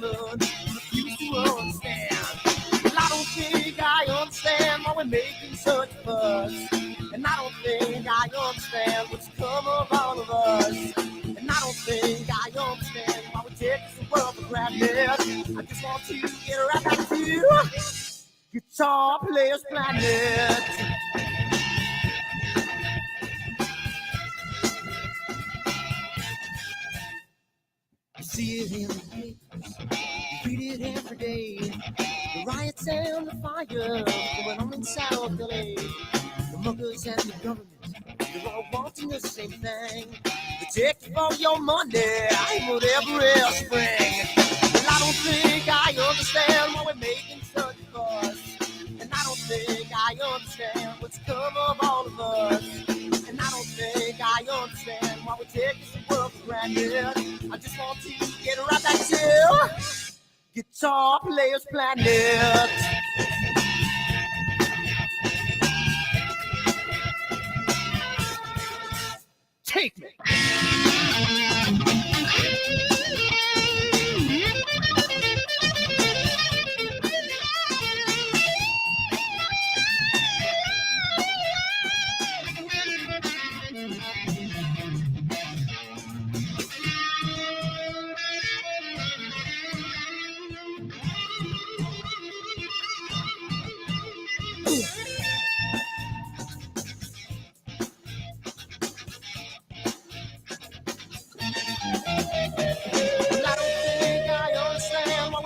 women refuse to understand. Well, I don't think I understand why we're making such a fuss. And I don't think I understand what's come of all of us. And I don't think I understand why we take this world for granted. I just want to get right back to Guitar Players Planet. You see it in the papers, you read it every day. The riots and the fire going on in South LA. The muggers and the government, they're all wanting the same thing. They take all your money, whatever else bring. Well, I don't think I understand why we're making such a fuss. And I don't think I understand what's come of all of us. And I don't think I understand why we take this world for granted. I just want to get right back to Guitar Players Planet. Take me.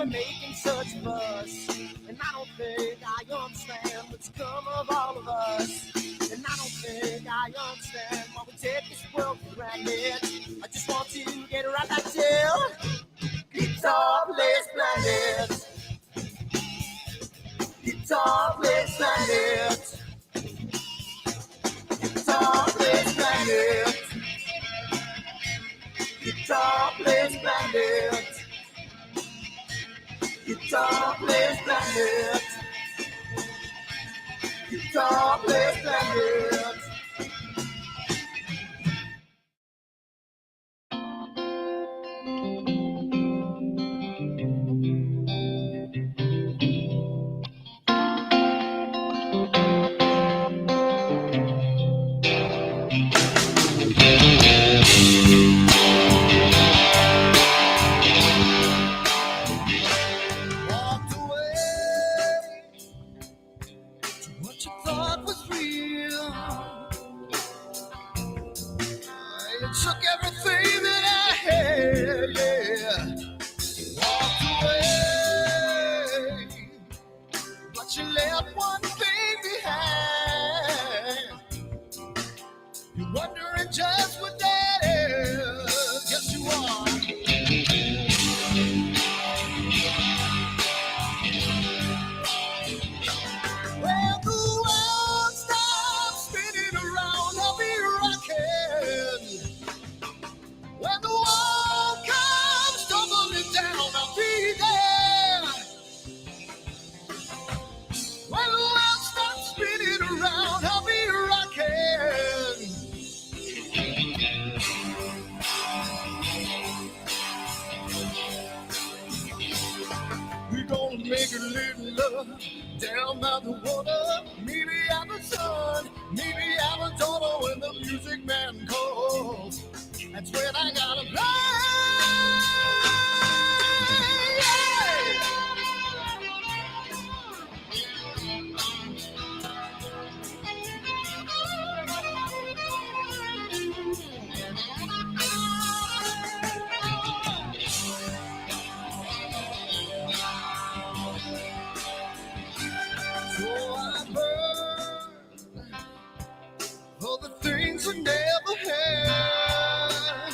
Making such a fuss, and I don't think I understand what's come of all of us. And I don't think I understand why we take this world for granted. I just want to get right back to Guitar Players Planet. Guitar Players Planet. Guitar Players Planet. Guitar Players Planet. Guitar Players Planet. Guitar Players Planet. Down by the water, maybe I'm a son, maybe I'm a daughter when the music man calls. That's when I gotta play. For the things I never had,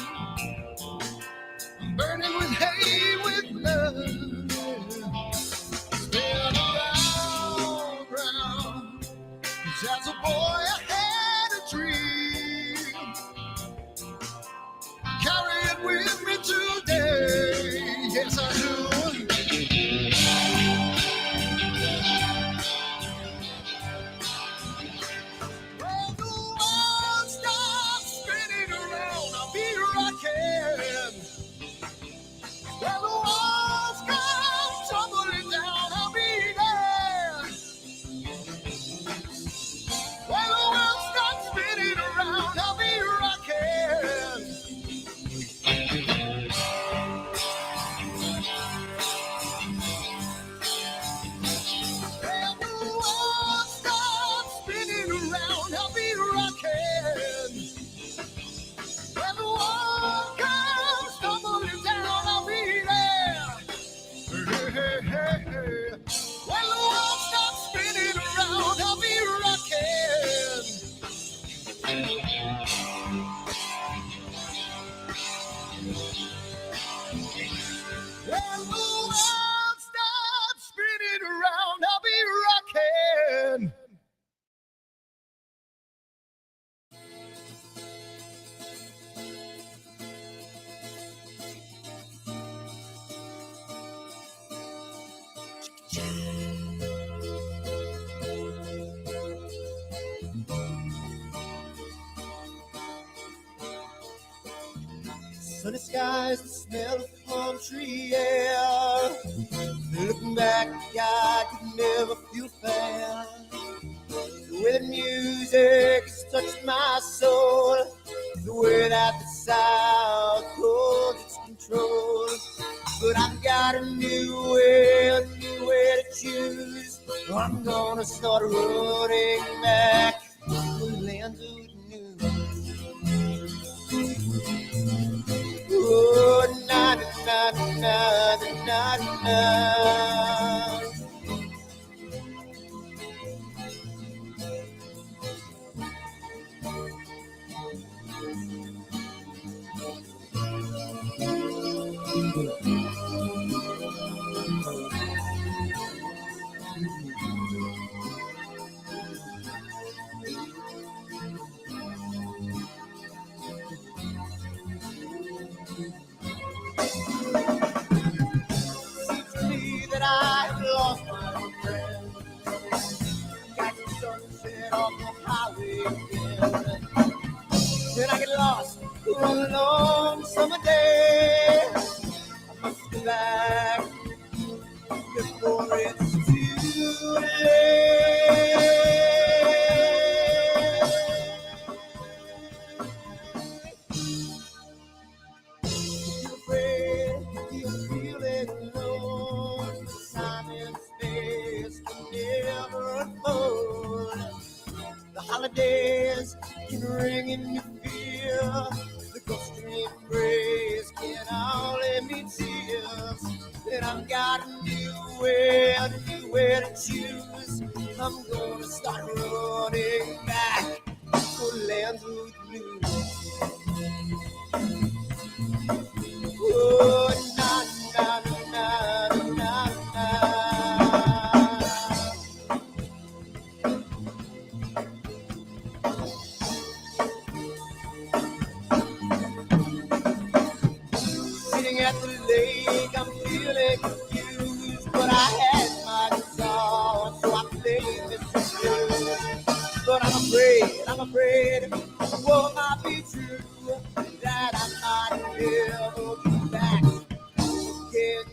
Sunny skies, the smell of palm tree air. Looking back, I could never feel fair. The way the music has touched my soul, the way that the South holds its control. But I've got a new way to choose. I'm gonna start running back to the lands of the new. Oh, na na na na na na. That I have lost my friend. Got the sunset off the highway again. Then I get lost on a long summer day. I must be back before it's too late. You're afraid, you're feeling alone. Time and space can never unfold. The holidays can ring in your fear. The ghostly embrace can only mean tears. And I've got a new way to choose. I'm gonna start running back for the lands of the blue. Oh, na na na na na. Sitting at the lake, I'm feeling confused, but I had my guitar, so I played this blues. But I'm afraid, what might be true, that I might never be back again.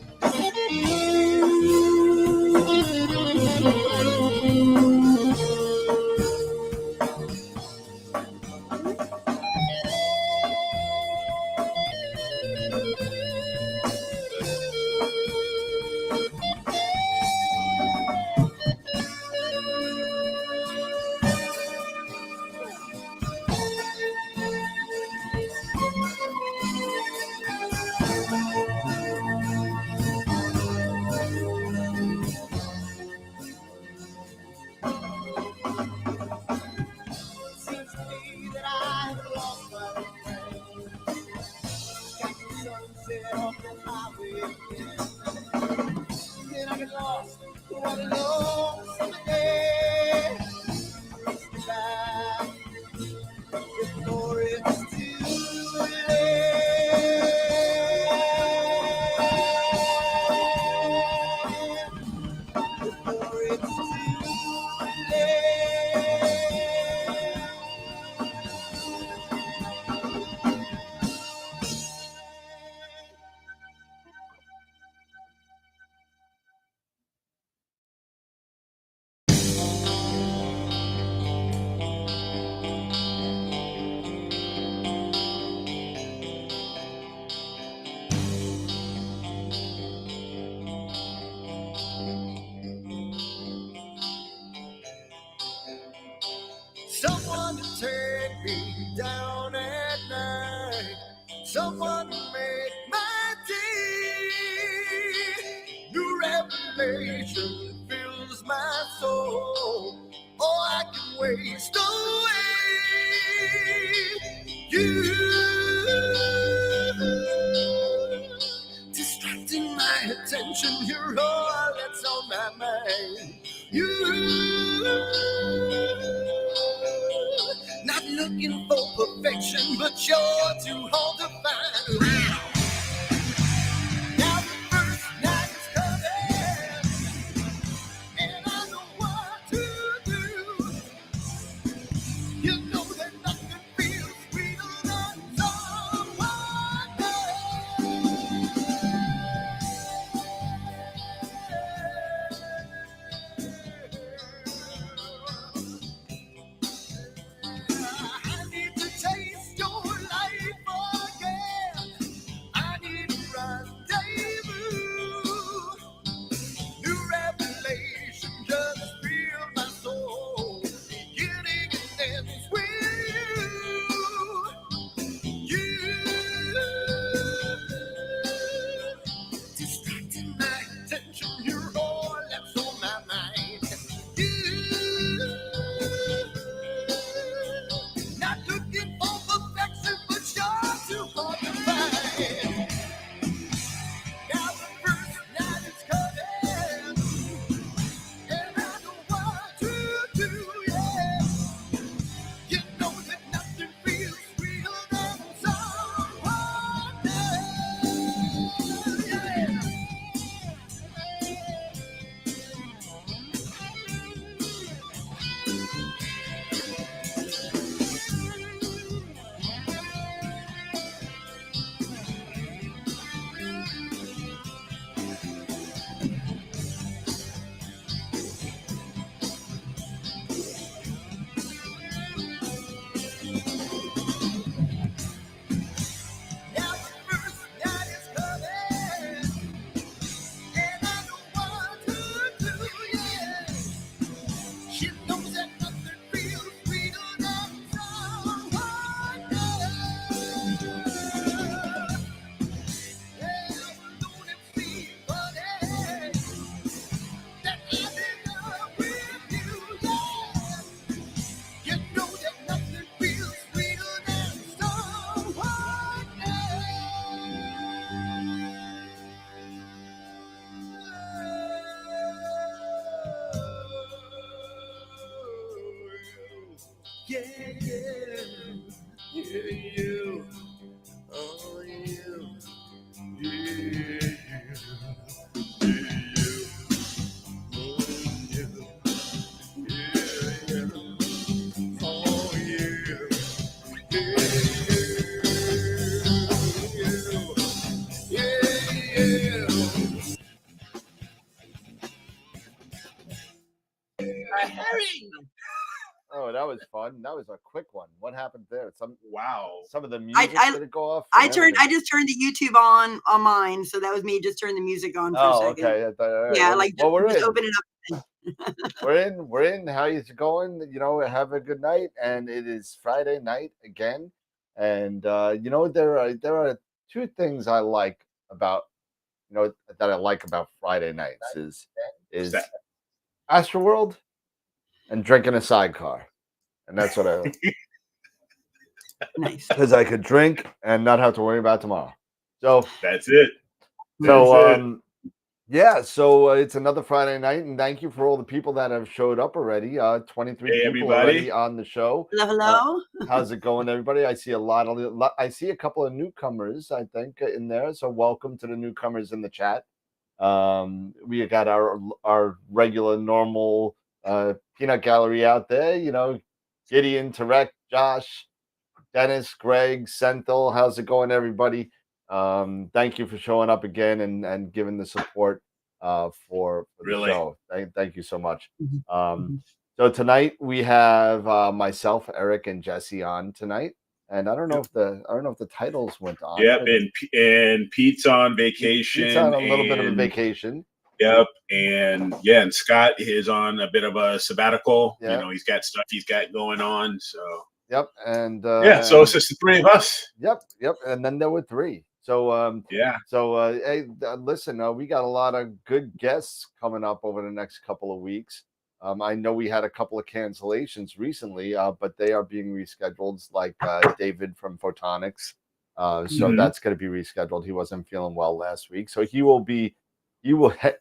Seems to me that I have lost my friend. Got the sunset off the highway again. Then I get lost on a long summer day. I must be back before it's too late. Before it's too someone to take me down at night, someone to make my day. New revelation fills my soul, oh, I can waste away. You distracting my attention, you're all that's on my mind. You not looking for perfection, but you're too hard to find. Now the first night is coming, and I know what to do. You know that nothing feels sweeter than someone else. you. Oh, you. Oh, that was fun. That was a quick one. What happened there? Some of the music did it go off? I just turned the YouTube on mine, so that was me just turning the music on for a second. Okay. Right. Yeah, we're just in. open it up. We're in. How is it going? Have a good night. And it is Friday night again. And there are two things I like about that I like about Friday nights is AstroWorld and drinking a sidecar. And that's what I like. Nice. Because I could drink and not have to worry about tomorrow. So that's it. So so it's another Friday night, and thank you for all the people that have showed up already. 23 people already on the show. Hello. How's it going, everybody? I see I see a couple of newcomers, I think, in there. So welcome to the newcomers in the chat. We got our regular normal peanut gallery out there. Gideon, Tarek, Josh, Dennis, Greg, Senthil. How's it going, everybody? Thank you for showing up again and giving the support for the show. Thank you so much. So tonight we have myself, Eric, and Jesse on tonight, and I don't know if the titles went on. Yep, and Pete's on vacation. Pete's on a little bit of a vacation. Yep, and Scott is on a bit of a sabbatical. Yep. He's got stuff he's got going on. So yep, and so it's just the three of us. Yep, and then there were three. So hey, listen, we got a lot of good guests coming up over the next couple of weeks. I know we had a couple of cancellations recently, but they are being rescheduled, like David from Photonics. So that's going to be rescheduled. He wasn't feeling well last week, so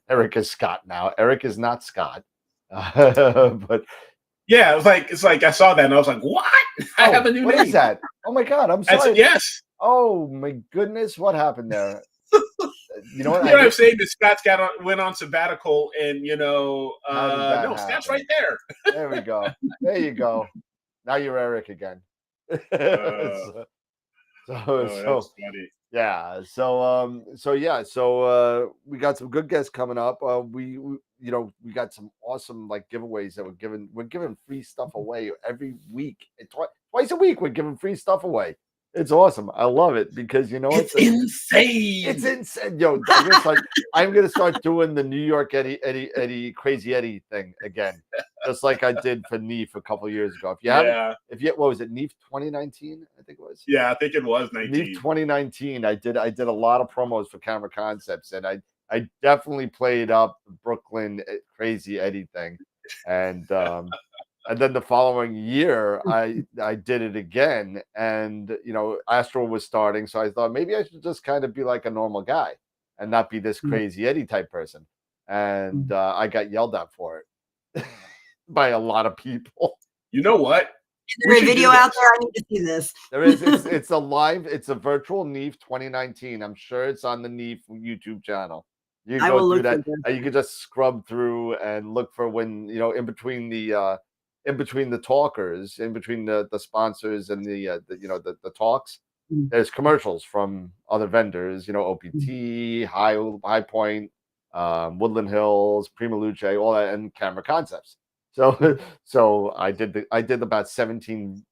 Eric is Scott now. Eric is not Scott, but. Yeah, it's like I saw that and I was like, "What? I have a new name." What is that? Oh my God! I'm sorry. I said, yes. Oh my goodness! What happened there? You know what? I'm saying that Scott's went on sabbatical, and Scott's right there. There we go. There you go. Now you're Eric again. That's funny. Yeah. So we got some good guests coming up. We got some awesome giveaways that we're giving free stuff away every week. Twice a week we're giving free stuff away. It's awesome. I love it because it's insane. It's insane. Yo, I'm gonna start doing the New York Eddie Crazy Eddie thing again, just like I did for NEEF a couple of years ago. What was it? NEEF 2019, I think it was. Yeah, I think it was 19. NEEF 2019. I did a lot of promos for Camera Concepts, and I definitely played up the Brooklyn Crazy Eddie thing, and then the following year, I did it again, and Astro was starting, so I thought maybe I should just kind of be like a normal guy and not be this crazy Eddie type person. And I got yelled at for it by a lot of people. You know what? Is there a video out there? I need to see this. There is. It's a virtual NEEF 2019. I'm sure it's on the NEEF YouTube channel. You can go through that. You can just scrub through and look for when in between the talkers, in between the sponsors and the talks, there's commercials from other vendors, OPT, High Point, Woodland Hills, Prima Luce, all that, and Camera Concepts. So I did about 17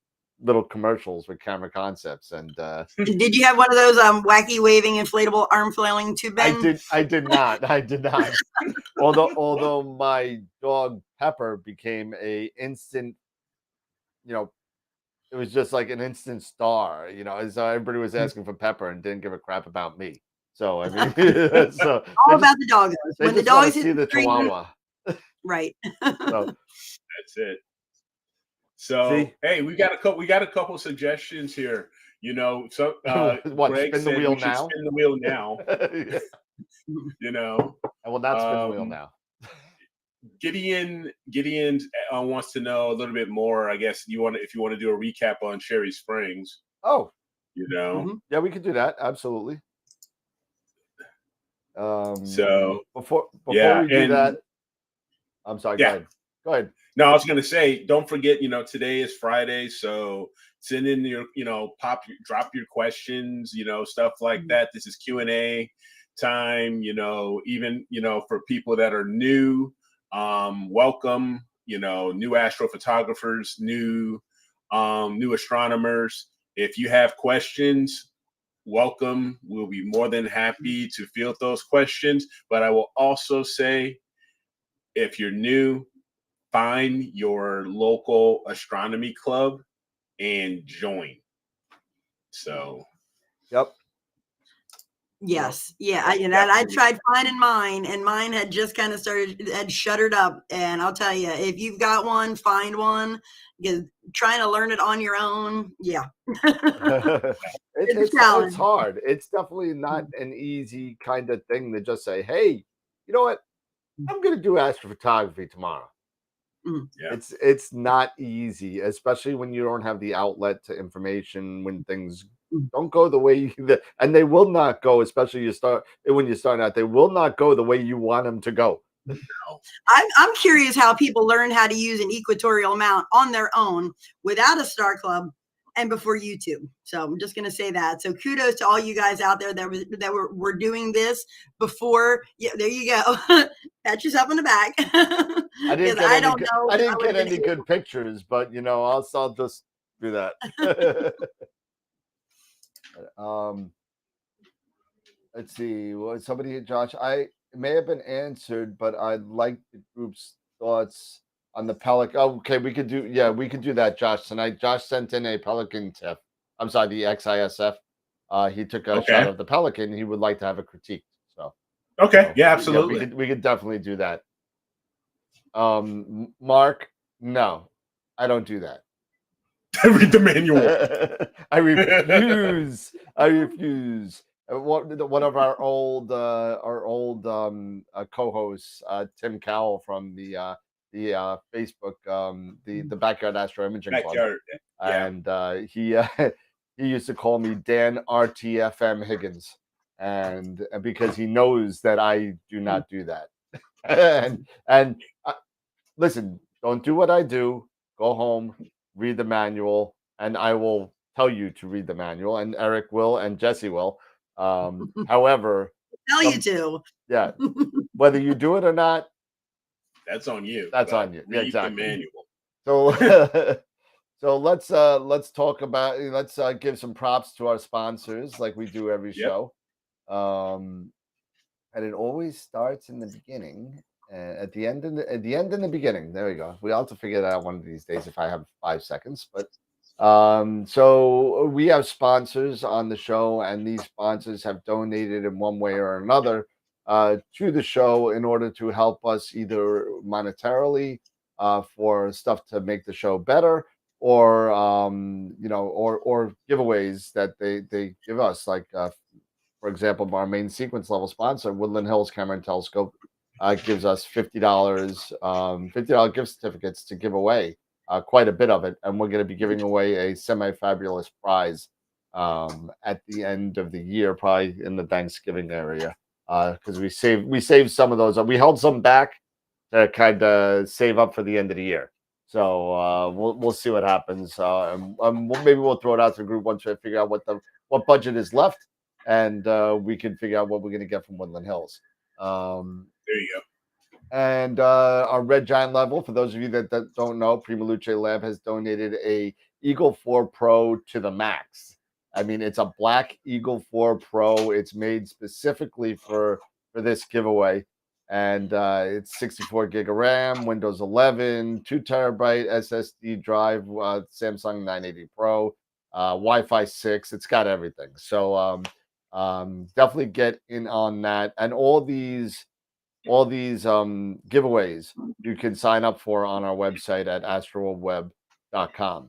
little commercials with Camera Concepts, and did you have one of those wacky waving inflatable arm flailing tube bends? I did not. although my dog Pepper became a instant, it was just like an instant star, so everybody was asking for Pepper and didn't give a crap about me. So I mean, all about the dogs. When the dogs see the Chihuahua, right? So that's it. So hey, we got a couple suggestions here. So what? Greg Spin the wheel now. Spin the wheel now. I will not spin the wheel now. Gideon wants to know a little bit more. I guess if you want to do a recap on Cherry Springs. Oh, Yeah, we could do that. Absolutely. So before we do that, I'm sorry. Yeah. Go ahead. No, I was going to say, don't forget, today is Friday, so send in your, drop your questions, stuff like that. This is Q&A time, even, for people that are new, welcome, new astrophotographers, new astronomers. If you have questions, welcome. We'll be more than happy to field those questions. But I will also say, if you're new, find your local astronomy club and join. So, yep. Yes. Yeah. I tried finding mine, and mine had just kind of had shuttered up. And I'll tell you, if you've got one, find one. Because trying to learn it on your own, yeah. It's hard. It's definitely not an easy kind of thing to just say, hey, you know what? I'm going to do astrophotography tomorrow. Yeah. It's not easy, especially when you don't have the outlet to information, when things don't go the way and they will not go, especially when you start out, they will not go the way you want them to go. I'm curious how people learn how to use an equatorial mount on their own without a star club and before YouTube. So I'm just going to say that. So kudos to all you guys out there that were doing this before. Yeah, there you go. Pat yourself on the back. I didn't get any good pictures, but I'll just do that. Let's see. Well, somebody, Josh, it may have been answered, but I'd like the group's thoughts on the Pelican. Oh, okay, we could do that, Josh, tonight. Josh sent in a Pelican TIFF. I'm sorry, the XISF. He took a shot of the Pelican. He would like to have a critique. So yeah, absolutely. Yeah, we could definitely do that. Mark, no, I don't do that. I read the manual. I refuse. One of our old co-hosts, Tim Cowell from the Facebook, the Backyard Astro Imaging Club, and he used to call me Dan RTFM Higgins, and because he knows that I do not do that. and listen, don't do what I do. Go home, read the manual, and I will tell you to read the manual, and Eric will, and Jesse will. However, tell you to. Yeah, whether you do it or not, that's on you. That's on you. Yeah, exactly. The manual. So let's talk about. Let's give some props to our sponsors, like we do every show. And it always starts in the beginning. At the end, in the beginning. There we go. We'll have to figure that out one of these days if I have 5 seconds. But so we have sponsors on the show, and these sponsors have donated in one way or another to the show in order to help us either monetarily for stuff to make the show better, or or giveaways that they give us. Like for example, our main sequence level sponsor, Woodland Hills Camera and Telescope, gives us $50 gift certificates to give away, quite a bit of it, and we're going to be giving away a semi-fabulous prize at the end of the year, probably in the Thanksgiving area, because we saved some of those. We held some back to kind of save up for the end of the year. So we'll see what happens, and maybe we'll throw it out to the group once we figure out what budget is left, and we can figure out what we're going to get from Woodland Hills. There you go. And our Red Giant level, for those of you that don't know, Prima Luce Lab has donated a Eagle 4 Pro to the max. I mean, it's a black Eagle 4 Pro. It's made specifically for this giveaway. And it's 64 gig of RAM, Windows 11, 2 terabyte SSD drive, Samsung 980 Pro, Wi-Fi 6. It's got everything. So definitely get in on that. And all these giveaways you can sign up for on our website at astroworldweb.com.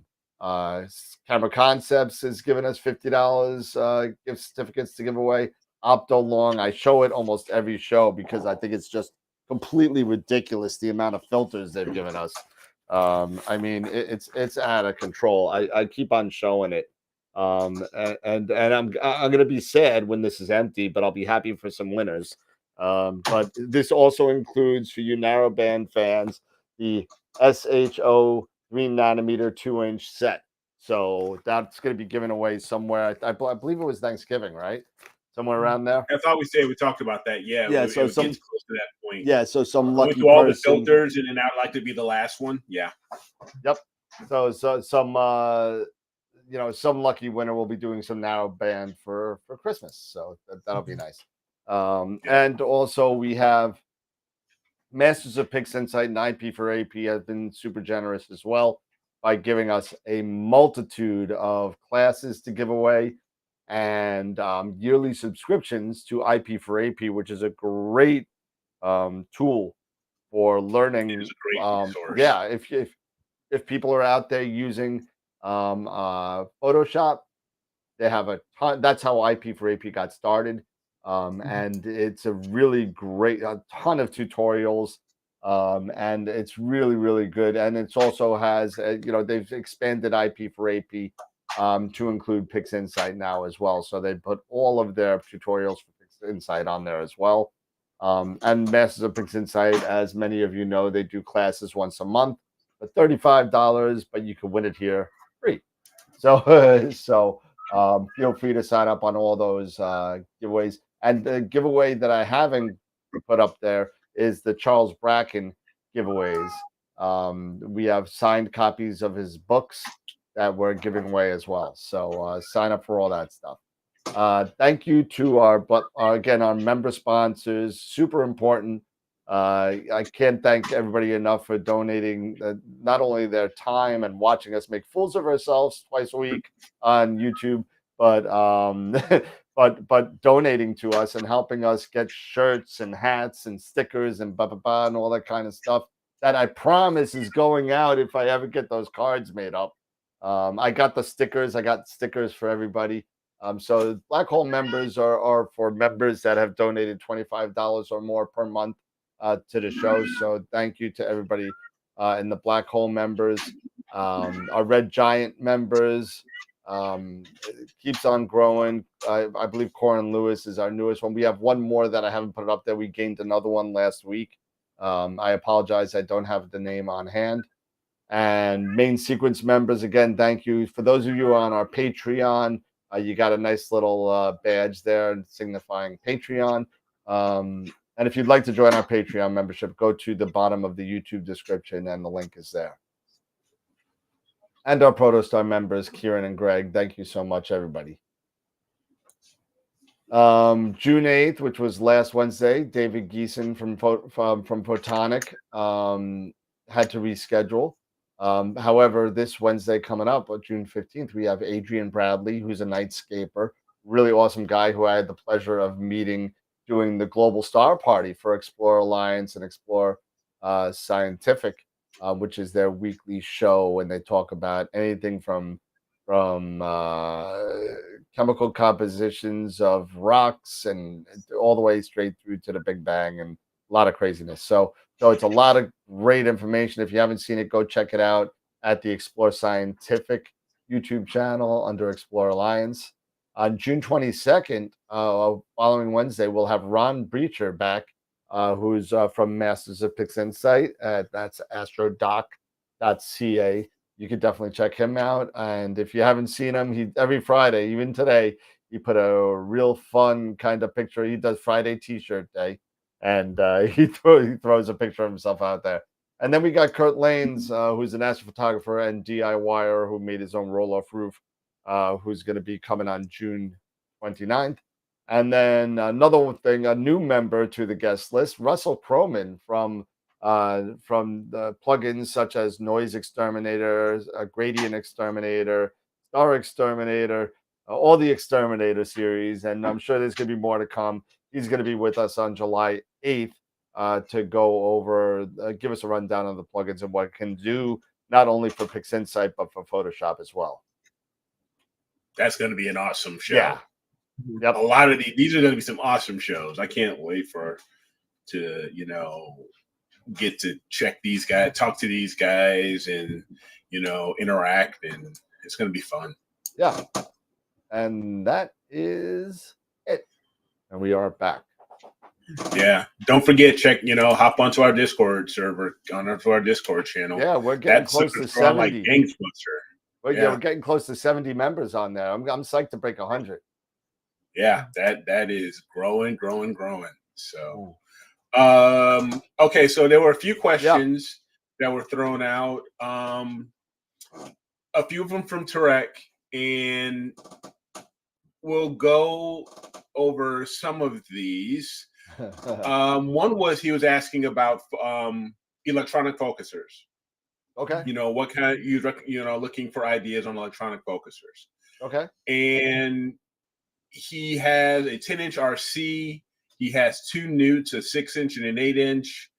Camera Concepts has given us $50 gift certificates to give away. Opto Long, I show it almost every show because I think it's just completely ridiculous the amount of filters they've given us. I mean, it's out of control. I keep on showing it. And I'm gonna be sad when this is empty, but I'll be happy for some winners. But this also includes, for you narrowband fans, the SHO 3nm 2-inch set. So that's going to be given away somewhere. I believe it was Thanksgiving, right? Somewhere around there. I thought we talked about that. Yeah. Yeah, it so gets close to that point. Yeah, so some Went lucky through all the person. filters, and then I'd like to be the last one. Yeah. Yep. So some some lucky winner will be doing some narrowband for Christmas. So that'll be nice. And also we have Masters of Pixinsight and IP for AP have been super generous as well by giving us a multitude of classes to give away and yearly subscriptions to IP for AP, which is a great tool for learning. It is a great resource. Yeah, if people are out there using Photoshop, they have a ton. That's how IP for AP got started. And it's a really great, a ton of tutorials, and it's really, really good. And it's also has, they've expanded IP for AP to include Pixinsight now as well. So they put all of their tutorials for Pixinsight on there as well. And Masters of Pixinsight, as many of you know, they do classes once a month for $35, but you can win it here free. So, feel free to sign up on all those giveaways. And the giveaway that I haven't put up there is the Charles Bracken giveaways. We have signed copies of his books that we're giving away as well. So sign up for all that stuff. Thank you to our member sponsors. Super important. I can't thank everybody enough for donating not only their time and watching us make fools of ourselves twice a week on YouTube, but but donating to us and helping us get shirts and hats and stickers and and all that kind of stuff that I promise is going out if I ever get those cards made up. I got the stickers. I got stickers for everybody. So Black Hole members are for members that have donated $25 or more per month to the show. So thank you to everybody in the Black Hole members, our Red Giant members. It keeps on growing. I believe Corin Lewis is our newest one. We have one more that I haven't put up there. We gained another one last week. I apologize. I don't have the name on hand. And main sequence members, again, thank you. For those of you on our Patreon, you got a nice little badge there signifying Patreon. And if you'd like to join our Patreon membership, go to the bottom of the YouTube description and the link is there. And our Protostar members, Kieran and Greg, thank you so much, everybody. June 8th, which was last Wednesday, David Geeson from Photonic had to reschedule. However, this Wednesday coming up, June 15th, we have Adrian Bradley, who's a nightscaper, really awesome guy who I had the pleasure of meeting doing the Global Star Party for Explore Alliance and Explore Scientific, which is their weekly show, and they talk about anything from chemical compositions of rocks and all the way straight through to the Big Bang and a lot of craziness. So it's a lot of great information. If you haven't seen it, go check it out at the Explore Scientific YouTube channel under Explore Alliance. On June 22nd, following Wednesday, we'll have Ron Breacher back, who's from Masters of Pixinsight. That's astrodoc.ca. You could definitely check him out. And if you haven't seen him, every Friday, even today, he put a real fun kind of picture. He does Friday T-shirt day. And he throws a picture of himself out there. And then we got Kurt Lanes, who's an astrophotographer and DIYer who made his own roll-off roof, who's going to be coming on June 29th. And then another thing, a new member to the guest list, Russell Croman from the plugins such as Noise Exterminator, Gradient Exterminator, Star Exterminator, all the Exterminator series. And I'm sure there's going to be more to come. He's going to be with us on July 8th to go over, give us a rundown of the plugins and what it can do, not only for Pixinsight, but for Photoshop as well. That's going to be an awesome show. Yeah. Yep. A lot of these are going to be some awesome shows. I can't wait for to, you know, get to check these guys, talk to these guys, and, you know, interact, and it's going to be fun. Yeah. And that is it. And we are back. Yeah. Don't forget, hop onto our Discord server, onto our Discord channel. Yeah, we're getting close to 70. Like gangbusters. Well, yeah, we're getting close to 70 members on there. I'm psyched to break 100. Yeah, that is growing. So, okay, so there were a few questions that were thrown out. A few of them from Tarek, and we'll go over some of these. One was he was asking about electronic focusers. Okay. You know, what kind of looking for ideas on electronic focusers. Okay. And he has a 10-inch RC. He has 2 newts, a 6-inch and an 8-inch,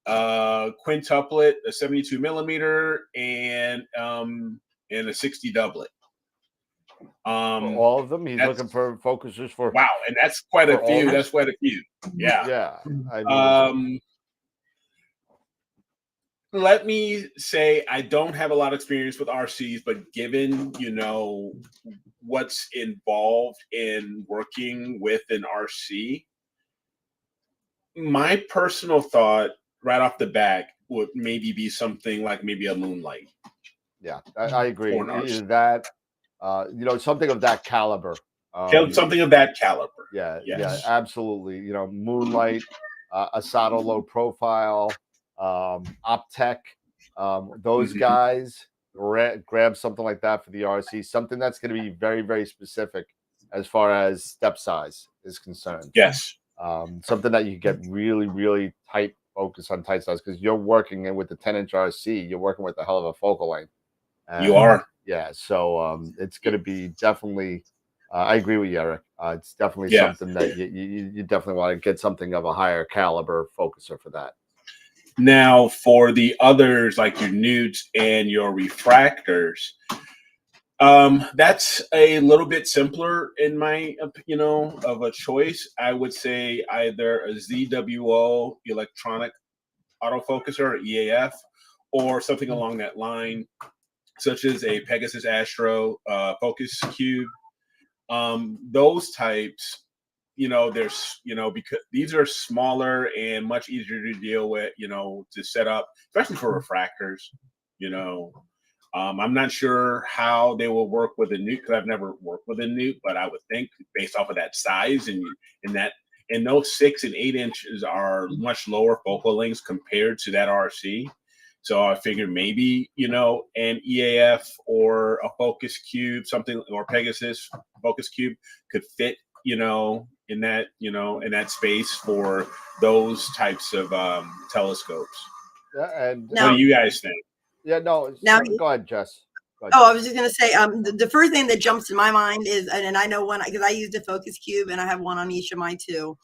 quintuplet, a 72 millimeter, and a 60 doublet. For all of them, he's looking for focusers for. Wow, and that's quite a few. That's quite a few. Yeah. Yeah. I mean, let me say I don't have a lot of experience with RCs, but given, you know, what's involved in working with an RC, my personal thought right off the bat would maybe be something like maybe a Moonlight. Yeah, I agree. Either that, you know, something of that caliber. Something of that caliber. Yeah, yes. Yeah, absolutely. You know, Moonlight, Asato low profile, Optech, those guys. Grab something like that for the RC. Something that's going to be very, very specific as far as step size is concerned. Yes. Something that you get really, really tight focus on tight size, because you're working with the 10-inch RC. You're working with a hell of a focal length. You are. Yeah, so it's going to be definitely. I agree with you, Eric. It's definitely something that you definitely want to get something of a higher caliber focuser for that. Now, for the others, like your newts and your refractors, that's a little bit simpler in my, of a choice. I would say either a ZWO electronic autofocuser, or EAF, or something along that line, such as a Pegasus Astro focus cube. Those types, there's, because these are smaller and much easier to deal with, to set up, especially for refractors. I'm not sure how they will work with a newt, because I've never worked with a newt, but I would think based off of that size and those 6 and 8 inches are much lower focal lengths compared to that RC. So I figured maybe, an EAF or a focus cube, something, or Pegasus focus cube could fit, in that space for those types of telescopes. Yeah, and what do you guys think? Yeah, no. Now, go ahead, Jess. I was just going to say, the first thing that jumps to my mind is, and I know one, because I used a focus cube and I have one on each of my 2,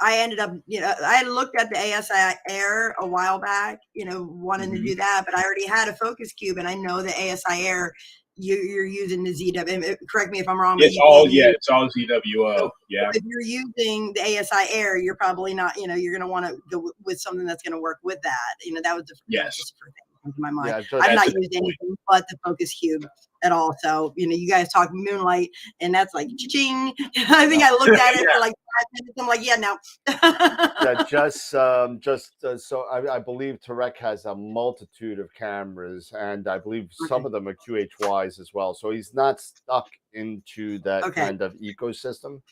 I ended up, I had looked at the ASI Air a while back, wanting to do that, but I already had a focus cube, and I know the ASI Air, you're using the ZW. Correct me if I'm wrong. It's all ZWO. So yeah. If you're using the ASI Air, you're probably not, you're going to want to go with something that's going to work with that. That was the first thing that comes to my mind. Yeah, so I've not used anything but the focus cube at all. So, you guys talk Moonlight, and that's like cha-ching. I think I looked at it for like 5 minutes. I'm like, yeah, no. Yeah, so I believe Tarek has a multitude of cameras, and I believe some of them are QHYs as well. So he's not stuck into that kind of ecosystem.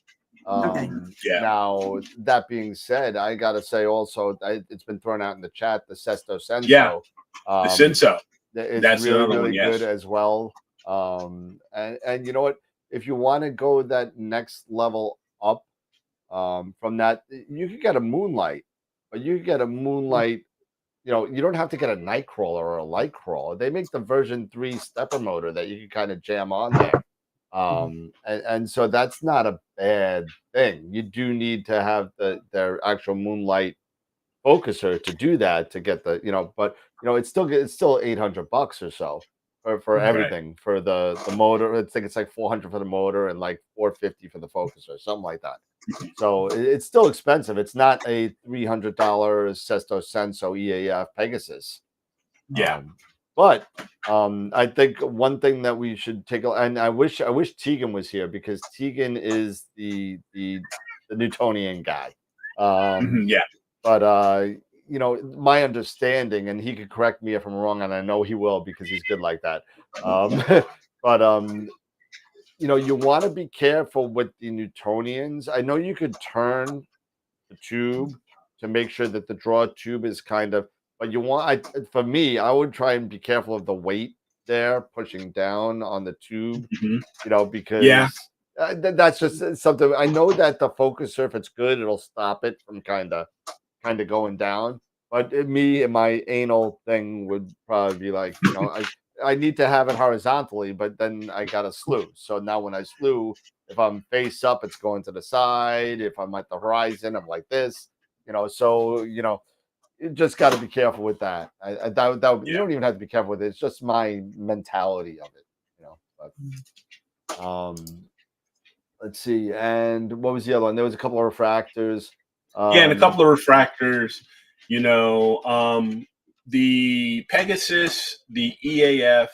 Now, that being said, I got to say also, it's been thrown out in the chat, the Sesto Senso. Yeah, the Senso. That's really good as well. And you know what? If you want to go that next level up from that, you could get a Moonlight, but you could get a Moonlight. You don't have to get a night crawler or a light crawler. They make the version 3 stepper motor that you can kind of jam on there. And so that's not a bad thing. You do need to have their actual Moonlight focuser to do that, to get the, but it's still $800 or so. for everything, for the motor. I think it's like 400 for the motor and like 450 for the focuser, something like that. So it's still expensive. It's not a $300 Sesto Senso EAF Pegasus. Yeah. But I think one thing that we should take and I wish Tegan was here, because Tegan is the Newtonian guy. Yeah. But you know, my understanding, and he could correct me if I'm wrong, and I know he will because he's good like that. But you know, you want to be careful with the Newtonians. I know you could turn the tube to make sure that the draw tube is kind of, but you want, for me, I would try and be careful of the weight there pushing down on the tube, you know, because that's just something. I know that the focuser, if it's good, it'll stop it from kind of going down. But me and my anal thing would probably be like, you know, I need to have it horizontally, but then I got to slew. So now when I slew, if I'm face up, it's going to the side. If I'm at the horizon, I'm like this, you know. So, you know, you just got to be careful with that. You don't even have to be careful with it. It's just my mentality of it, you know. But let's see. And what was the other one? There was a couple of refractors. And a couple of refractors. You know, the Pegasus, the EAF,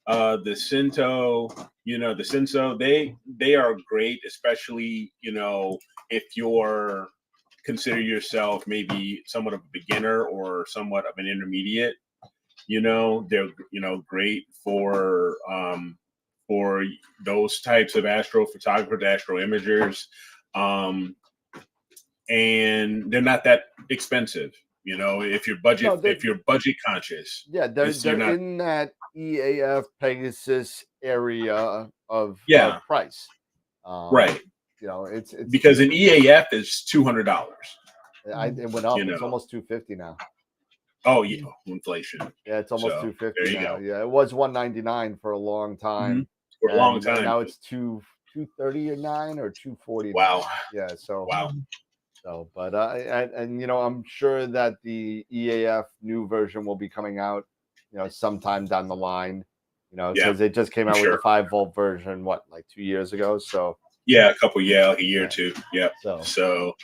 the Cinto, you know, the Senso, they are great, especially, you know, if you're consider yourself maybe somewhat of a beginner or somewhat of an intermediate. You know, they're, you know, great for those types of astrophotographers, astro imagers, and they're not that expensive. You know, if you're budget conscious, they're in that EAF Pegasus area of price, right? You know, it's because an EAF is $200. It went up. You know. It's almost $250 now. Oh yeah, inflation. Yeah, it's almost $250 now. Go. Yeah, it was $199 for a long time. For a long time. Now it's $239 or $249. Wow. Yeah. So wow. So, but and you know, I'm sure that the EAF new version will be coming out, you know, sometime down the line. You know, because it just came out with the 5-volt version, what, like 2 years ago? So yeah, like a year or two. Yeah. So,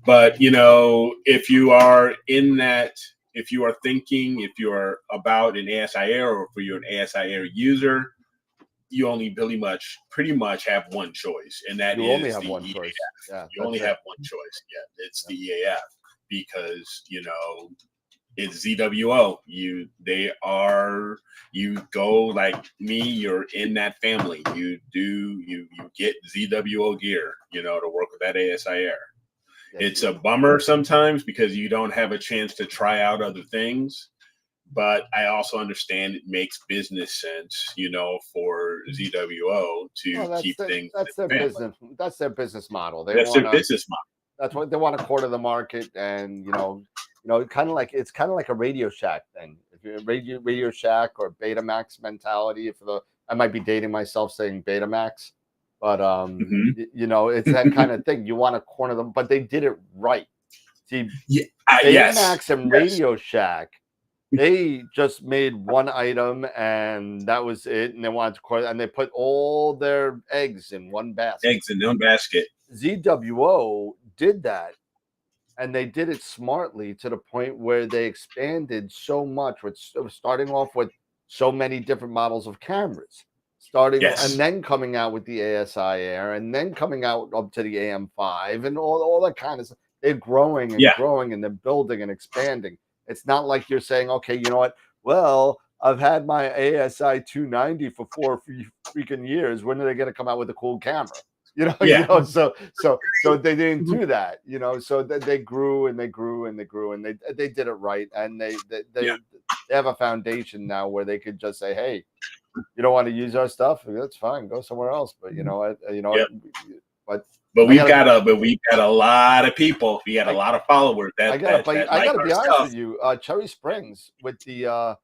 but you know, if you are in that, if you are thinking, if you are about an ASI Air, or if you're an ASI Air user, you only pretty much have one choice, and that you is only have the one EAF. choice. Yeah, you only have one choice. Yeah, it's the EAF, because you know it's ZWO. You go like me. You're in that family. You get ZWO gear. You know, to work with that ASI Air. It's a bummer sometimes because you don't have a chance to try out other things. But I also understand it makes business sense, you know, for ZWO to keep things. That's their business. That's their business model. Their business model. That's what they want, a quarter of the market, and you know, kind of like, it's kind of like a Radio Shack thing. If you're a Radio Shack or Betamax mentality, I might be dating myself saying Betamax, but you know, it's that kind of thing. You want to corner them, but they did it right. See, Betamax and Radio Shack, they just made one item and that was it, and they wanted to, and they put all their eggs in one basket. ZWO did that, and they did it smartly to the point where they expanded so much, with starting off with so many different models of cameras, and then coming out with the ASI Air, and then coming out up to the AM5 and all that kind of stuff. They're growing and growing, and they're building and expanding. It's not like you're saying, okay, you know what? Well, I've had my ASI 290 for 4 freaking years. When are they going to come out with a cool camera? You know, so they didn't do that. You know, so they grew and they grew and they grew, and they did it right, and they have a foundation now where they could just say, hey, you don't want to use our stuff? That's fine. Go somewhere else. But But we've got a lot of people. We got a lot of followers. I gotta be honest with you. Cherry Springs with the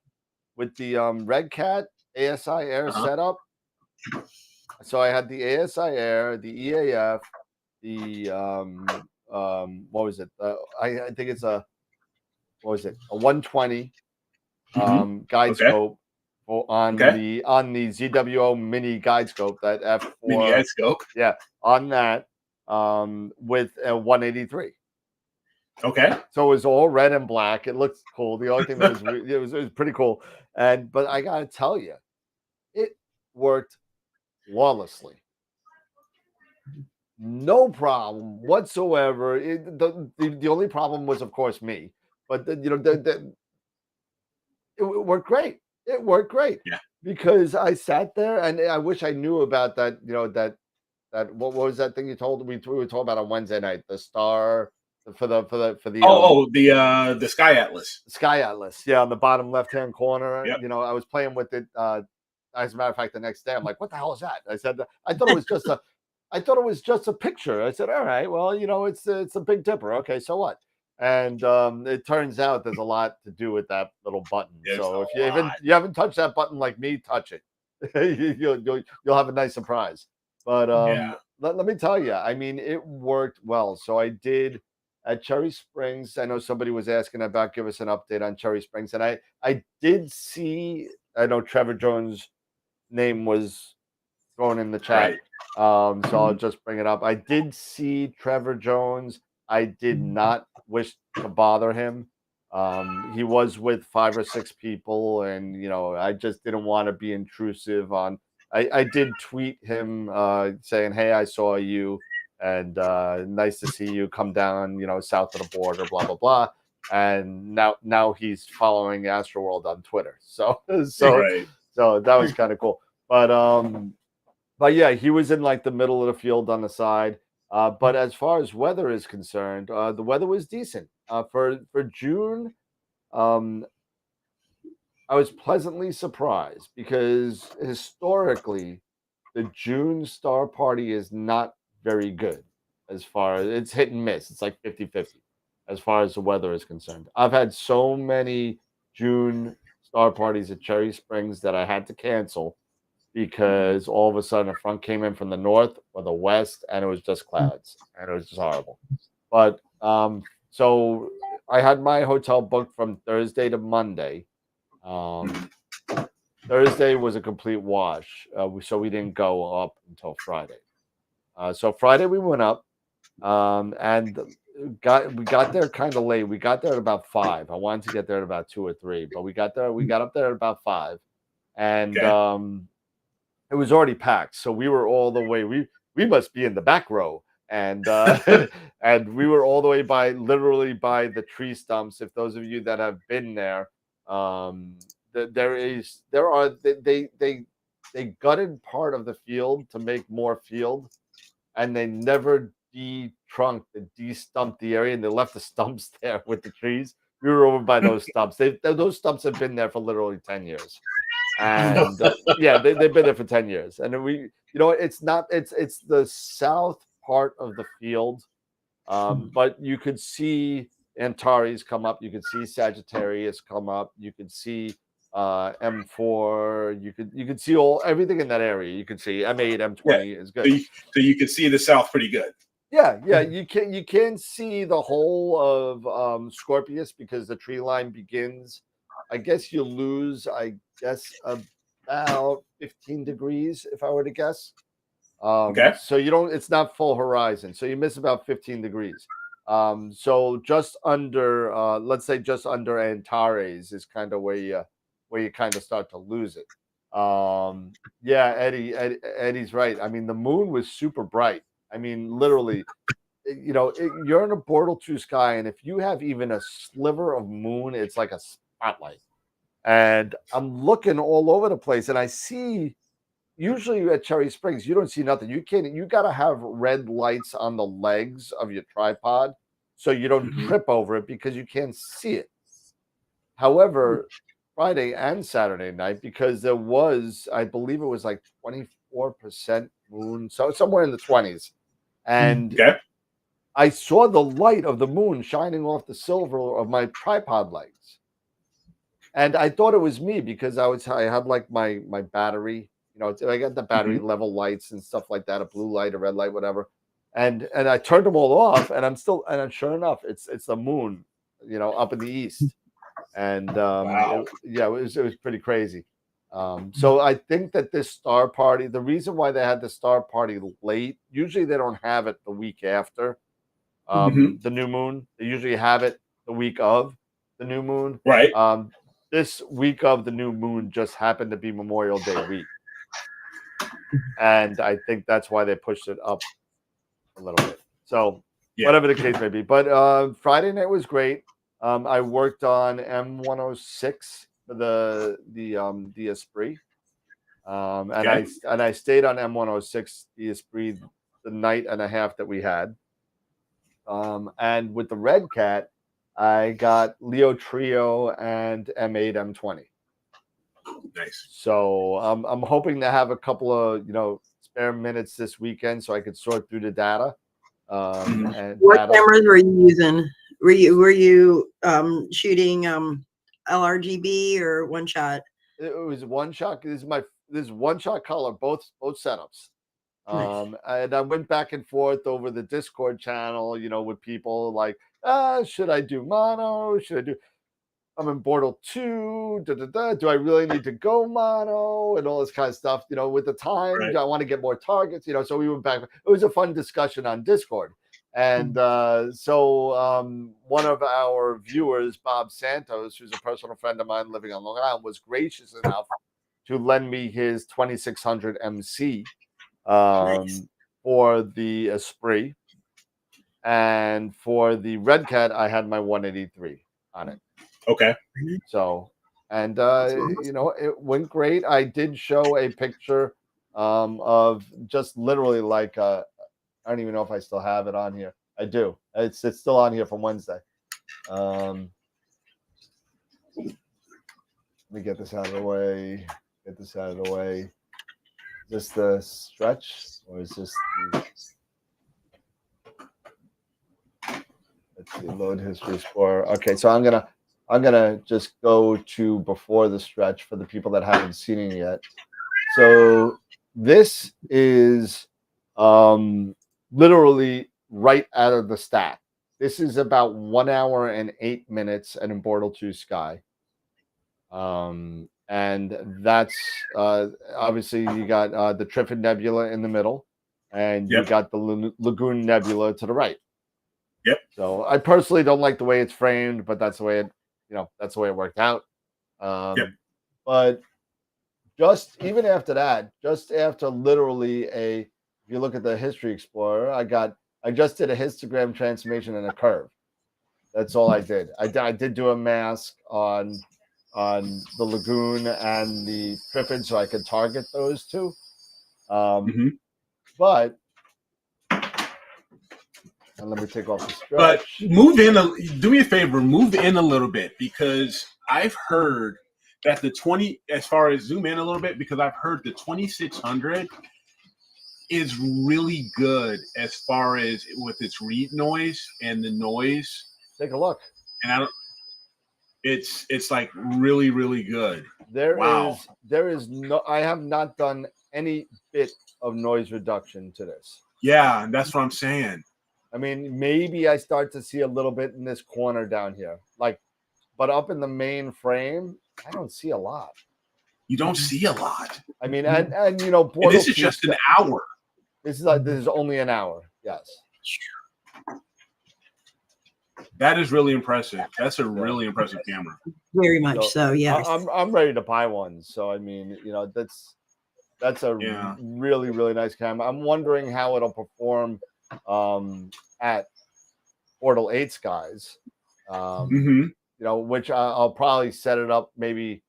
Red Cat ASI Air setup. So I had the ASI Air, the EAF, the what was it? I think it's a 120 guide scope on the ZWO mini guide scope, that F4 mini guide scope. Yeah, on that with a 183. Okay. So it was all red and black. It looked cool. The only thing that was it was pretty cool. But I gotta tell you, it worked flawlessly. No problem whatsoever. The only problem was, of course, me. But it worked great. It worked great. Yeah. Because I sat there and I wish I knew about that. That what was that thing you told me? We were talking about on Wednesday night. The star for the the Sky Atlas. Sky Atlas. Yeah, on the bottom left-hand corner. Yep. I was playing with it. As a matter of fact, the next day, I'm like, "What the hell is that?" I said, "I thought it was just a." I thought it was just a picture. I said, all right, well, it's a Big Dipper. Okay, so what? And it turns out there's a lot to do with that little button. So if you haven't touched that button like me, touch it. You'll have a nice surprise. But let me tell you, I mean, it worked well. So I did at Cherry Springs. I know somebody was asking about give us an update on Cherry Springs, and I did see. I know Trevor Jones' name was thrown in the chat. Right. So I'll just bring it up. I did see Trevor Jones. I did not wish to bother him. He was with 5 or 6 people, and I just didn't want to be intrusive on. I did tweet him saying, "Hey, I saw you, and nice to see you. Come down, south of the border, blah blah blah." And now he's following AstroWorld on Twitter. So that was kind of cool. But yeah, he was in like the middle of the field on the side. But as far as weather is concerned, the weather was decent. For June, I was pleasantly surprised because historically, the June Star Party is not very good as far as it's hit and miss. It's like 50-50 as far as the weather is concerned. I've had so many June Star Parties at Cherry Springs that I had to cancel because all of a sudden a front came in from the north or the west and it was just clouds and it was just horrible. But so I had my hotel booked from Thursday to Monday. Thursday was a complete wash, so we didn't go up until Friday. So Friday we went up and we got there kind of late. We got there at about 5. I wanted to get there at about 2 or 3, but we got up there at about 5, and it was already packed. So we were all the way. We must be in the back row, and and we were all the way literally by the tree stumps. If those of you that have been there, they gutted part of the field to make more field, and they never de-stumped the area, and they left the stumps there with the trees. We were over by those stumps. Those stumps have been there for literally 10 years. And they've been there for 10 years. And then it's the south part of the field. But you could see Antares come up. You could see Sagittarius come up. You could see M4. You could see everything in that area. You could see M8, M20 is good. So you can see the south pretty good. Yeah. You can see the whole of Scorpius because the tree line begins. I guess you lose, about 15 degrees, if I were to guess. So it's not full horizon. So you miss about 15 degrees. So just under, let's say just under Antares is kind of where you kind of start to lose it. Eddie's right. I mean, the moon was super bright. I mean, literally, you're in a Portal 2 sky, and if you have even a sliver of moon, it's like a spotlight. And I'm looking all over the place, and I see, usually at Cherry Springs, you don't see nothing. You got to have red lights on the legs of your tripod so you don't trip over it because you can't see it. However, Friday and Saturday night, because there was, I believe it was like 24% moon, so somewhere in the 20s. And I saw the light of the moon shining off the silver of my tripod legs. And I thought it was me because I had like my battery, I got the battery level lights and stuff like that, a blue light, a red light, whatever. And I turned them all off, and sure enough, it's the moon, up in the east. And it was pretty crazy. So I think that this star party, the reason why they had the star party late, usually they don't have it the week after the new moon. They usually have it the week of the new moon. Right. This week of the new moon just happened to be Memorial Day week. And I think that's why they pushed it up a little bit. So whatever the case may be. But Friday night was great. I worked on M106 for the Esprit. And I stayed on M106 the Esprit the night and a half that we had. And with the Red Cat, I got Leo Trio and M8 M20. Nice. So I'm hoping to have a couple of spare minutes this weekend so I could sort through the data. And what cameras were you using? Were you shooting LRGB or one shot? It was one shot. This is one shot color, both setups. Nice. And I went back and forth over the Discord channel, with people like, should I do mono? I'm in Bortle 2. Do I really need to go mono? And all this kind of stuff, with the time. Right. I want to get more targets, so we went back. It was a fun discussion on Discord. And so one of our viewers, Bob Santos, who's a personal friend of mine living on Long Island, was gracious enough to lend me his 2600 MC for the Esprit. And for the Red Cat, I had my 183 on it. Okay. So, and it went great. I did show a picture of just literally like I don't even know if I still have it on here. I do. It's still on here from Wednesday. Let me get this out of the way. Is this the stretch or is this the... Let's see, load history score. Okay, so I'm gonna just go to before the stretch for the people that haven't seen it yet. So this is literally right out of the stack. This is about 1 hour and 8 minutes and in Bortle 2 Sky. And that's obviously you got the Trifid Nebula in the middle, and you got the Lagoon Nebula to the right. Yep. So I personally don't like the way it's framed, but that's the way it, that's the way it worked out. But just even after that, just after literally if you look at the History Explorer, I just did a histogram transformation and a curve. That's all I did. I did do a mask on the Lagoon and the Trifid so I could target those two. But and let me take off the stretch. But do me a favor, move in a little bit, because I've heard that as far as zoom in a little bit, because I've heard the 2600 is really good as far as with its read noise and the noise. Take a look. And it's like really, really good. There is no, I have not done any bit of noise reduction to this. Yeah, and that's what I'm saying. I mean, maybe I start to see a little bit in this corner down here, but up in the main frame, I don't see a lot. You don't see a lot. I mean, and this is just an hour. This is only an hour. Yes. That is really impressive. That's a really impressive camera. Very much so. Yeah. I'm ready to buy one. So I mean, that's a really, really nice camera. I'm wondering how it'll perform at Bortle 8 skies, which I'll probably set it up maybe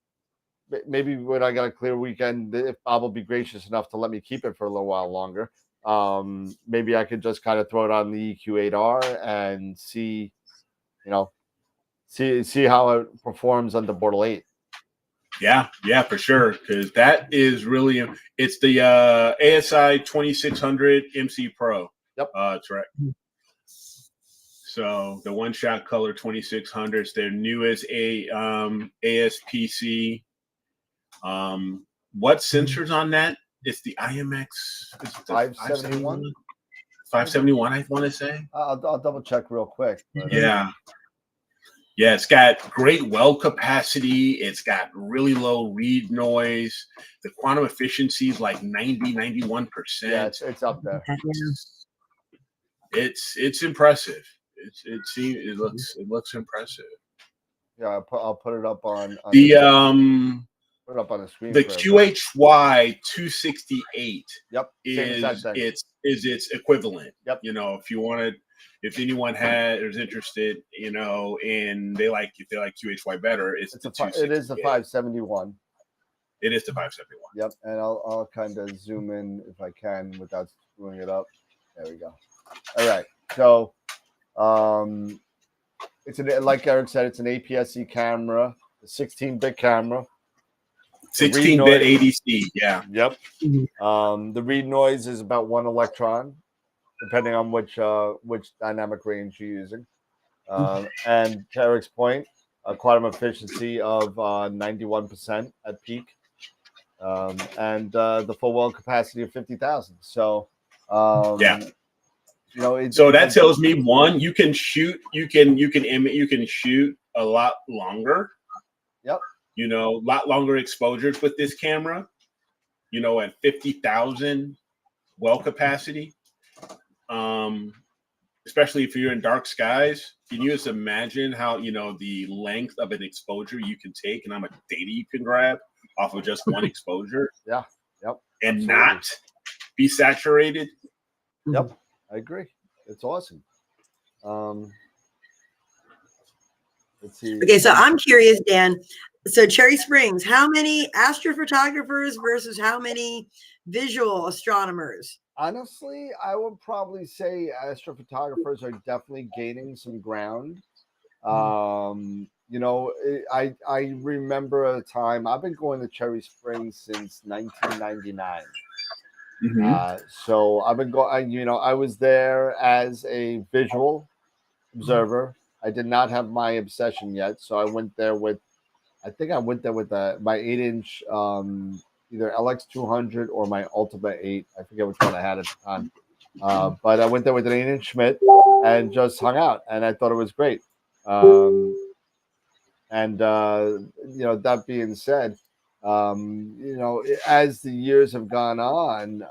when I got a clear weekend, if Bob will be gracious enough to let me keep it for a little while longer. Maybe I could just kind of throw it on the EQ8R and see how it performs on the Bortle 8. Yeah, for sure. Because that is really, it's the ASI 2600 MC Pro. Yep. That's right. So the one shot color 2600s, their newest ASPC. What sensors on that? It's the IMX. Is it the 571. 571, I want to say. I'll double check real quick. Yeah. Yeah, it's got great well capacity. It's got really low read noise. The quantum efficiency is like 91%. Yeah, it's up there. It's impressive. It looks impressive. Yeah, I'll put it up on The put it up on the screen. The for everybody. QHY 268 Yep, same exact is thing. its equivalent. Yep. You know, if anyone is interested, you know, and if they like QHY better, it is the 571. It is the 571. Yep, and I'll kind of zoom in if I can without screwing it up. There we go. All right, so like Eric said, it's an APS-C camera, a 16-bit camera. 16-bit ADC, yeah. Yep. The read noise is about 1 electron, depending on which dynamic range you're using. And to Eric's point, a quantum efficiency of 91% at peak, and the full well capacity of 50,000. So, yeah. You know, so that tells me you can shoot a lot longer. Yep. You know, a lot longer exposures with this camera. You know, at 50,000 well capacity. Especially if you're in dark skies, can you just imagine how, you know, the length of an exposure you can take and how much data you can grab off of just one exposure? Yeah. Yep. And Absolutely. not be saturated. Yep. I agree. It's awesome. Let's see. Okay, so I'm curious, Dan. So Cherry Springs, how many astrophotographers versus how many visual astronomers? Honestly, I would probably say astrophotographers are definitely gaining some ground. You know, I remember a time, I've been going to Cherry Springs since 1999. So I've been going, you know, I was there as a visual observer. I did not have my obsession yet, so I went there with my 8-inch either LX200 or my Ultima 8. I forget which one I had at the time. But I went there with an 8-inch Schmidt and just hung out, and I thought it was great. You know, that being said, you know, as the years have gone on,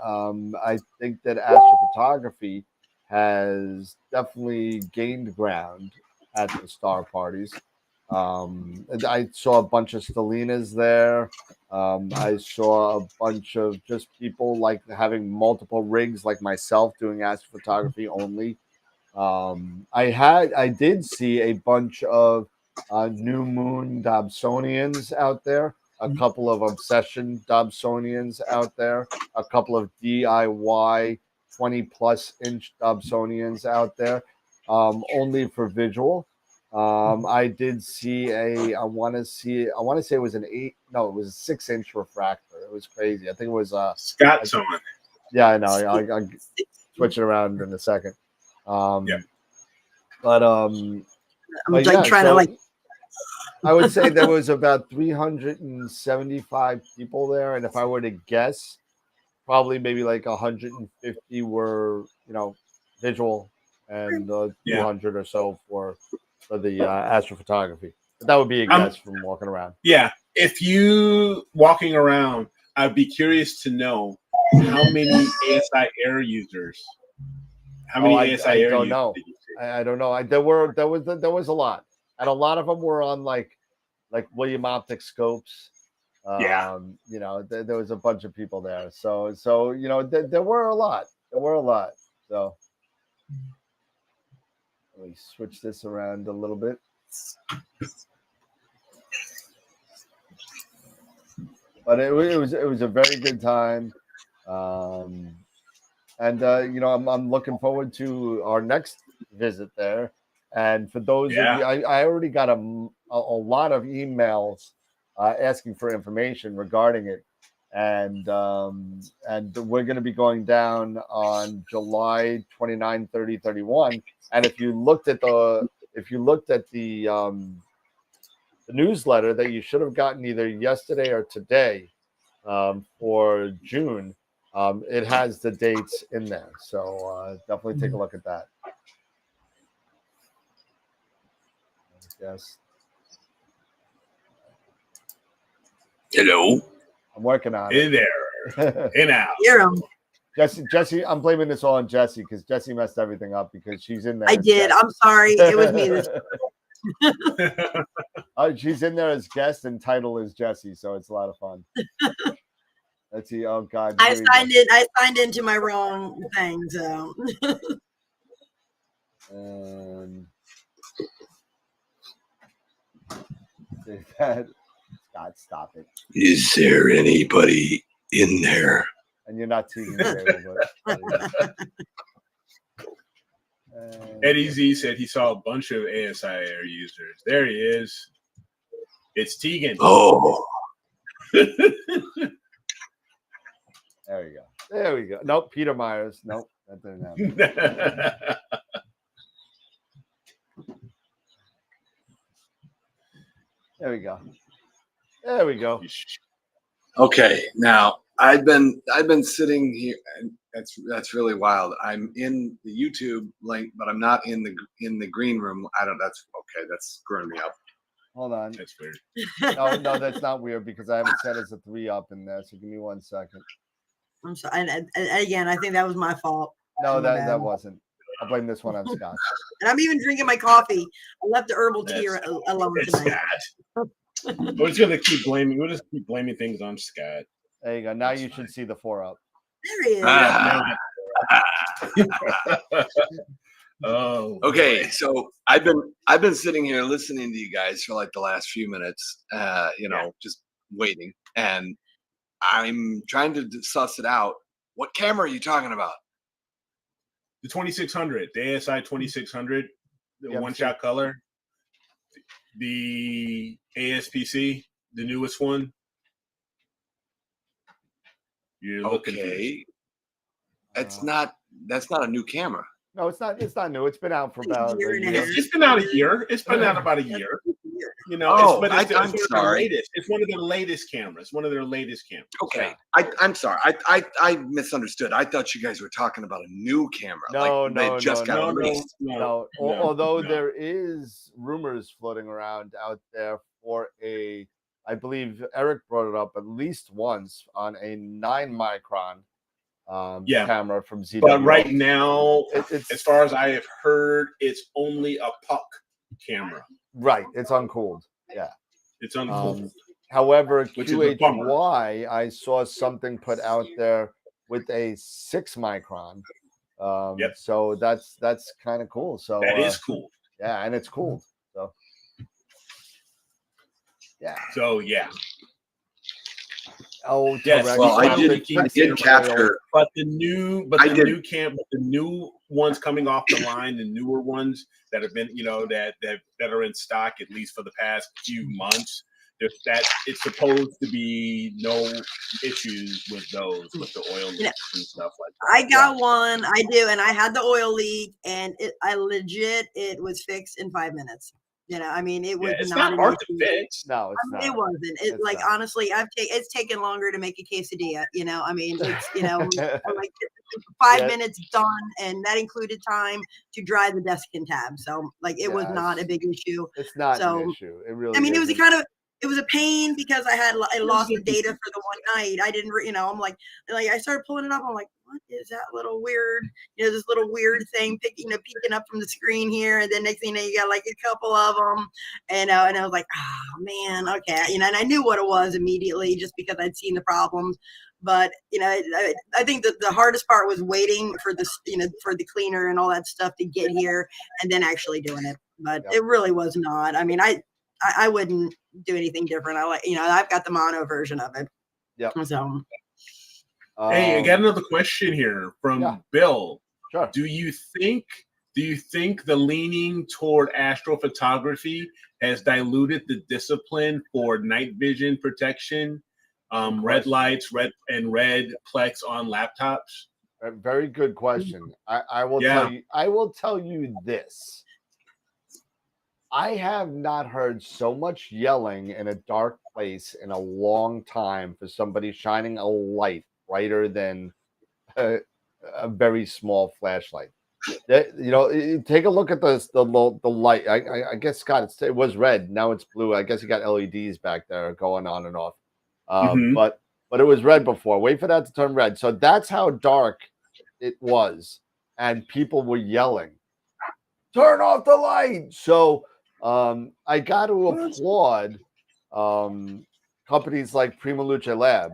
I think that astrophotography has definitely gained ground at the star parties. I saw a bunch of Stelinas there. I saw a bunch of just people like having multiple rigs, like myself, doing astrophotography only. I did see a bunch of New Moon Dobsonians out there, a couple of Obsession Dobsonians out there, a couple of DIY 20+ inch Dobsonians out there, only for visual. I did see I want to say it was it was a 6-inch refractor. It was crazy. I think it was Scott's on. Yeah, I know. I'll switch it around in a second. Yeah. I'm like trying to like. I would say there was about 375 people there, and if I were to guess, probably maybe like 150 were, you know, visual, and 200 or so for the astrophotography. But that would be a guess from walking around. Yeah, if you walking around, I'd be curious to know how many ASI Air users. How many ASI Air don't users know. did you see? I don't know. There was a lot, and a lot of them were on like William Optic scopes. You know, there was a bunch of people there. So you know, there were a lot. So let me switch this around a little bit. But it was a very good time. And you know, I'm looking forward to our next visit there. And for those of you, I already got a lot of emails asking for information regarding it, and we're going to be going down on July 29, 30, 31. And if you looked at the newsletter that you should have gotten either yesterday or today for June, it has the dates in there. So definitely take a look at that. Yes. Hello. I'm working on Hey it. there. Hey now. Hear 'em. Jesse, I'm blaming this all on Jesse because Jesse messed everything up because she's in there. I as did. guest. I'm sorry. It was me this She's in there as guest and title is Jesse, so it's a lot of fun. Let's see. Oh God. I signed into my wrong thing, so that Scott, stop it. Is there anybody in there? And you're not teasing today, but Eddie Z said he saw a bunch of ASIR users. There he is. It's Tegan. Oh, there we go. There we go. Nope, Peter Myers. Nope, that didn't happen. There we go. There we go. okay. Now I've been sitting here, and that's really wild. I'm in the YouTube link, but I'm not in the green room. I don't. That's okay. That's screwing me up. Hold on. That's weird. No, that's not weird because I have it set as a 3 up in there. So give me 1 second. I'm sorry. And again, I think that was my fault. No, that wasn't. I'll blame this one on Scott. And I'm even drinking my coffee. I left the herbal tea alone It's tonight. Scott. We're just gonna keep blaming. We'll just keep blaming things on Scott. There you go. Now you should see the 4 up. There he is. Oh. Okay, boy. so I've been sitting here listening to you guys for like the last few minutes, just waiting, and I'm trying to suss it out. What camera are you talking about? The 2600, the ASI 2600, the Yeah, one-shot color. The ASPC, the newest one. You're looking for Okay, that's not a new camera. No, it's not. It's not new. It's been out for about a year. It's been out a year. It's been out about a year. You know, Oh, it's I'm sorry. latest. It's one of their latest cameras. One of their latest cameras. Okay, I'm sorry. I misunderstood. I thought you guys were talking about a new camera. No, they just got released. Although there is rumors floating around out there for I believe Eric brought it up at least once on a 9-micron camera from ZW. But right now, it's as far as I have heard, it's only a puck camera. Right, it's uncooled. Yeah, it's uncooled. However, Which is a bummer. QHY, I saw something put out there with a 6-micron. Yep. So that's kind of cool. So that is cool. Yeah, and it's cooled. So yeah. So yeah. Oh, yes. correct. Well, I did capture, but the new ones coming off the line, the newer ones that have been, that are in stock at least for the past few months. That it's supposed to be no issues with those, with the oil leaks and stuff like that. I got one. I do, and I had the oil leak, and it was fixed in 5 minutes. I mean, it was it's not hard to fix. No, it's not. It wasn't. It's like not. Honestly, it's taken longer to make a quesadilla. I mean, it's like 5 minutes done, and that included time to dry the desk and tab. So it was not a big issue. It's not an issue. It really. I mean, it was a pain because I lost the data for the one night. I didn't, I'm like I started pulling it up. I'm like, what is that little weird, this little weird thing peeking up from the screen here. And then next thing you got like a couple of them, and I was like, oh man, okay. And I knew what it was immediately just because I'd seen the problems. But, I think that the hardest part was waiting for this, for the cleaner and all that stuff to get here and then actually doing it. But it really was not. I mean, I wouldn't do anything different. I've got the mono version of it. Yeah. So, hey, I got another question here from Bill. Sure. Do you think the leaning toward astrophotography has diluted the discipline for night vision protection, red lights, red plex on laptops? Very good question. I will tell you. I will tell you this. I have not heard so much yelling in a dark place in a long time for somebody shining a light brighter than a very small flashlight. Take a look at the light. I guess, Scott, it was red. Now it's blue. I guess you got LEDs back there going on and off. But it was red before. Wait for that to turn red. So that's how dark it was, and people were yelling, "Turn off the light!" So I got to applaud companies like Prima Luce Lab,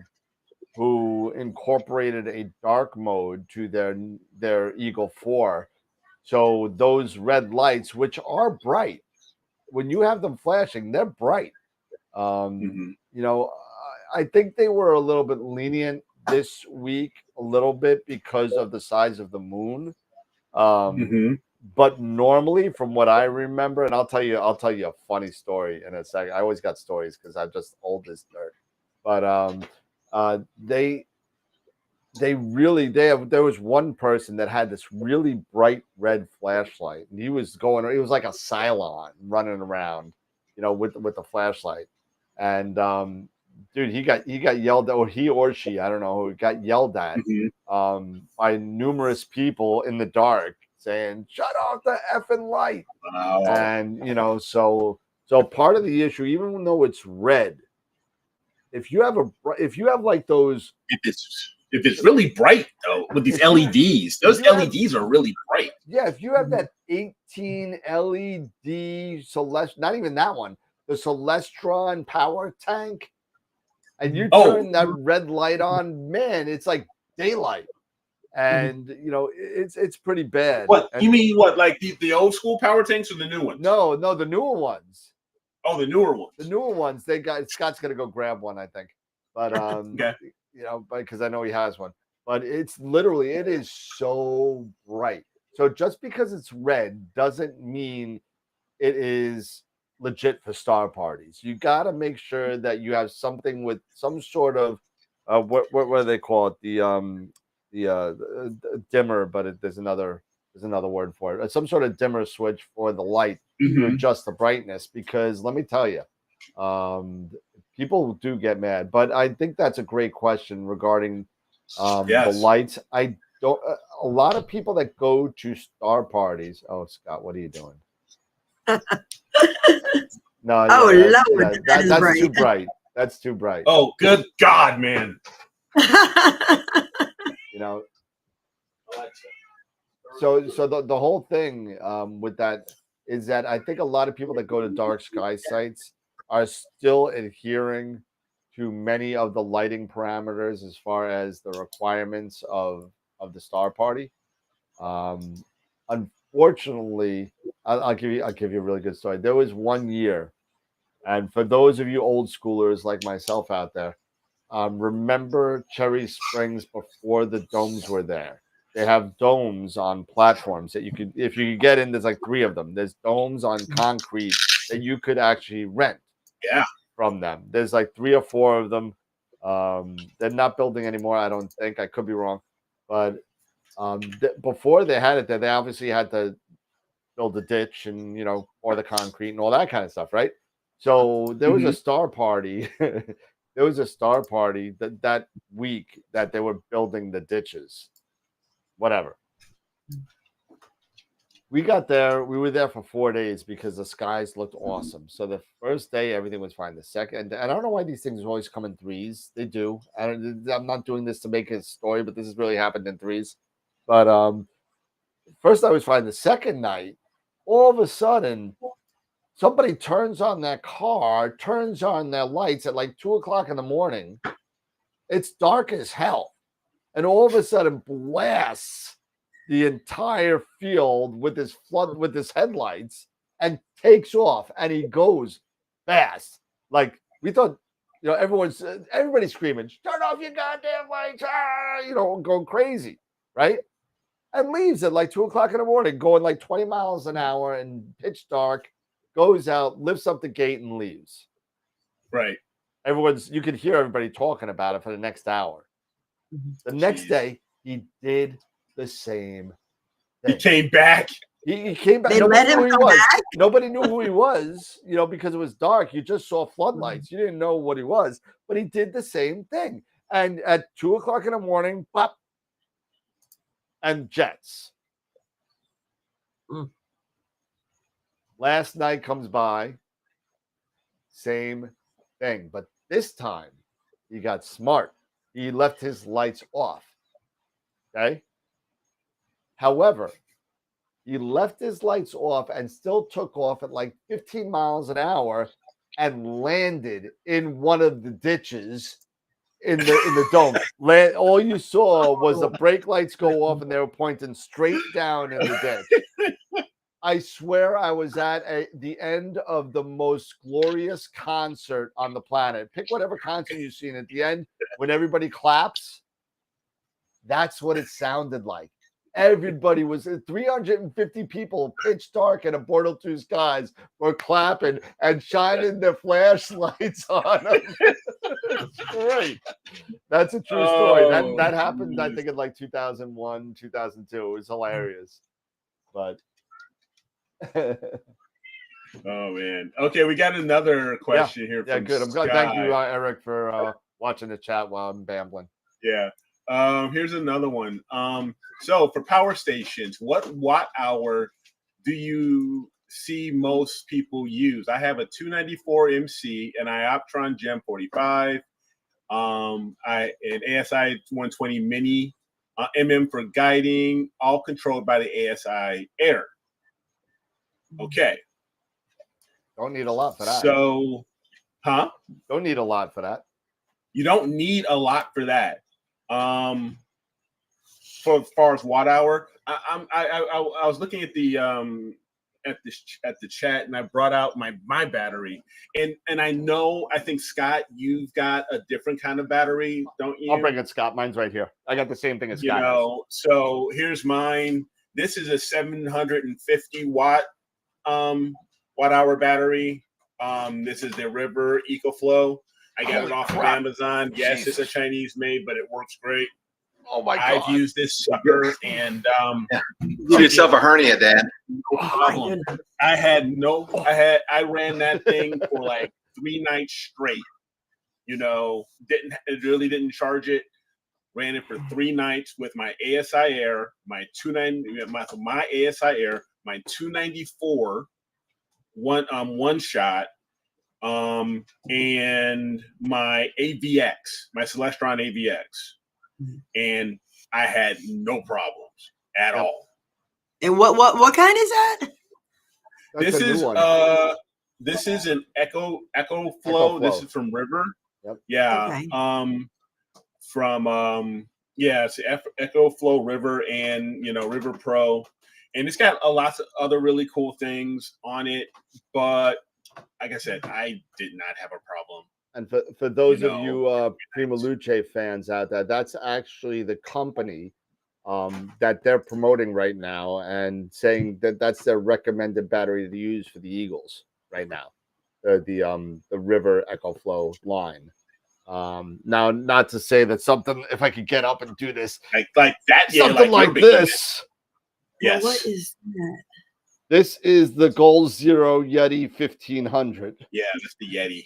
who incorporated a dark mode to their Eagle 4. So those red lights, which are bright, when you have them flashing, they're bright. I think they were a little bit lenient this week, a little bit because of the size of the moon. But normally, from what I remember, and I'll tell you a funny story in a second. I always got stories because I'm just old as dirt. But there was one person that had this really bright red flashlight, and he was like a Cylon running around, with the flashlight. And dude, he got yelled at, or he or she, I don't know, who got yelled at by numerous people in the dark saying, "Shut off the effing light." Wow. And so part of the issue, even though it's red, if you have like those, if it's really bright though, with these LEDs, those LEDs are really bright. Yeah, if you have that 18 LED not even that one, the Celestron power tank, and you turn that red light on, man, it's like daylight. And it's pretty bad. What you mean? What, like the old school power tanks or the new ones? No, the newer ones. Oh, the newer ones. The newer ones. Scott's gonna go grab one, I think. But okay. Because I know he has one. But it is so bright. So just because it's red doesn't mean it is legit for star parties. You got to make sure that you have something with some sort of what do they call it? The dimmer, but there's another word for it. Some sort of dimmer switch for the light to adjust the brightness. Because let me tell you, people do get mad. But I think that's a great question regarding the lights. I don't. A lot of people that go to star parties. Oh, Scott, what are you doing? No. That's bright. Too bright. That's too bright. Oh, good God, man. So the whole thing with that is that I think a lot of people that go to dark sky sites are still adhering to many of the lighting parameters as far as the requirements of the star party. Unfortunately, I'll give you a really good story. There was one year, and for those of you old schoolers like myself out there, remember Cherry Springs before the domes were there. They have domes on platforms that if you could get in, there's like 3 of them. There's domes on concrete that you could actually rent from them. There's like 3 or 4 of them. They're not building anymore, I don't think. I could be wrong. But before they had it there, they obviously had to build a ditch and, pour the concrete and all that kind of stuff, right? So there was a star party. There was a star party that week that they were building the ditches. Whatever. We got there. We were there for 4 days because the skies looked awesome. So the first day, everything was fine. The second, and I don't know why these things always come in 3s. They do. I'm not doing this to make a story, but this has really happened in 3s. But first night was fine. The second night, all of a sudden, somebody turns on their car, turns on their lights at like 2:00 in the morning. It's dark as hell. And all of a sudden blasts the entire field with his headlights and takes off, and he goes fast. Like, we thought, everybody's screaming, "Turn off your goddamn lights!" Going crazy, right? And leaves at like 2:00 in the morning, going like 20 miles an hour and pitch dark, goes out, lifts up the gate and leaves. Right. You could hear everybody talking about it for the next hour. The next day, he did the same thing. He came back. He came back. They let him come back? Nobody knew who he was, because it was dark. You just saw floodlights. You didn't know what he was, but he did the same thing. And at 2:00 in the morning, pop, and jets. Mm. Last night comes by, same thing, but this time he got smart. He left his lights off. Okay. However, he left his lights off and still took off at like 15 miles an hour and landed in one of the ditches in the dome. All you saw was the brake lights go off and they were pointing straight down in the ditch. I swear I was at the end of the most glorious concert on the planet. Pick whatever concert you've seen. At the end, when everybody claps, that's what it sounded like. Everybody was 350 people, pitch dark in a Portal 2 skies, were clapping and shining their flashlights on them. It's great. That's a true story. That happened, I think, in like 2001, 2002. It was hilarious. But oh man. Okay, we got another question here. Yeah, from good. I'm glad. Sky. Thank you, Eric, for watching the chat while I'm bambling. Yeah. Here's another one. So for power stations, what watt hour do you see most people use? I have a 294 MC and Ioptron Gem 45. An ASI 120 Mini, MM for guiding, all controlled by the ASI Air. Okay. Don't need a lot for that. So, Don't need a lot for that. You don't need a lot for that. For as far as watt hour, I was looking at the chat and I brought out my battery and I think Scott, you've got a different kind of battery, don't you? I'll bring it, Scott. Mine's right here. I got the same thing as Scott. So here's mine. This is a 750 watt hour battery. This is the River EcoFlow. I got it off of Amazon. Yes, it's a Chinese made, but it works great. Oh my God. I've used this sucker and give yourself a hernia, Dan. No problem. I ran that thing for like 3 nights straight. It really didn't charge it. Ran it for 3 nights with my ASI Air, my ASI Air, my 294 one shot, and my AVX, my Celestron AVX. And I had no problems at all. And what kind is that? This is an EcoFlow. This is from River. Yep. Yeah. Okay. It's EcoFlow River and River Pro, and it's got lots of other really cool things on it. But like I said, I did not have a problem. And for those of you Prima Luce fans out there, that's actually the company that they're promoting right now and saying that that's their recommended battery to use for the Eagles right now, the River EcoFlow line. Now, not to say that something, if I could get up and do this, like that, something like this. Yes. Well, what is that? This is the Gold Zero Yeti 1500. Yeah, that's the Yeti.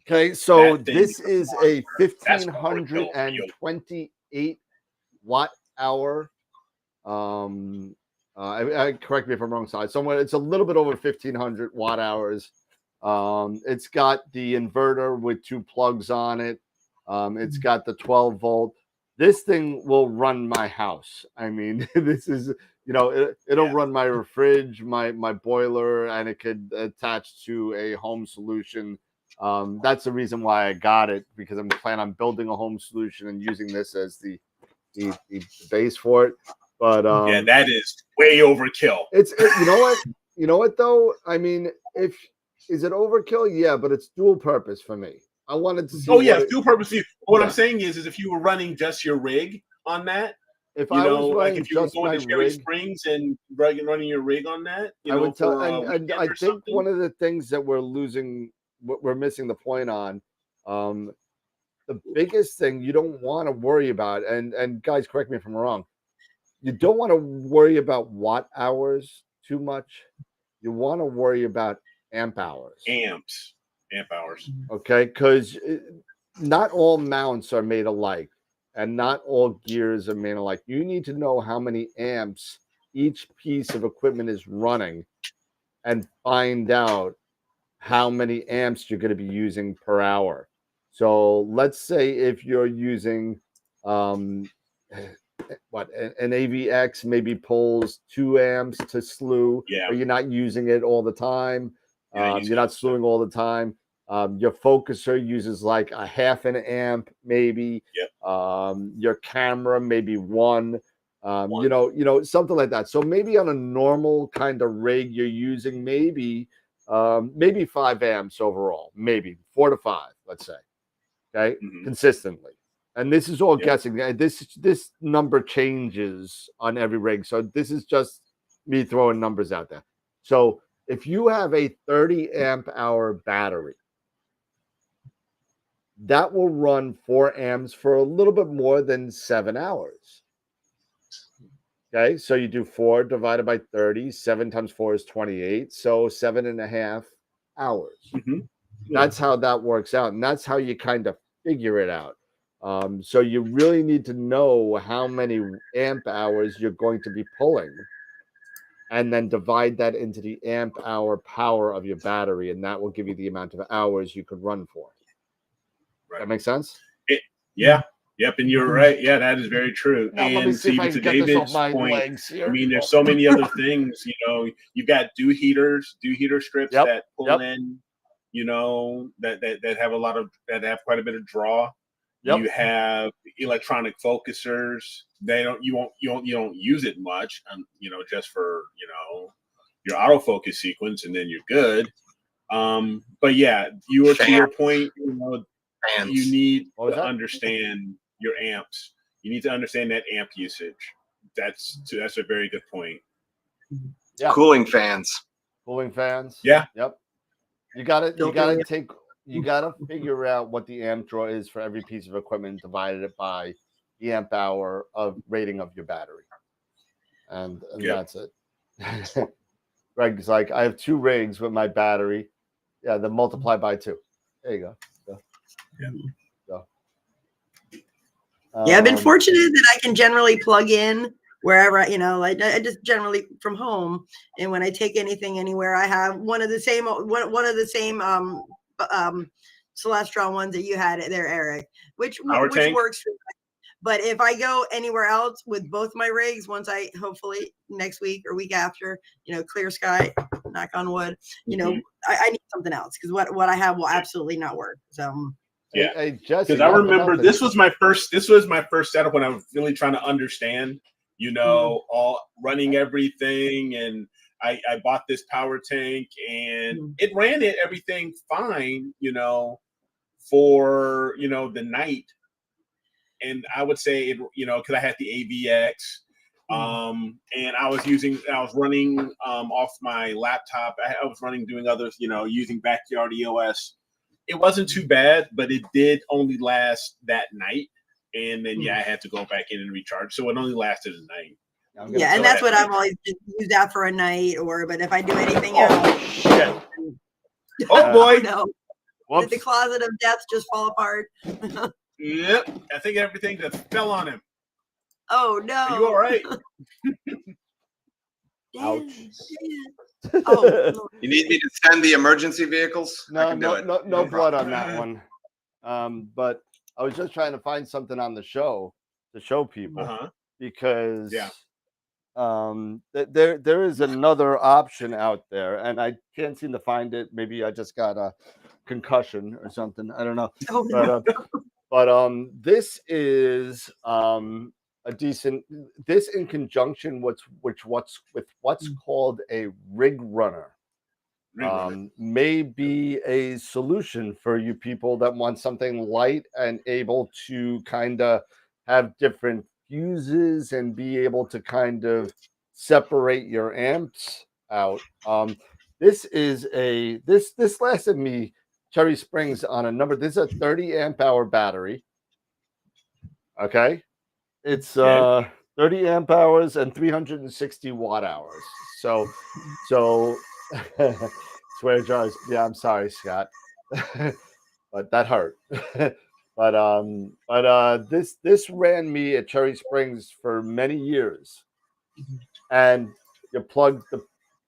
Okay, so this is a 1528 watt hour. Correct me if I'm wrong, side. Somewhere it's a little bit over 1500 watt hours. It's got the inverter with 2 plugs on it. It's got the 12 volt. This thing will run my house. I mean, this is, it'll run my fridge, my boiler, and it could attach to a home solution. That's the reason why I got it, because I'm planning on building a home solution and using this as the base for it. But that is way overkill. You know what though? I mean, is it overkill? Yeah, but it's dual purpose for me. I wanted to see. Oh yeah, dual purpose. What I'm saying is if you were running just your rig on that, if I was running if you were just going my to Cherry rig, Springs and running your rig on that, I would tell. And I think one of the things that we're missing the point on, the biggest thing you don't want to worry about, and guys, correct me if I'm wrong, you don't want to worry about watt hours too much. You want to worry about amp hours. Amp hours. Okay, because not all mounts are made alike, and not all gears are made alike. You need to know how many amps each piece of equipment is running and find out how many amps you're going to be using per hour. So let's say if you're using an AVX maybe pulls 2 amps to slew, but you're not using it all the time. You're not slewing all the time. Your focuser uses like a half an amp, maybe. Your camera, maybe one. Something like that. So maybe on a normal kind of rig, you're using maybe 5 amps overall, maybe 4 to 5, let's say. Okay, consistently. And this is all guessing. This number changes on every rig. So this is just me throwing numbers out there. So if you have a 30 amp hour battery, that will run 4 amps for a little bit more than 7 hours. Okay, so you do 4 divided by 30. 7 times 4 is 28. So 7.5 hours. That's how that works out. And that's how you kind of figure it out. So you really need to know how many amp hours you're going to be pulling and then divide that into the amp hour power of your battery. And that will give you the amount of hours you could run for. Right. That makes sense? Yep, and you're right. Yeah, that is very true. Now, and let me see if I to can get this David's off my point, legs here. I mean, there's so many other things. You've got dew heater strips that pull in. That have have quite a bit of draw. You have electronic focusers. You don't use it much. Just for your autofocus sequence, and then you're good. But yeah, to your point. You need to understand your amps. You need to understand that amp usage. That's a very good point. Yeah. Cooling fans. Yeah. Yep. You gotta figure out what the amp draw is for every piece of equipment, divided it by the amp hour of rating of your battery. And that's it. Greg's like, I have 2 rigs with my battery. Yeah, then multiply by 2. There you go. I've been fortunate that I can generally plug in wherever I just generally from home, and when I take anything anywhere, I have one of the same Celestron ones that you had there, Eric, which works. But if I go anywhere else with both my rigs, once I hopefully next week or week after, clear sky, knock on wood, I need something else, because what I have will absolutely not work. So. Yeah, because I remember this was my first setup when I was really trying to understand, all running everything, and I bought this power tank, and it ran everything fine, for the night, and I would say it, because I had the AVX, and I was running off my laptop. I was doing others, using Backyard EOS. It wasn't too bad, but it did only last that night. And then, I had to go back in and recharge. So it only lasted a night. Yeah, and that's what I've always used that for a night. But if I do anything else. Shit. Oh, boy. No. Did the closet of death just fall apart? Yep. I think everything just fell on him. Oh, no. Are you all right? Ouch. Oh, you need me to send the emergency vehicles? No blood on that one. But I was just trying to find something on the show to show people, because there is another option out there, and I can't seem to find it. Maybe I just got a concussion or something. I don't know. But this is a decent. This in conjunction with what's called a rig runner. May be a solution for you people that want something light and able to kind of have different fuses and be able to kind of separate your amps out. This lasted me Cherry Springs on a number. This is a 30 amp hour battery. Okay. It's 30 amp hours and 360 watt hours. So swear jars. Yeah, I'm sorry, Scott. But that hurt. but this ran me at Cherry Springs for many years. and you plug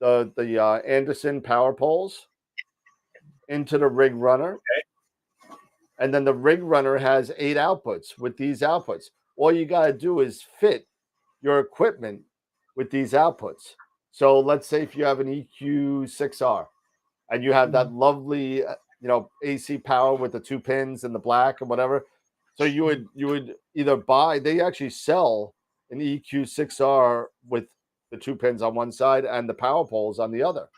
the Anderson power poles into the rig runner. And then the rig runner has 8 outputs with these outputs. All you got to do is fit your equipment with these outputs. So let's say if you have an EQ6R and you have that lovely, AC power with the 2 pins and the black and whatever. So you would either buy, they actually sell an EQ6R with the 2 pins on one side and the power poles on the other.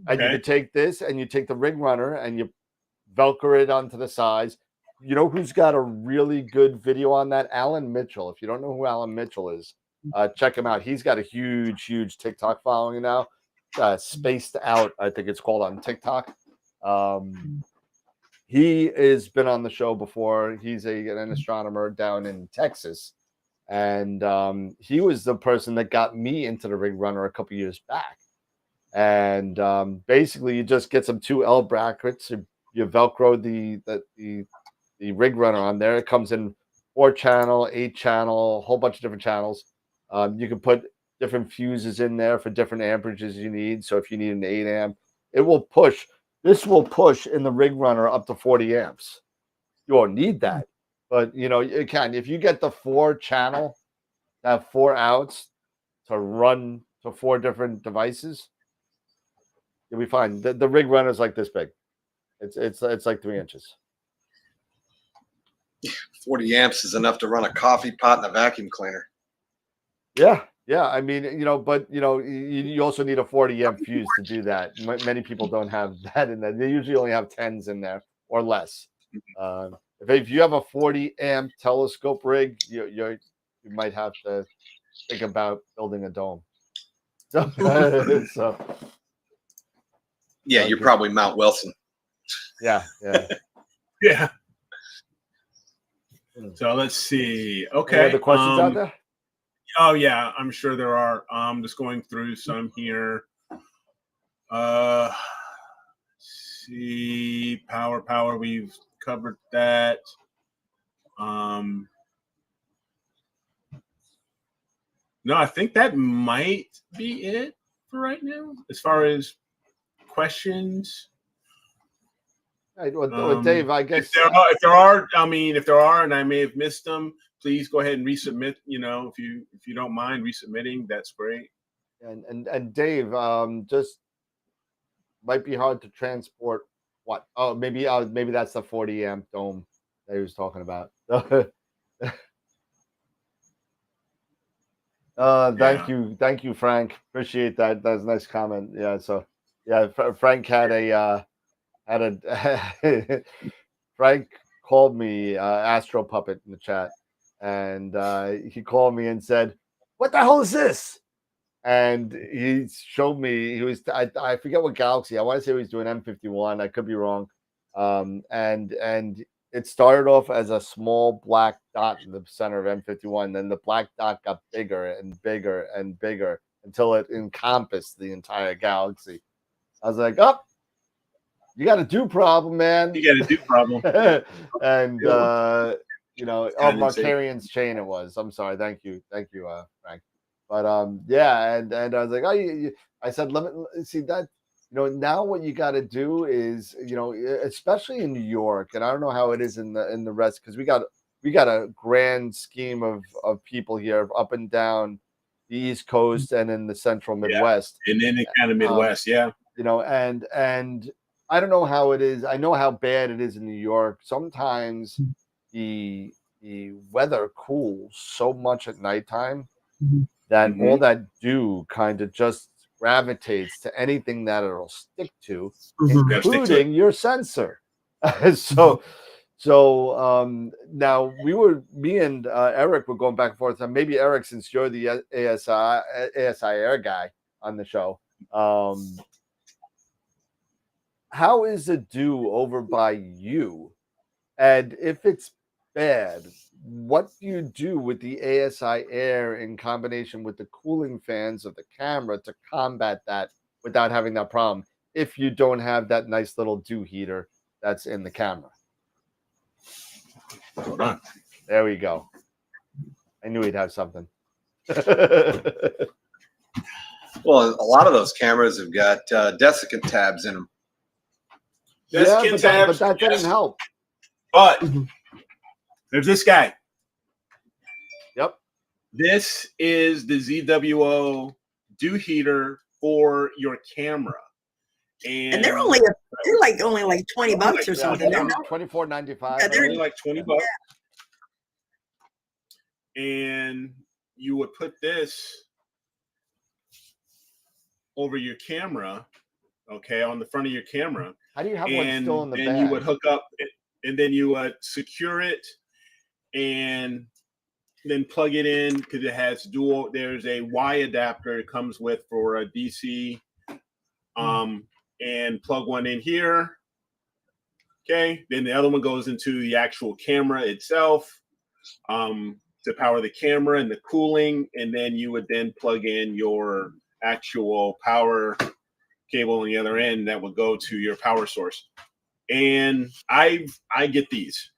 And you could take this and you take the rig runner and you Velcro it onto the sides. You know who's got a really good video on that? Alan Mitchell. If you don't know who Alan Mitchell is, check him out. He's got a huge TikTok following now. Spaced Out, I think it's called on TikTok. He has been on the show before. He's an astronomer down in Texas. And he was the person that got me into the rig runner a couple years back. And basically, you just get some 2 L brackets. You Velcro the rig runner on there. It comes in 4-channel, 8-channel, a whole bunch of different channels. You can put different fuses in there for different amperages you need. So if you need an 8 amp, it will push. This will push in the rig runner up to 40 amps. You won't need that, but it can. If you get the 4-channel, have 4 outs to run to 4 different devices, you'll be fine. The rig runner is like this big. It's like 3 inches. 40 amps is enough to run a coffee pot and a vacuum cleaner. Yeah. I mean, but you also need a 40 amp fuse to do that. Many people don't have that in there. They usually only have 10s in there or less. If you have a 40 amp telescope rig, you might have to think about building a dome. So yeah, you're probably Mount Wilson. Yeah. Yeah. So let's see. Okay. Any other questions out there? Oh yeah, I'm sure there are. Just going through some here. Let's see, power. We've covered that. No, I think that might be it for right now, as far as questions. Right, well, Dave, I guess if there are, and I may have missed them, please go ahead and resubmit. If you don't mind resubmitting, that's great. And Dave, just might be hard to transport. What? Oh, maybe that's the 40 amp dome that he was talking about. Thank you, Frank. Appreciate that. That's a nice comment. Yeah. So yeah, Frank had a. Frank called me Astro Puppet in the chat, and he called me and said, "What the hell is this?" And he showed me. He was I forget what galaxy. I want to say he was doing M51. I could be wrong. And it started off as a small black dot in the center of M51. Then the black dot got bigger and bigger and bigger until it encompassed the entire galaxy. I was like, "Oh, you got a do problem, man." You got a do problem. And Markarian's chain it was. I'm sorry. Thank you, Frank. But yeah, and I was like, I said, let me see that. Now what you got to do is, especially in New York, and I don't know how it is in the rest, because we got a grand scheme of people here up and down the East Coast and in the Central Midwest, and then the kind of Midwest, yeah. And I don't know how it is. I know how bad it is in New York. Sometimes the weather cools so much at nighttime that all that dew kind of just gravitates to anything that it'll stick to, including your sensor. So now me and Eric were going back and forth, and maybe Eric, since you're the ASI Air guy on the show, how is the dew over by you? And if it's bad, what do you do with the ASI Air in combination with the cooling fans of the camera to combat that without having that problem, if you don't have that nice little dew heater that's in the camera? Hold on. There we go. I knew he'd have something. Well, a lot of those cameras have got desiccant tabs in them. Desiccant but tabs, that yes. didn't help. But there's this guy. Yep. This is the ZWO dew heater for your camera. And they're only like $20 or something. They're not $24.95. Yeah, They're only like $20. And you would put this over your camera, okay, on the front of your camera. How do you have one still in the then bag? you would hook up, and then you would secure it, and then plug it in because it has dual. There's a Y adapter it comes with for a DC, and plug one in here. Okay, then the other one goes into the actual camera itself to power the camera and the cooling, and then you would then plug in your actual power cable on the other end that would go to your power source. And I get these.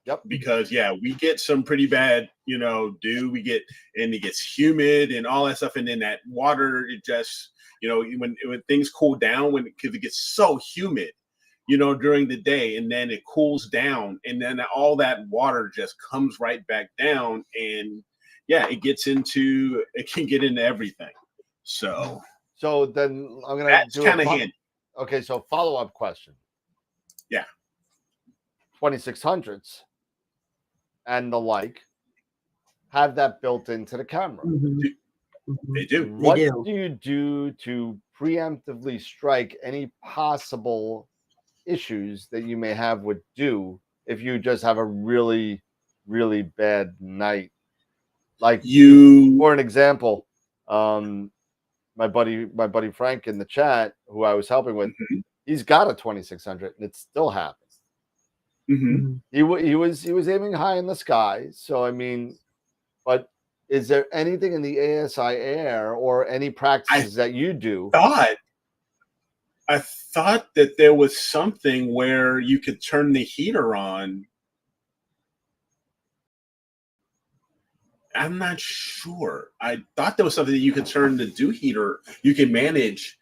Yep. Because we get some pretty bad, dew. We get, and it gets humid and all that stuff, and then that water, it just, when things cool down, because it gets so humid, during the day, and then it cools down, and then all that water just comes right back down, and it can get into everything. So then I'm gonna that's do kind of handy. Okay, so follow-up question. Yeah. 2600s and the like have that built into the camera. They do. What do you do to preemptively strike any possible issues that you may have with dew if you just have a really, really bad night? Like for an example, my buddy Frank in the chat, who I was helping with, he's got a 2600 and it still happens. He was aiming high in the sky. So I mean, but is there anything in the ASI Air or any practices that you do? I thought that there was something where you could turn the heater on. I'm not sure. I thought there was something that you could turn the dew heater. You can manage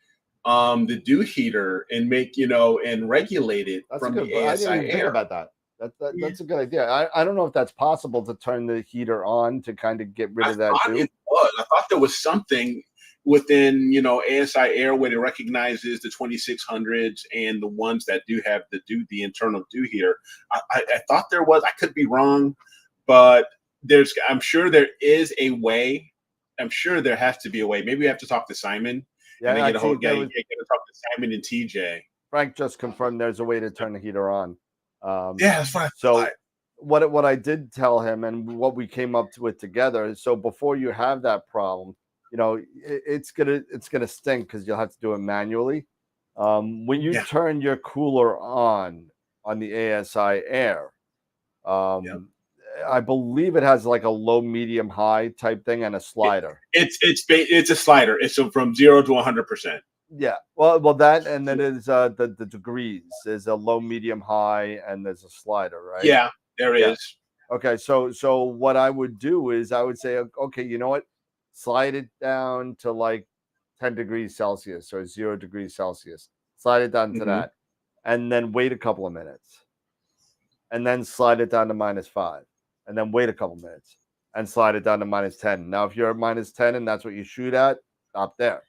the dew heater and make, and regulate it from the ASI I didn't even think Air. about that. That's a good idea. I don't know if that's possible to turn the heater on to kind of get rid of that dew. I thought there was something within, ASI Air where it recognizes the 2600s and the ones that do have the internal dew heater. I thought there was. I could be wrong, but I'm sure there is a way. I'm sure there has to be a way. Maybe we have to talk to Simon. Yeah, and get to talk to Simon and TJ. Frank just confirmed there's a way to turn the heater on. That's fine. So what I did tell him and what we came up with together is, so before you have that problem, it's gonna stink because you'll have to do it manually. When you turn your cooler on the ASI Air, I believe it has like a low, medium, high type thing and a slider. It's a slider. It's from 0 to 100%. Yeah. Well, that, and then is the degrees. There's a low, medium, high, and there's a slider, right? Yeah, there is. Okay. So what I would do is I would say, okay, you know what? Slide it down to like 10 degrees Celsius or 0 degrees Celsius. Slide it down to that, and then wait a couple of minutes, and then slide it down to -5. And then wait a couple minutes and slide it down to -10. Now, if you're at -10 and that's what you shoot at, stop there.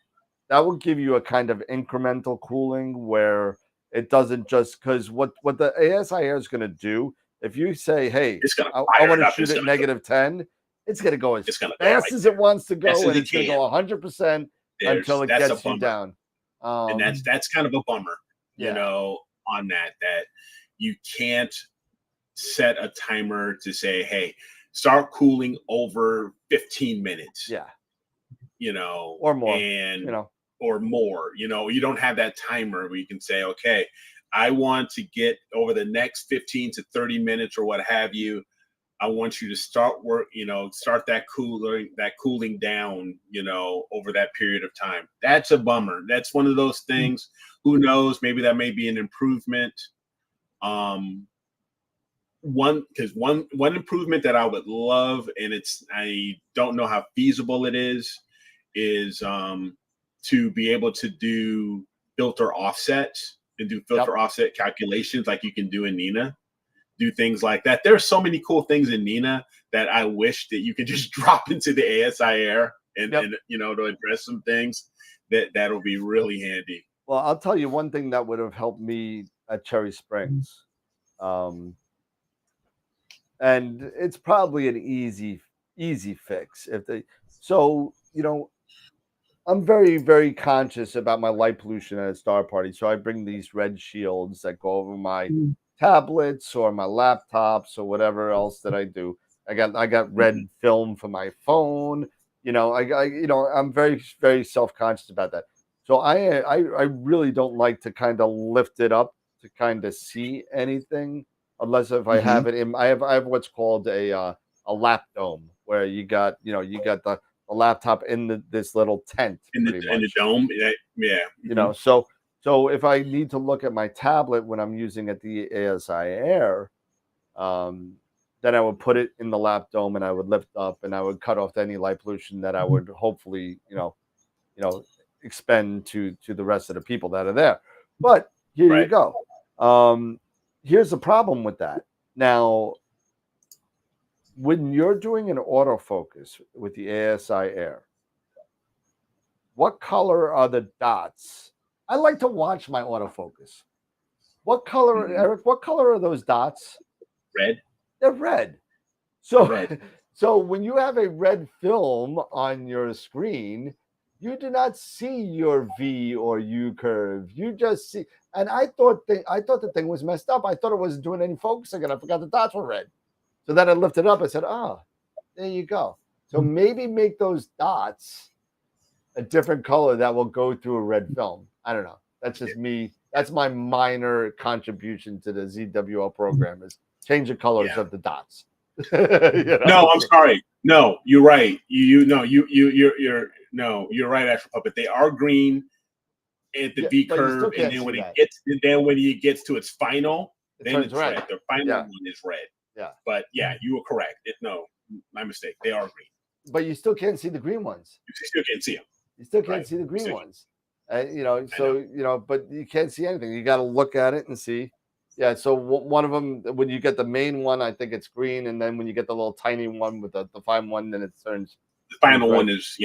That will give you a kind of incremental cooling where it doesn't just, because what the ASI Air is going to do, if you say, hey, I want to shoot at -10, it's going to go as fast as it wants to go, and it's going to go 100% until it gets you down. And that's kind of a bummer, on that you can't set a timer to say, hey, start cooling over 15 minutes. Or more. And or more. You don't have that timer where you can say, okay, I want to get over the next 15 to 30 minutes or what have you. I want you to start start that cooling down, over that period of time. That's a bummer. That's one of those things. Who knows? Maybe that may be an improvement. one improvement that I would love, and I don't know how feasible it is to be able to do filter offsets and do filter offset calculations like you can do in Nina. Do things like that. There are so many cool things in Nina that I wish that you could just drop into the ASIR and to address some things that'll be really handy. Well, I'll tell you one thing that would have helped me at Cherry Springs. And it's probably an easy fix I'm very, very conscious about my light pollution at a star party. So I bring these red shields that go over my tablets or my laptops or whatever else that I do. I got red film for my phone. I'm very, very self-conscious about that. So I really don't like to kind of lift it up to kind of see anything unless if I have it in. I have what's called a lap dome where you got the laptop in this little tent in the dome. So if I need to look at my tablet when I'm using at the ASIR, then I would put it in the lap dome and I would lift up and I would cut off any light pollution that I would hopefully expend to the rest of the people that are there. But here you go. Here's the problem with that. Now, when you're doing an autofocus with the ASIR, what color are the dots? I like to watch my autofocus. What color, Eric? What color are those dots? Red. They're red. So when you have a red film on your screen, you do not see your V or U curve. You just see. And I thought the thing was messed up. I thought it wasn't doing any focusing, and I forgot the dots were red. So then I lifted up. I said, there you go. So maybe make those dots a different color that will go through a red film. I don't know. That's just me. That's my minor contribution to the ZWL program is change the colors of the dots. No, I'm sorry. No, you're right. You're right, Astro Puppet. They are green at the V curve, and then when it gets to its final, then it's red. The final one is red. Yeah. But you were correct. My mistake. They are green. But you still can't see the green ones. You still can't see them. You still can't see the green ones. But you can't see anything. You got to look at it and see. Yeah. So one of them, when you get the main one, I think it's green. And then when you get the little tiny one with the fine one, then it turns. The final one is,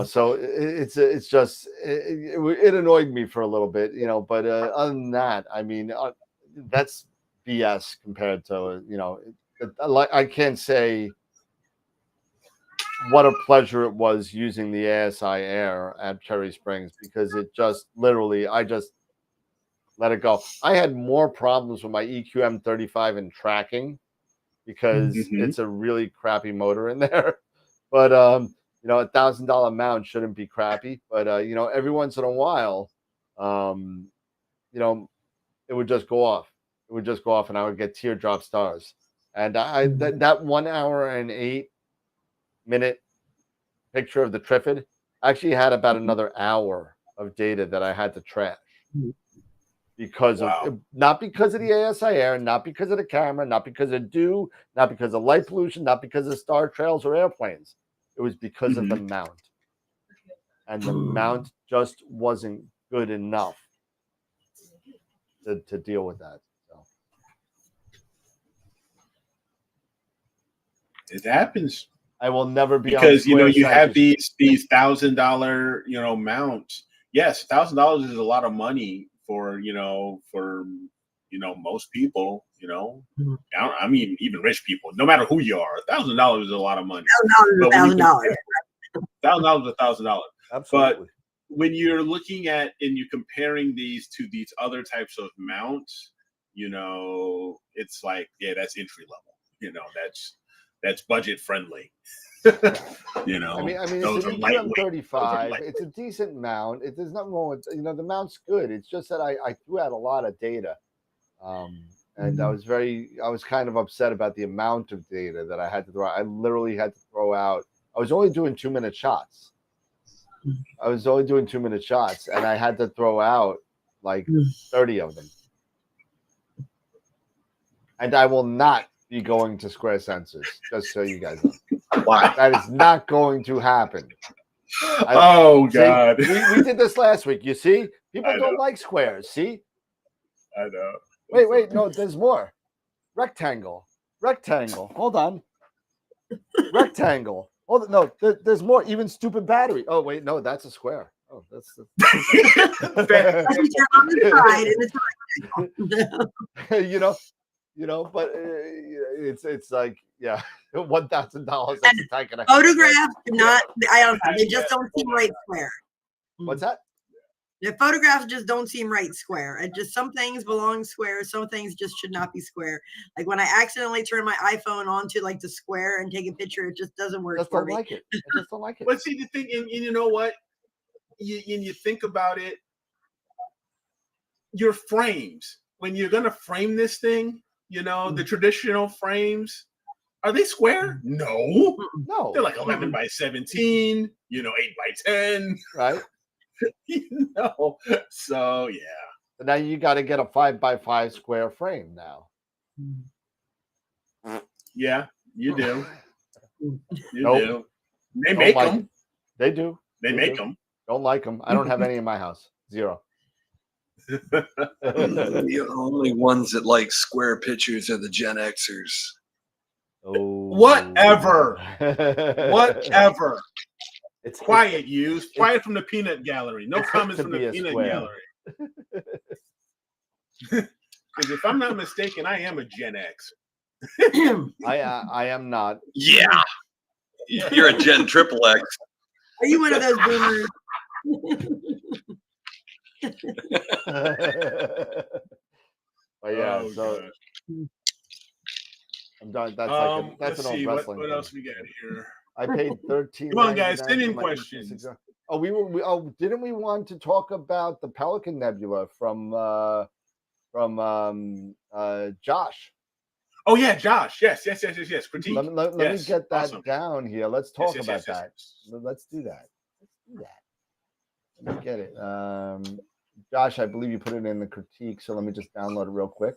So it's just, it annoyed me for a little bit, but other than that, I mean, that's BS compared to, I can't say what a pleasure it was using the ASIR at Cherry Springs because it just literally, I just let it go. I had more problems with my EQM35 and tracking because it's a really crappy motor in there. But, $1,000 mount shouldn't be crappy. But, every once in a while, it would just go off. It would just go off and I would get teardrop stars. And that 1 hour and 8 minute picture of the Trifid actually had about another hour of data that I had to trash because of not because of the ASIR, not because of the camera, not because of dew, not because of light pollution, not because of star trails or airplanes. It was because of the mount. And the mount just wasn't good enough to deal with that. It happens. I will never be because you have these $1,000 mounts. Yes, $1,000 is a lot of money for most people. I mean even rich people. No matter who you are, $1,000 is a lot of money. $1,000. $1,000 is $1,000. Absolutely. But when you're looking at and you're comparing these to these other types of mounts, it's like that's entry level. That's budget friendly. I mean, it's an EQM35. It's a decent mount. There's nothing wrong with the mount's good. It's just that I threw out a lot of data, and I was kind of upset about the amount of data that I had to throw out. I literally had to throw out. I was only doing 2-minute shots. And I had to throw out like 30 of them. And I will not be going to square sensors, just so you guys know. Why? That is not going to happen. Oh God! We did this last week. You see, people I don't know. like squares. See? I know. Wait, no, there's more. Rectangle. Hold on. Rectangle. Hold on. No, there's more. Even stupid battery. Oh wait, no, that's a square. Oh, that's the. You turn on the side and it's but it's like $1,000. That's a tank and a half. photographs do not. I don't know. They just don't seem right square. What's that? The photographs just don't seem right square. It just some things belong square, some things just should not be square. Like when I accidentally turn my iPhone onto like the square and take a picture, it just doesn't work for me. I just don't like it. But see the thing, and you know what? You think about it. Your frames, when you're gonna frame this thing, the traditional frames, are they square? No, they're like 11 by 17. 8 by 10. Right. So yeah. But now you got to get a 5 by 5 square frame now. Yeah, you do. You Nope. do. They make them. They do. They make them. Don't like them. I don't have any in my house. 0. The only ones that like square pictures are the Gen Xers. Oh. Whatever. Whatever. It's Quiet, you. Quiet from the peanut gallery. No comments from the peanut square. gallery. Because if I'm not mistaken, I am a Gen X. I am not. Yeah. You're a Gen Triple X. Are you one of those boomers? But yeah, Oh, so God. I'm done. That's Let's an old see wrestling. what thing. else we got here. I paid $13. Come on, guys, send in questions. Oh, didn't we want to talk about the Pelican Nebula from Josh? Oh yeah, Josh. Yes. Critique. Let me get that down here. Let's talk about that. Yes. Let's do that. Let me get it. Josh, I believe you put it in the critique, so let me just download it real quick.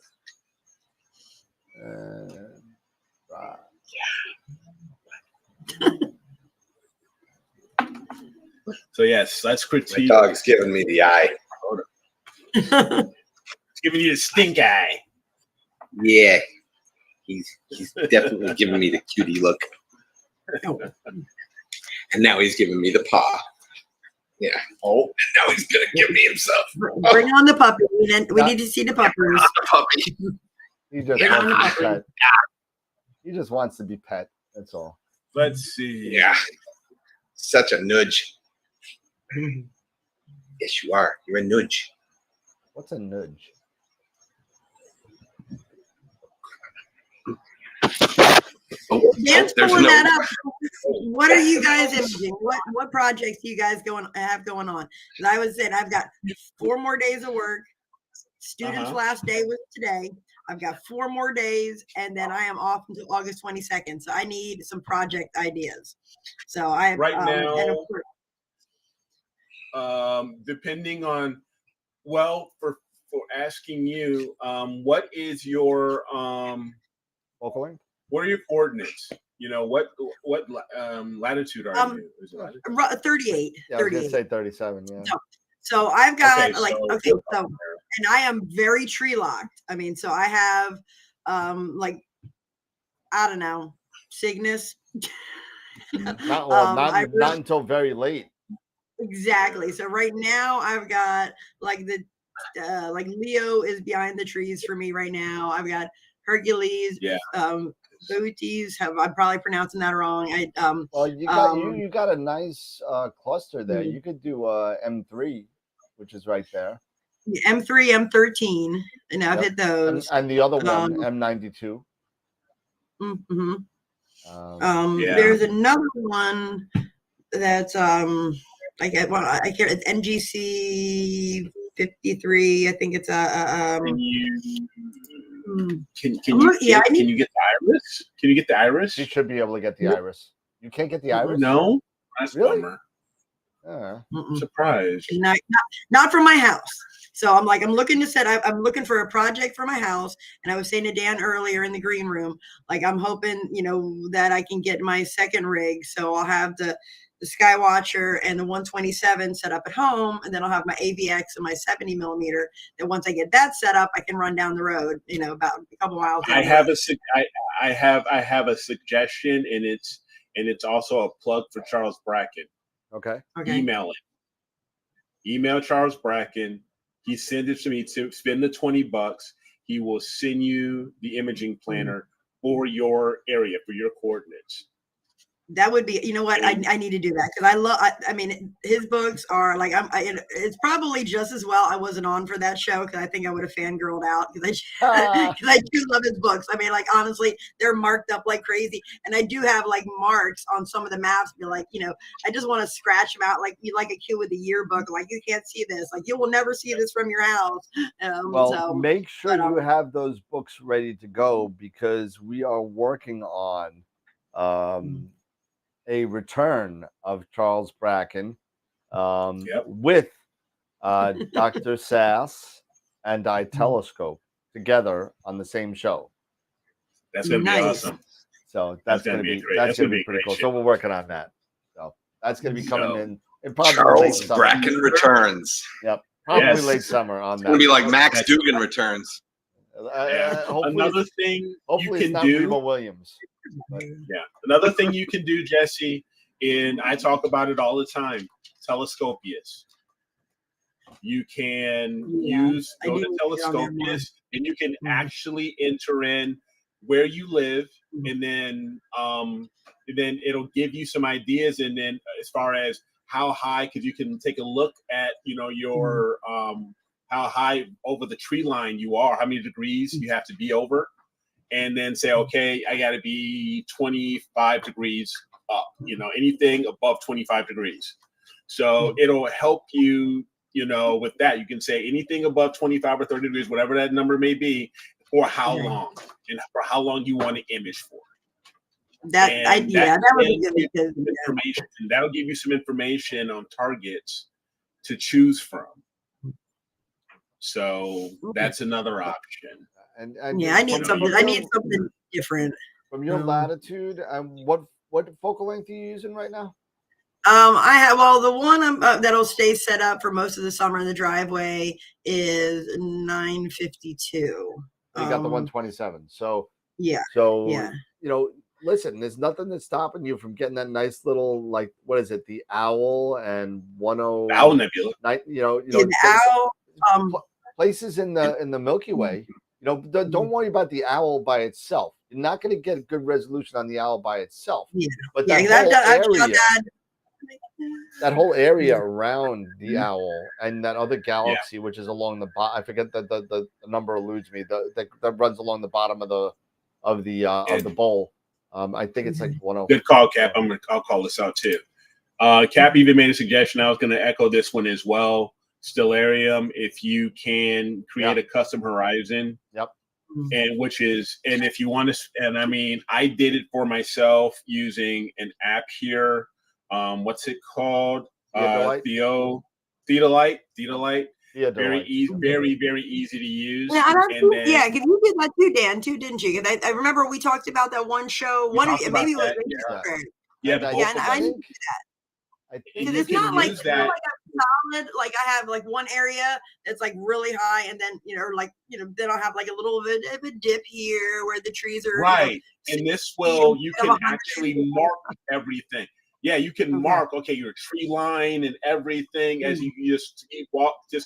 So yes, let's critique. My dog's giving me the eye. It's giving you the stink eye. Yeah. He's definitely giving me the cutie look. And now he's giving me the paw. Yeah. Oh, and now he's gonna give me himself. Bring on the puppy. We need to see the puppies. The puppy. He just wants to be pet. He just wants to be pet. That's all. Let's see. Yeah. Such a nudge. Yes, you are. You're a nudge. What's a nudge? Dan's pulling that up. What are you guys imaging? What projects do you guys have going on? Because I was saying I've got 4 more days of work. Students' last day was today. I've got 4 more days, and then I am off until August 22nd. So I need some project ideas. So I have right now. And of course, Depending on, for asking you, what is your Focal length? What are your coordinates? What latitude are you? Is it latitude? 38. Yeah, I was gonna say 37. Yeah. So I've got so and I am very tree locked. I mean, so I have I don't know, Cygnus. Not until very late. Exactly. So right now I've got Leo is behind the trees for me right now. I've got Hercules. Yeah. Booties. I'm probably pronouncing that wrong. You got a nice cluster there. You could do M3, which is right there. M3, M13, and I've hit those. And the other one, M92. Mm-hmm. Yeah. There's another one that's it's NGC 53. I think it's Can you get the iris? Can you get the iris? You should be able to get the iris. You can't get the iris? No. That's really? bummer. Surprised. Not from my house. So I'm looking to I'm looking for a project for my house. And I was saying to Dan earlier in the green room, like I'm hoping, that I can get my second rig. So I'll have the Skywatcher and the 127 set up at home. And then I'll have my AVX and my 70 millimeter. That once I get that set up, I can run down the road, about a couple miles. I have a suggestion, and it's also a plug for Charles Bracken. Okay. Email it. Email Charles Bracken. He sends it to me to spend the $20. He will send you the imaging planner for your area, for your coordinates. That would be, I need to do that because I mean, his books are like, it's probably just as well I wasn't on for that show because I think I would have fangirled out because I do love his books. I mean, like, honestly, they're marked up like crazy. And I do have like marks on some of the maps. Be like, I just want to scratch them out like you like a kid with a yearbook. Like, you can't see this. Like, you will never see this from your house. Make sure you have those books ready to go because we are working on a return of Charles Bracken with Dr. Sass and iTelescope together on the same show. That's going to be awesome. So that's going to be pretty cool. So we're working on that. So that's going to be coming in probably Charles Bracken returns. Yep. Probably late summer on that. It's going to be like Max Dugan returns. Another thing hopefully you can it's not do. Remo Williams. But. Yeah. Another thing you can do, Jesse, and I talk about it all the time, Telescopius. You can go to Telescopius and you can actually enter in where you live, and then it'll give you some ideas, and then as far as how high, because you can take a look at your how high over the tree line you are, how many degrees you have to be over, and then say, okay, I got to be 25 degrees up, anything above 25 degrees. So it'll help you, with that. You can say anything above 25 or 30 degrees, whatever that number may be, for how long, and for how long you want to image for. That would be good. Information. That'll give you some information on targets to choose from. So that's another option. And I need something. I need something different. From your latitude, what focal length are you using right now? I have the one that'll stay set up for most of the summer in the driveway is 952. You got the 127. So listen, there's nothing that's stopping you from getting that nice little, like, what is it, the Owl and 10 Owl Nebula. The Owl. Places in the Milky Way. Don't worry about the Owl by itself. You're not going to get good resolution on the Owl by itself. Yeah. But that whole area around the Owl and that other galaxy, which is along the bottom, I forget the number eludes me. That runs along the bottom of the bowl. I think it's like 104. Good call, Cap. I'll call this out too. Cap even made a suggestion. I was going to echo this one as well. Stellarium, if you can create a custom horizon. Yep. And if you want to, and I mean, I did it for myself using an app here. What's it called? Theodolite. Very easy, very easy to use. Yeah, because you did that too, Dan, too, didn't you? Because I remember we talked about that one show. Maybe it was I need to do that. Because it's not like a solid, like I have like one area that's like really high, and then then I'll have like a little bit of a dip here where the trees are right. And this you can actually mark everything. Yeah, you can mark your tree line and everything as you just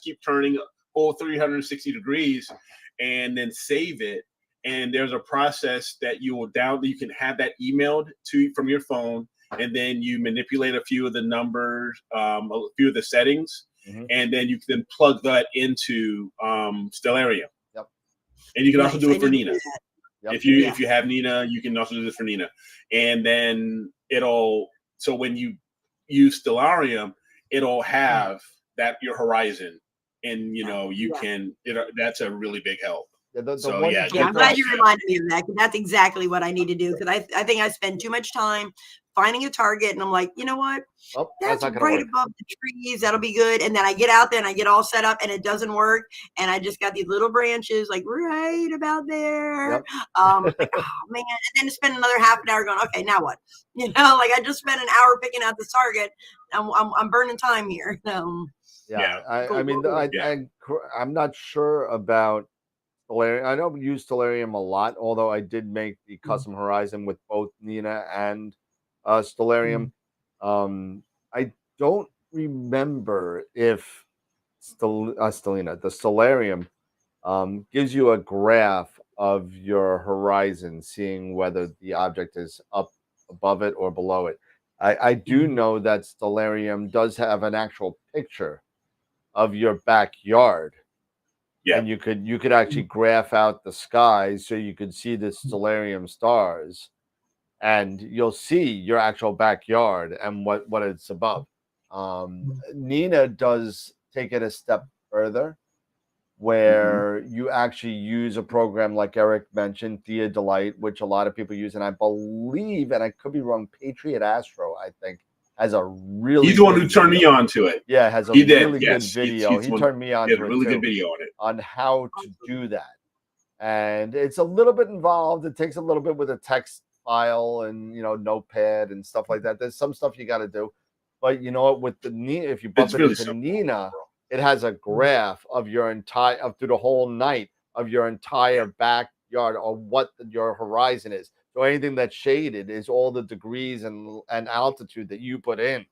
keep turning full 360 degrees, and then save it. And there's a process that you can have that emailed to from your phone. And then you manipulate a few of the numbers, a few of the settings, and then you can plug that into Stellarium. Yep. And you can also do it for Nina. Yep. If you have Nina, you can also do this for Nina. And then so when you use Stellarium, it'll have that your horizon, and you can. That's a really big help. The So, one yeah, Yeah, I'm good glad call. you reminded me of that, 'cause that's exactly what I need to do. Because I think I spend too much time finding a target, and I'm like, you know what? Oh, that's That's not gonna right work. above the trees. That'll be good. And then I get out there and I get all set up, and it doesn't work. And I just got these little branches, like right about there. Yep. Like, oh man! And then spend another half an hour going, okay, now what? You know, like I just spent an hour picking out this target. I'm burning time here. Yeah, I Cool. mean, Yeah. I'm not sure about Stellarium. I don't use Stellarium a lot, although I did make the custom horizon with both Nina and Stellarium. I don't remember if Stellina, the Stellarium, gives you a graph of your horizon, seeing whether the object is up above it or below it. I do know that Stellarium does have an actual picture of your backyard, Yeah. and you could actually graph out the sky so you could see the Stellarium stars, and you'll see your actual backyard and what it's above. Nina does take it a step further, where you actually use a program like Eric mentioned, Theodolite, which a lot of people use, and I believe, and I could be wrong, Patriot Astro, I think, has a really He's the one good who turned me video. on to it. Yeah, has a He did. really good Yes. video. He's He one- turned me on he had to a it really too, good video on it. on how to do that. And it's a little bit involved. It takes a little bit with a text file and notepad and stuff like that. There's some stuff you got to do, but you know what? With the Nina, if you bump It's it really into simple. Nina, it has a graph of your entire through the whole night of your entire backyard or what your horizon is. So anything that's shaded is all the degrees and altitude that you put in.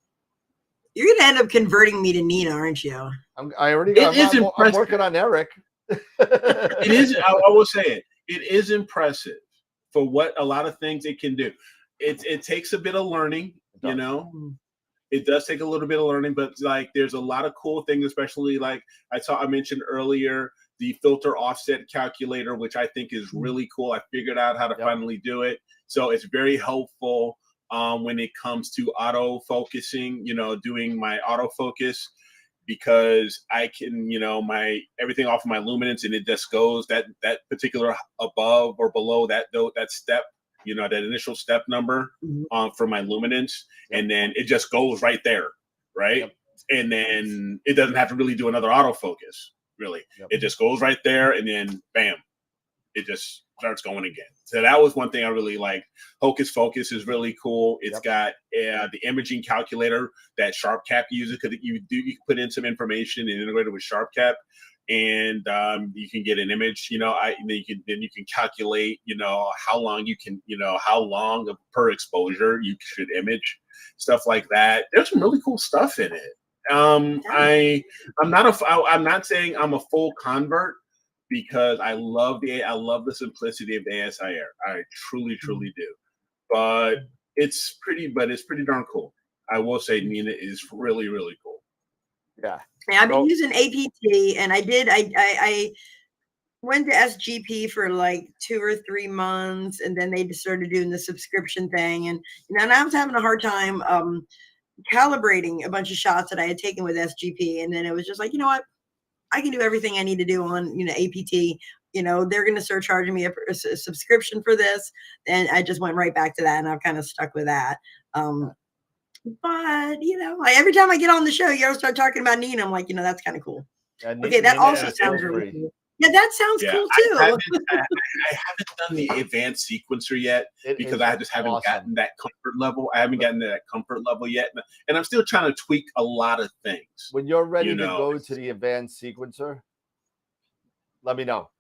You're gonna end up converting me to Nina, aren't you? I'm impressive. working on Eric. It is. I will say it. It is impressive for what a lot of things it can do. It takes a bit of learning, It does. It does take a little bit of learning, but like there's a lot of cool things, especially like I mentioned earlier, the filter offset calculator, which I think is really cool. I figured out how to finally do it. So it's very helpful when it comes to auto focusing, doing my autofocus, because I can, my everything off of my luminance, and it just goes that particular above or below that step, that initial step number for my luminance, and then it just goes right there, right? And then it doesn't have to really do another autofocus, really. It just goes right there, and then bam, it just starts going again. So that was one thing I really like. Hocus Focus is really cool. It's got the imaging calculator that SharpCap uses, because you can put in some information and integrate it with SharpCap, and you can get an image. Then you can calculate, how long you can, how long per exposure you should image, stuff like that. There's some really cool stuff in it. I'm not saying I'm a full convert, because I love the simplicity of the ASIR. I truly do. But it's pretty darn cool. I will say Nina is really, really cool. Yeah. I've been using APT, and I went to SGP for like 2 or 3 months, and then they just started doing the subscription thing. And and I was having a hard time calibrating a bunch of shots that I had taken with SGP, and then it was just like, you know what? I can do everything I need to do on, APT. They're going to start charging me a subscription for this. And I just went right back to that, and I've kind of stuck with that. But, like every time I get on the show, you start talking about Nina. I'm like, that's kind of cool. Okay, that also sounds really cool. Yeah, that sounds cool too. I haven't done the advanced sequencer yet, because I just haven't gotten that comfort level. I haven't gotten to that comfort level yet, and I'm still trying to tweak a lot of things. When you're ready to go to the advanced sequencer, let me know.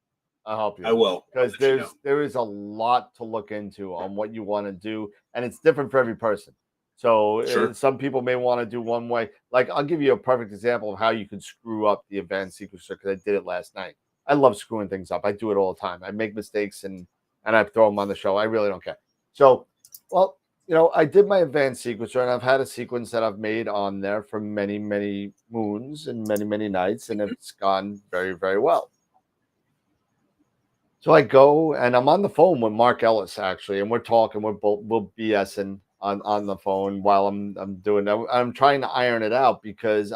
I'll help you. I will, because there is a lot to look into on what you want to do, and it's different for every person. So some people may want to do one way. Like, I'll give you a perfect example of how you can screw up the advanced sequencer, because I did it last night. I love screwing things up. I do it all the time. I make mistakes and I throw them on the show. I really don't care. So, well, I did my advanced sequencer, and I've had a sequence that I've made on there for many, many moons and many, many nights, and it's gone very, very well. So I go, and I'm on the phone with Mark Ellis, actually, and we're talking. We're BSing on the phone while I'm doing that. I'm trying to iron it out, because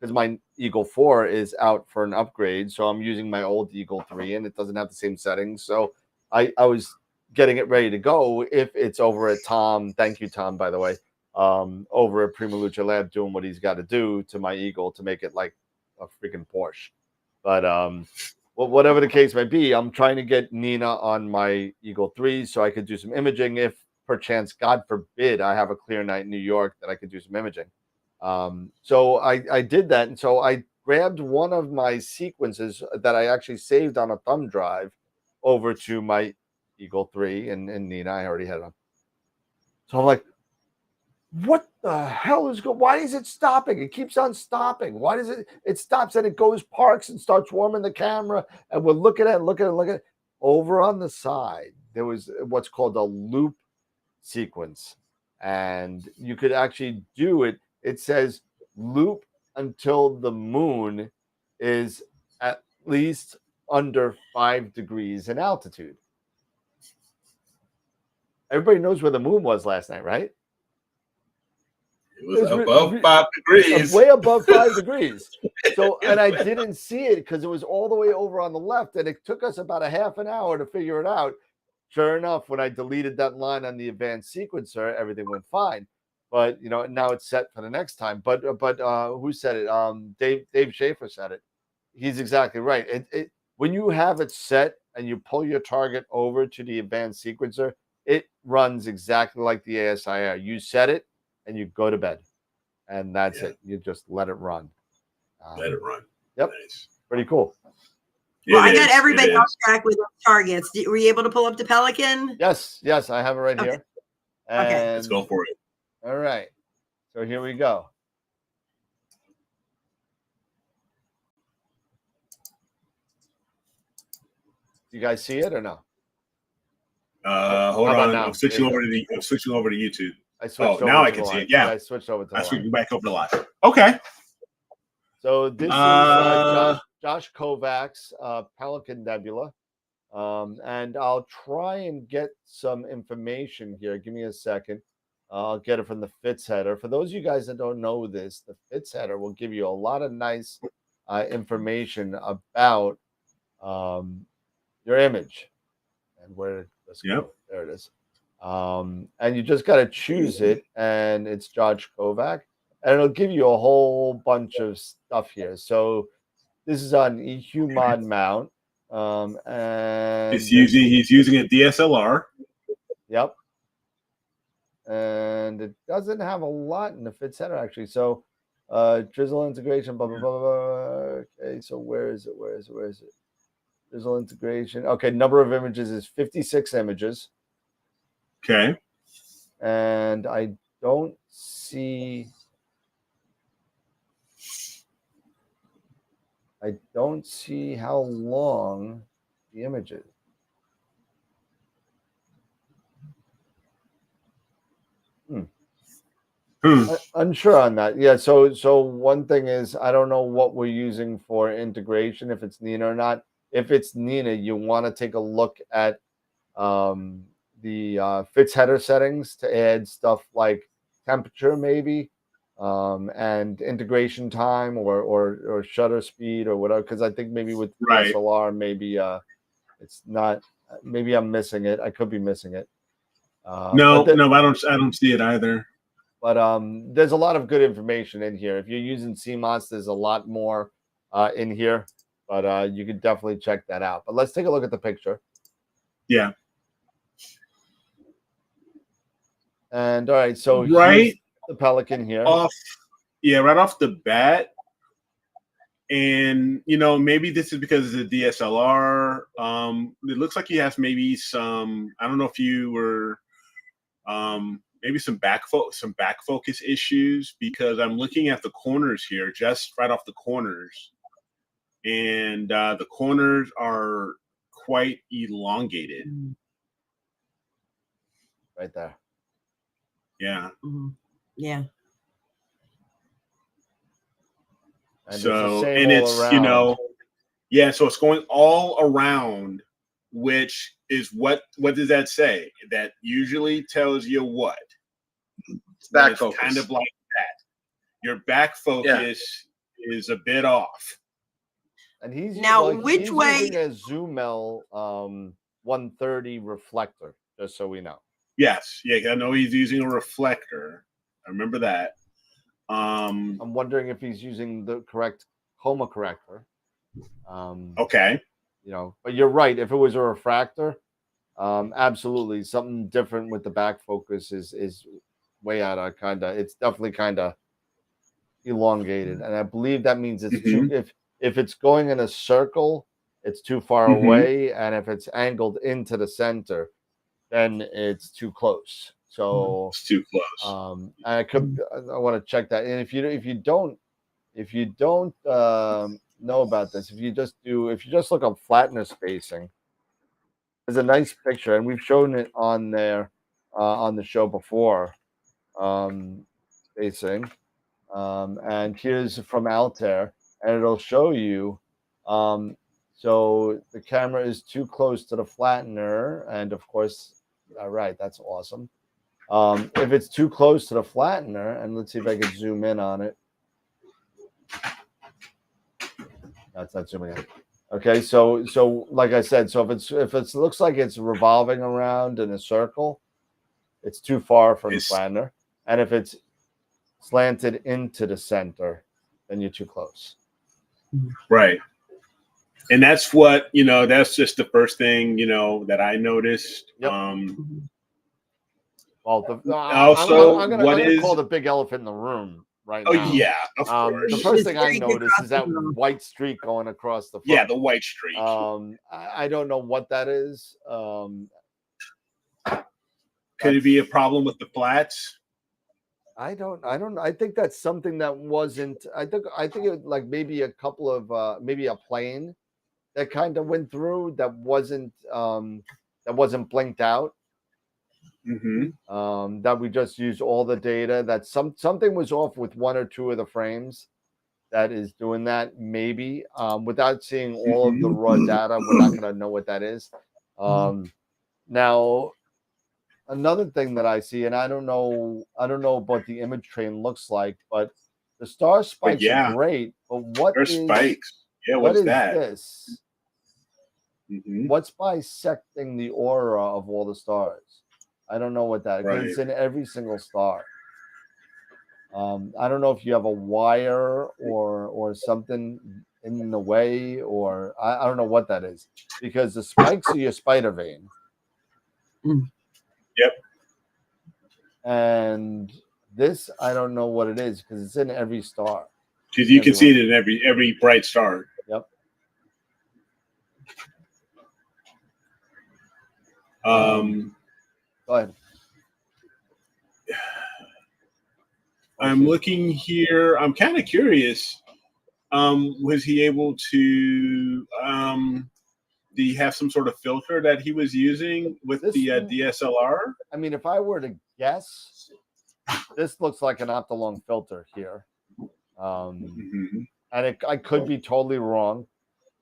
because my Eagle 4 is out for an upgrade, so I'm using my old Eagle 3, and it doesn't have the same settings. So I was getting it ready to go if it's over at Tom. Thank you, Tom, by the way. Over at Prima Lucha Lab doing what he's got to do to my Eagle to make it like a freaking Porsche. But well, whatever the case may be, I'm trying to get Nina on my Eagle 3 so I could do some imaging if perchance, God forbid, I have a clear night in New York that I could do some imaging. So I did that. And so I grabbed one of my sequences that I actually saved on a thumb drive over to my Eagle 3 and Nina. I already had it on. So I'm like, what the hell is going? Why is it stopping? It keeps on stopping. Why does it stops and it goes parks and starts warming the camera, and we're looking at it. Over on the side, there was what's called a loop sequence, and you could actually do it. It says loop until the moon is at least under 5 degrees in altitude. Everybody knows where the moon was last night, right? It was above 5 degrees. Way above 5 degrees. So, and I didn't see it because it was all the way over on the left, and it took us about a half an hour to figure it out. Sure enough, when I deleted that line on the advanced sequencer, everything went fine. But now it's set for the next time. But who said it? Dave Schaefer said it. He's exactly right. When you have it set and you pull your target over to the advanced sequencer, it runs exactly like the ASIR. You set it and you go to bed, and that's it. You just let it run. Let it run. Yep. Nice. Pretty cool. Well, I got everybody off track with targets. Were you able to pull up the Pelican? Yes, I have it right here. And Okay. Let's go for it. All right. So here we go. You guys see it or no? Hold on. now? I'm switching over to YouTube. I switched over now to I can the see live. it. Yeah. I switched over to I'm the switching live. back over to live. Okay. So this is Josh Kovac's Pelican Nebula. And I'll try and get some information here. Give me a second. I'll get it from the Fitz header. For those of you guys that don't know this, the Fitz header will give you a lot of nice information about your image and where let's go. There it is. And you just got to choose it, and it's Josh Kovac, and it'll give you a whole bunch of stuff here. So this is on EQ mod mount. And he's using a DSLR. Yep. And it doesn't have a lot in the Fitz header actually. So drizzle integration, blah blah blah blah. Okay, so where is it? Drizzle integration. Okay, number of images is 56 images. Okay. And I don't see how long the image is. Unsure on that. Yeah. So one thing is, I don't know what we're using for integration, if it's Nina or not. If it's Nina, you want to take a look at the Fitz header settings to add stuff like temperature, maybe, and integration time or shutter speed or whatever. Because I think maybe with DSLR, maybe it's not. Maybe I'm missing it. I could be missing it. No, I don't see it either. But there's a lot of good information in here. If you're using CMOS, there's a lot more in here. But you can definitely check that out. But let's take a look at the picture. Yeah. And all right, so here's the Pelican here. Right off the bat. And maybe this is because of the DSLR. It looks like he has maybe some. I don't know if you were. Maybe some back focus issues, because I'm looking at the corners here, just right off the corners, and the corners are quite elongated. Right there. Yeah. Mm-hmm. Yeah. And so, and it's so it's going all around, which is what does that say? That usually tells you what? It's back focus. Kind of like that. Your back focus is a bit off. And he's Now, like, which he's way- using a Zoomel 130 reflector, just so we know. Yes, yeah, I know he's using a reflector. I remember that. I'm wondering if he's using the correct chroma corrector. Okay. You know, but you're right. If it was a refractor, absolutely something different with the back focus is way out of it's definitely kind of elongated, and I believe that means it's too. If it's going in a circle, it's too far away, and if it's angled into the center, then it's too close. So It's too close. I want to check that. And if you don't know about this, if you just look up flatness spacing, there's a nice picture, and we've shown it on there on the show before. Spacing, and here's from Altair, and it'll show you. So the camera is too close to the flattener, and of course, all right, that's awesome. If it's too close to the flattener, and let's see if I can zoom in on it. That's not zooming in. Okay, so like I said, so if it looks like it's revolving around in a circle, it's too far from the flattener, and if it's slanted into the center, then you're too close. Right. And that's what, that's just the first thing, that I noticed. Yep. Well, also, I'm gonna call the big elephant in the room right now. Oh, yeah, of course. The first thing I noticed is that white streak going across the front. Yeah, the white streak. I don't know what that is. Could it be a problem with the flats? I don't. I think that's something that wasn't. I think it like maybe a couple of maybe a plane that kind of went through that wasn't blinked out. That we just used all the data. That something was off with one or two of the frames. That is doing that maybe without seeing all of the raw data. We're not going to know what that is. Now. Another thing that I see, and I don't know what the image train looks like, but the star spikes are great. But what There's spikes? Yeah, what's that? This? What's bisecting the aura of all the stars? I don't know what that is. Right. It's in every single star. I don't know if you have a wire or something in the way, or I don't know what that is, because the spikes are your spider vein. Yep. And this, I don't know what it is because it's in every star. Because you can see it in every bright star. Yep. Go ahead. I'm looking here. I'm kind of curious. Was he able to? Do you have some sort of filter that he was using with the DSLR? I mean, if I were to guess, this looks like an Optolong filter here. And I could be totally wrong.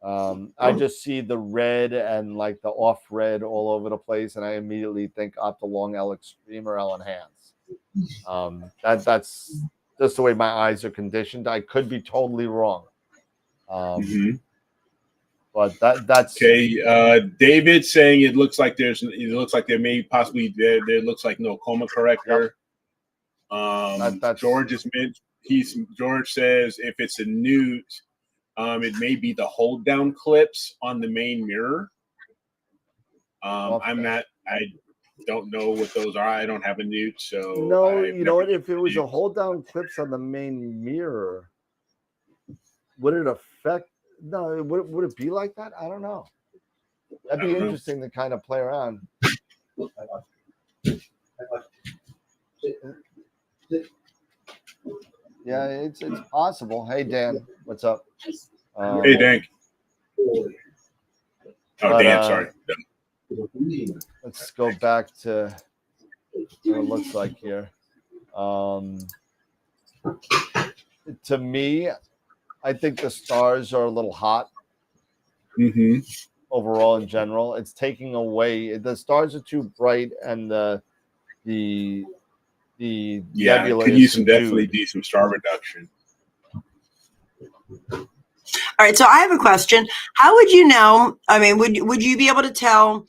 I just see the red and like the off red all over the place, and I immediately think Optolong L Extreme or L Enhance. That's just the way my eyes are conditioned. I could be totally wrong. But that's okay. David saying it looks like there may possibly there looks like no coma corrector. George is George says if it's a newt, it may be the hold down clips on the main mirror. I don't know what those are. I don't have a newt, so no. You know what? If it was a hold down clips on the main mirror, would it affect? No, would it be like that? I don't know. That'd be interesting to kind of play around. Yeah, it's possible. Hey Dan, what's up? Hey Dan. Oh Dan, sorry. Let's go back to what it looks like here. To me, I think the stars are a little hot. Overall, in general, it's taking away. The stars are too bright, and the nebula could use some definitely do some star reduction. All right, so I have a question. How would you know? I mean, would you be able to tell,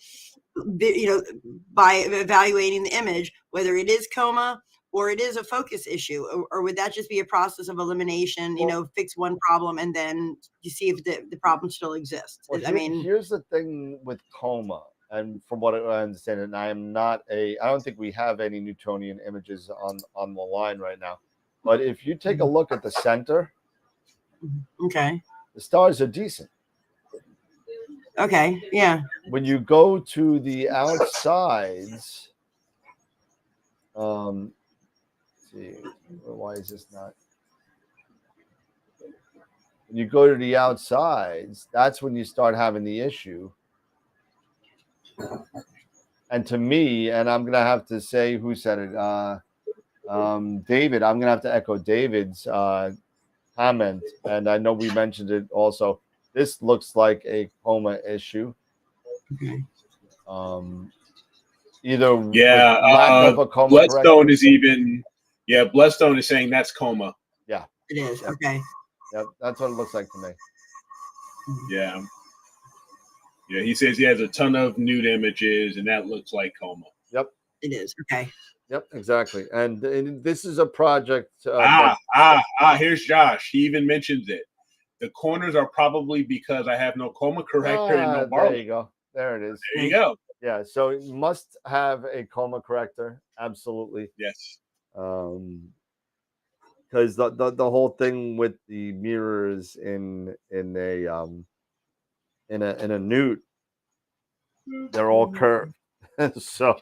by evaluating the image, whether it is coma or it is a focus issue, or would that just be a process of elimination? Fix one problem and then you see if the problem still exists. Well, I mean, here's the thing with coma, and from what I understand, and I don't think we have any Newtonian images on the line right now. But if you take a look at the center, okay, the stars are decent. Okay, yeah. When you go to the outsides, let's see, why is this not? When you go to the outsides, that's when you start having the issue. And to me, and I'm gonna have to say who said it, David. I'm gonna have to echo David's comment, and I know we mentioned it also. This looks like a coma issue. Okay. Either lack of a coma Bloodstone is even. Yeah, Bloodstone is saying that's coma. Yeah, it is. Okay. Yep, that's what it looks like to me. Yeah. Yeah, he says he has a ton of nude images, and that looks like coma. Yep. It is. Okay. Yep, exactly. And this is a project. Here's Josh. He even mentions it. The corners are probably because I have no coma corrector and no bar. There you go. There it is. There you go. Yeah, so it must have a coma corrector. Absolutely. Yes. Because the whole thing with the mirrors in a newt, they're all curved. so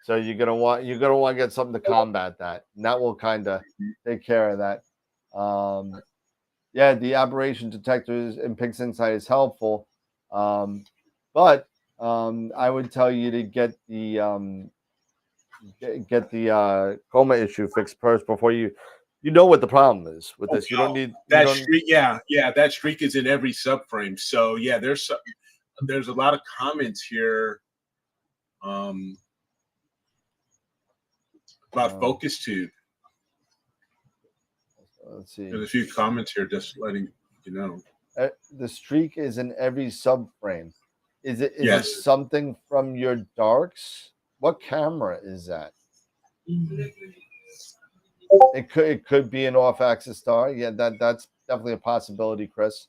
you're gonna want to get something to combat that, and that will kind of take care of that. Yeah, the aberration detectors in Pixinsight is helpful, but I would tell you to get the coma issue fixed first before you know what the problem is with this. You don't need that streak. Yeah, that streak is in every subframe. So yeah, there's a lot of comments here about focus tube. Let's see. There's a few comments here just letting you know. The streak is in every subframe. Is it yes. it something from your darks? What camera is that? It could be an off-axis star. Yeah, that's definitely a possibility, Chris.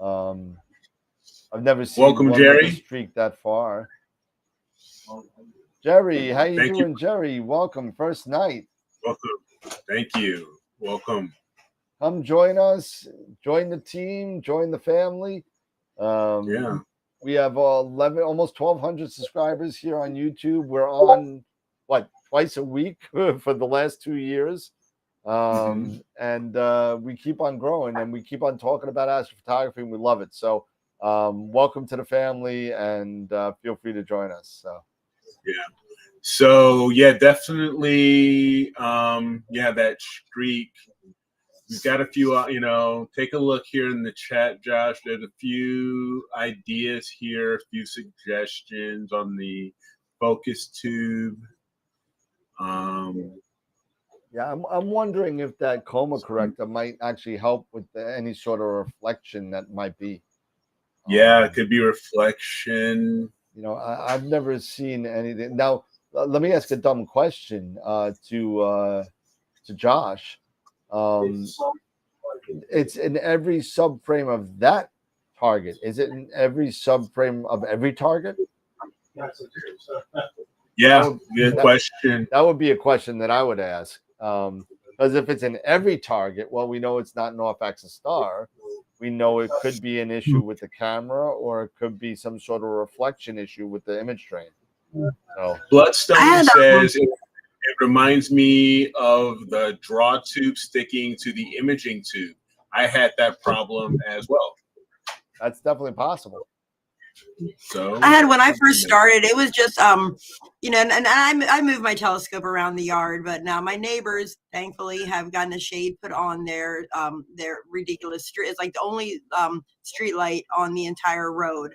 I've never seen Welcome, one Jerry. with a streak that far. Jerry, how you doing, Jerry? Welcome, first night. Welcome. Thank you. Welcome. Come join us. Join the team. Join the family. Yeah. We have almost 1,200 subscribers here on YouTube. We're on twice a week for the last 2 years. And we keep on growing, and we keep on talking about astrophotography, and we love it. So welcome to the family, and feel free to join us. So definitely that streak. We've got a few take a look here in the chat, Josh. There's a few ideas here, a few suggestions on the focus tube. I'm wondering if that coma corrector might actually help with any sort of reflection that might be. It could be reflection. I've never seen anything. Now, let me ask a dumb question to Josh. It's in every subframe of that target. Is it in every subframe of every target? Yeah, good question. That would be a question that I would ask. Because if it's in every target, well, we know it's not an off-axis star. We know it could be an issue with the camera, or it could be some sort of reflection issue with the image train. So Bloodstone says it reminds me of the draw tube sticking to the imaging tube. I had that problem as well. That's definitely possible. So I had when I first started, it was just and I moved my telescope around the yard, but now my neighbors thankfully have gotten a shade put on their ridiculous street. It's like the only street light on the entire road.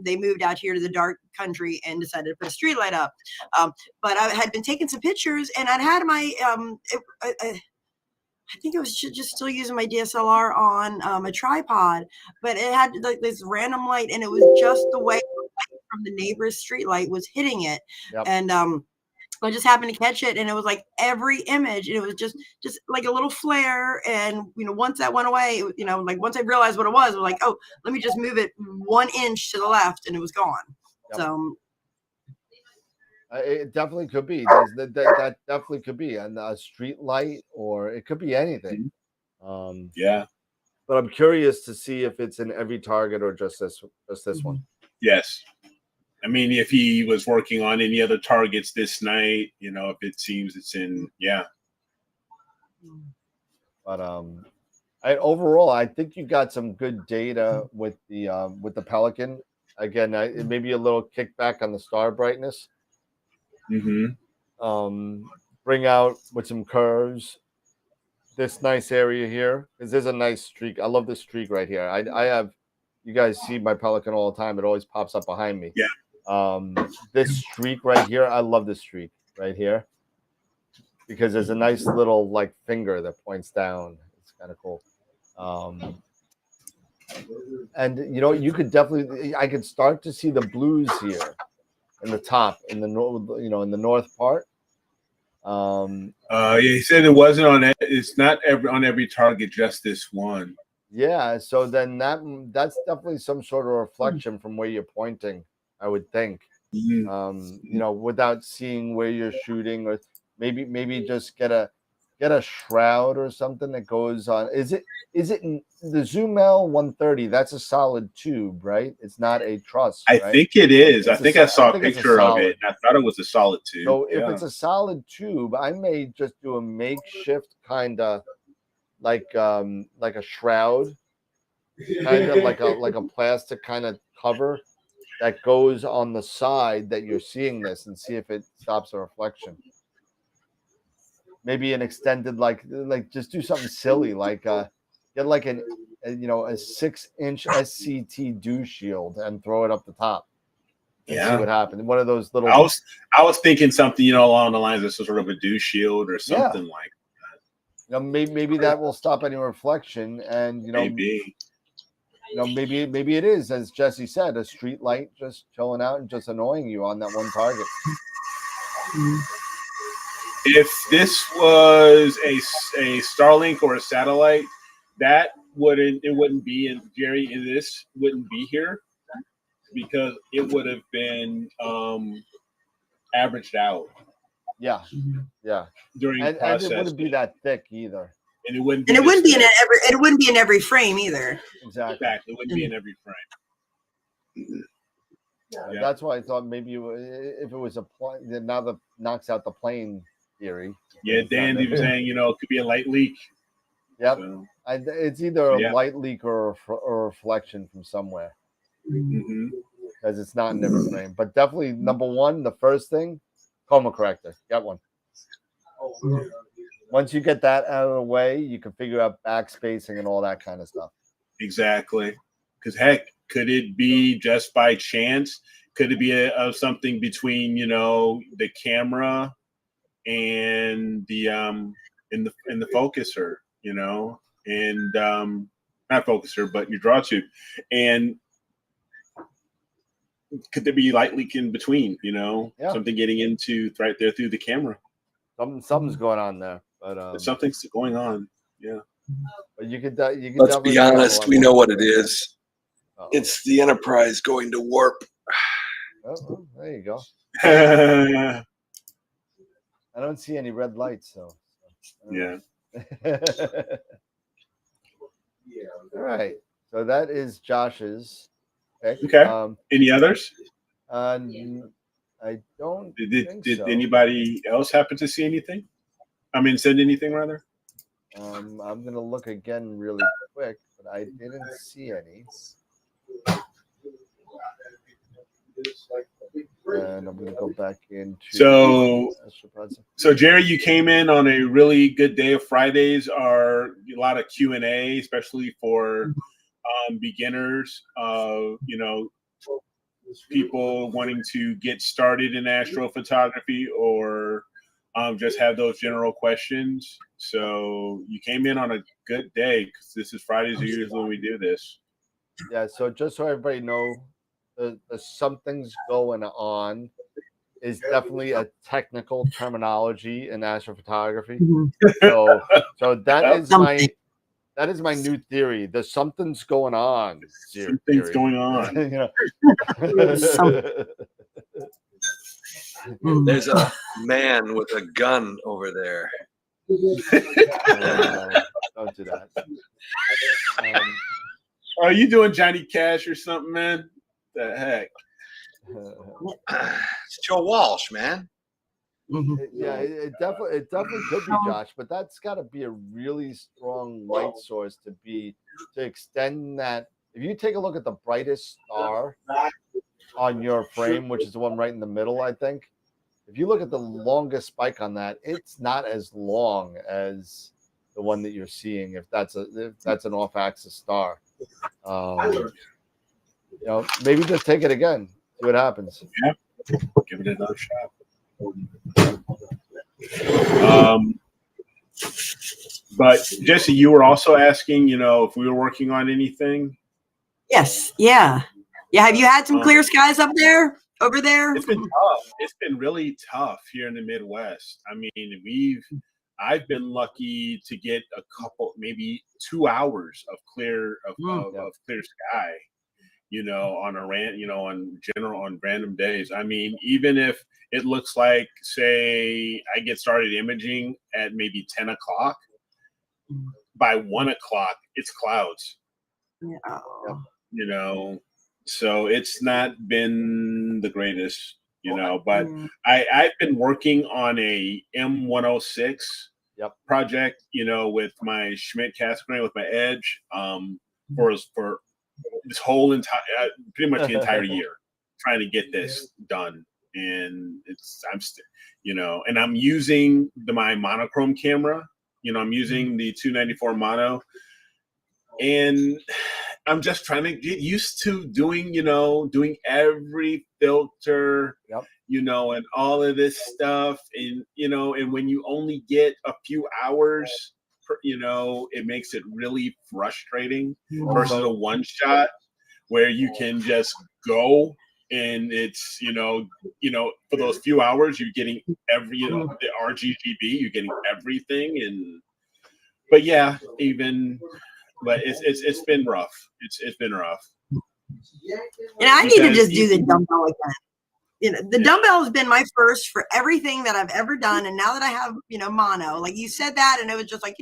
They moved out here to the dark country and decided to put a street light up. But I had been taking some pictures, and I'd had my I think it was just still using my DSLR on a tripod, but it had like this random light, and it was just the way the light from the neighbor's street light was hitting it, Yep. and I just happened to catch it, and it was like every image, and it was just like a little flare, and once that went away, like once I realized what it was like, oh, let me just move it 1 inch to the left, and it was gone. Yep. So. It definitely could be. That definitely could be a street light, or it could be anything. Yeah. But I'm curious to see if it's in every target or just this one. Yes. I mean, if he was working on any other targets this night, if it seems it's in, yeah. But overall, I think you got some good data with the Pelican. Again, it may be a little kickback on the star brightness. Bring out with some curves this nice area here, because there's a nice streak. I love this streak right here. I have, you guys see my Pelican all the time. It always pops up behind me. Yeah. This streak right here, I love this streak right here, because there's a nice little like finger that points down. It's kind of cool. And you could definitely, I could start to see the blues here in the top, in the in the north part. Yeah, he said it wasn't on. It's not on every target, just this one. Yeah, so then that's definitely some sort of reflection from where you're pointing, I would think. Without seeing where you're shooting, or maybe just get a shroud or something that goes on. Is it the Zoom L130? That's a solid tube, right? It's not a truss. I right? think it is. I think I saw a it's picture of it, and I thought it was a solid tube. So if it's a solid tube, I may just do a makeshift kind of like a shroud, kind of like a plastic kind of cover that goes on the side that you're seeing this, and see if it stops a reflection. Maybe an extended, like just do something silly, like get like a 6-inch SCT dew shield and throw it up the top. And see what happens. One of those little. I was thinking something along the lines of some sort of a dew shield or something like that. Maybe that will stop any reflection, and maybe it is, as Jesse said, a street light just chilling out and just annoying you on that one target. If this was a Starlink or a satellite, it wouldn't be in Jerry. This wouldn't be here, because it would have been averaged out. Yeah. During and process, it wouldn't be that thick either. And it wouldn't be in every frame either. Exactly. It wouldn't be in every frame. Yeah. That's why I thought maybe if it was a plane, then now that knocks out the plane theory. Yeah, Dan, he was saying, it could be a light leak. Yep. So, it's either a light leak or a reflection from somewhere. Because it's not in every frame. But definitely, number one, the first thing, chroma corrector. Got one. Once you get that out of the way, you can figure out backspacing and all that kind of stuff. Exactly. Because heck, could it be just by chance? Could it be something between the camera and the in the focuser, and not focuser, but your draw tube, and could there be light leak in between? Something getting into right there through the camera. Something's going on there, but something's going on. Yeah. But you could. Let's be honest. We know what it is. Uh-oh. It's the Enterprise going to warp. Oh, there you go. I don't see any red lights, so. Yeah. All right. So that is Josh's pick. Okay. Any others? I don't. Did anybody else happen to see anything? Send anything rather? I'm gonna look again really quick, but I didn't see any. And I'm going to go back into. So Jerry, you came in on a really good day. Of Fridays are a lot of Q&A, especially for beginners. People wanting to get started in astrophotography, or just have those general questions. So you came in on a good day because this is Fridays usually when we do this. Yeah. So just so everybody know, the something's going on is definitely a technical terminology in astrophotography. So that is my new theory. The something's going on. Something's going on. There's a man with a gun over there. Don't do that. Are you doing Johnny Cash or something, man? The heck? It's Joe Walsh, man. It definitely could be Josh, but that's got to be a really strong light source to extend that. If you take a look at the brightest star on your frame, which is the one right in the middle, I think. If you look at the longest spike on that, it's not as long as the one that you're seeing. If that's an off-axis star, maybe just take it again, see what happens. Yeah, give it another shot. But Jesse, you were also asking, if we were working on anything. Yes. Yeah. Have you had some clear skies over there? It's been tough. It's been really tough here in the Midwest. I mean, I've been lucky to get a couple, maybe 2 hours of clear sky, on on random days. I mean, even if it looks like, say, I get started imaging at maybe 10 o'clock, by 1 o'clock, it's clouds. So it's not been the greatest, but I've been working on a M106 project, with my Schmidt Cassegrain, with my Edge, for this whole pretty much the entire year, trying to get this done. And and I'm using my monochrome camera, I'm using the 294 mono, and I'm just trying to get used to doing every filter, and all of this stuff. And, and when you only get a few hours, it makes it really frustrating versus a one shot where you can just go and it's, for those few hours, you're getting every, the RGB, you're getting everything. But it's been rough. It's been rough. And I need to just do the dumbbell again. The dumbbell has been my first for everything that I've ever done. And now that I have, mono, like you said that, and it was just like,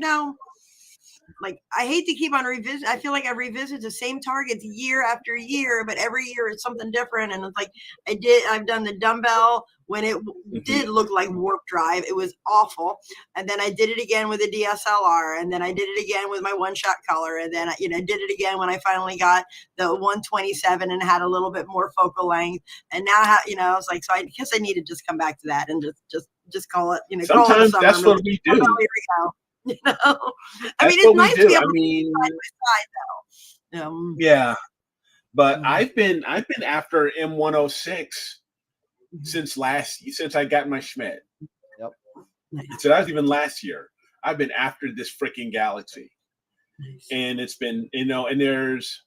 like I hate to keep on revisit. I feel like I revisit the same targets year after year, but every year it's something different. And it's like I've done the dumbbell when it did look like warp drive. It was awful. And then I did it again with a DSLR, and then I did it again with my one shot color, and then I did it again when I finally got the 127 and had a little bit more focal length. And now I was like, so I guess I need to just come back to that and just call it. Sometimes call it that's what we do. Here we go. I mean, it's nice to be able to side by side, though. Yeah, but I've been after M106 since I got my Schmidt. Yep. So that was even last year. I've been after this freaking galaxy, and it's been and there's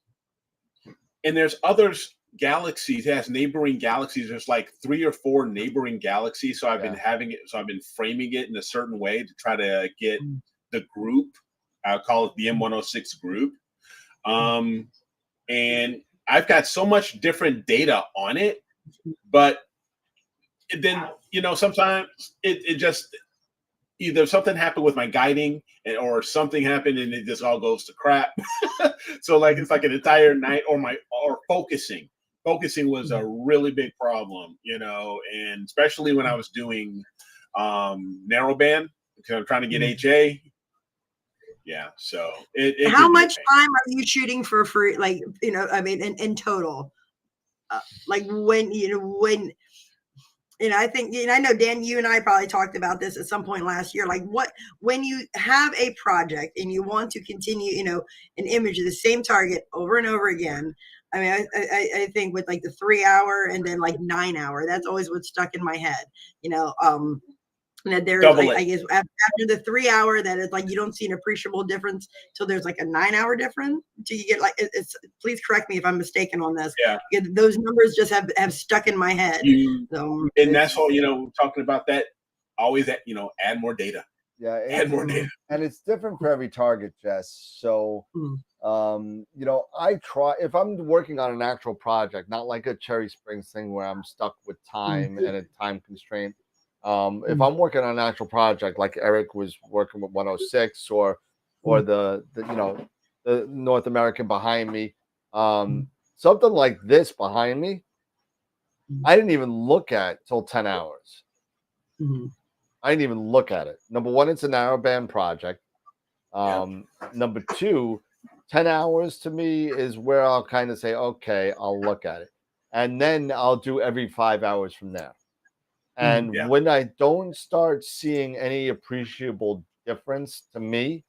others galaxies. It has neighboring galaxies. There's like 3 or 4 neighboring galaxies. So I've been having it. So I've been framing it in a certain way to try to get the group. I'll call it the M106 group. And I've got so much different data on it, but then sometimes it just either something happened with my guiding or something happened and it just all goes to crap. So like it's like an entire night or focusing. Focusing was a really big problem, and especially when I was doing narrowband because I'm trying to get HA. Yeah, so how much time are you shooting for free? Like, in total, like when I think, I know, Dan, you and I probably talked about this at some point last year. Like when you have a project and you want to continue, an image of the same target over and over again. I mean, I think with like the 3 hour and then like 9 hour, that's always what's stuck in my head, that there's Double like, it. I guess after the 3 hour that is like you don't see an appreciable difference till there's like a 9 hour difference till you get like it's please correct me if I'm mistaken on this. Yeah. Those numbers just have stuck in my head. So, And that's all, talking about that, always add more data. Yeah, Add more data. and it's different for every target, Jess. So, I try, if I'm working on an actual project, not like a Cherry Springs thing where I'm stuck with time and a time constraint. If I'm working on an actual project, like Eric was working with 106 or the North American behind me, something like this behind me, I didn't even look at till 10 hours. I didn't even look at it. Number one, it's a narrowband project. Number two, 10 hours to me is where I'll kind of say, okay, I'll look at it. And then I'll do every 5 hours from there. And when I don't start seeing any appreciable difference to me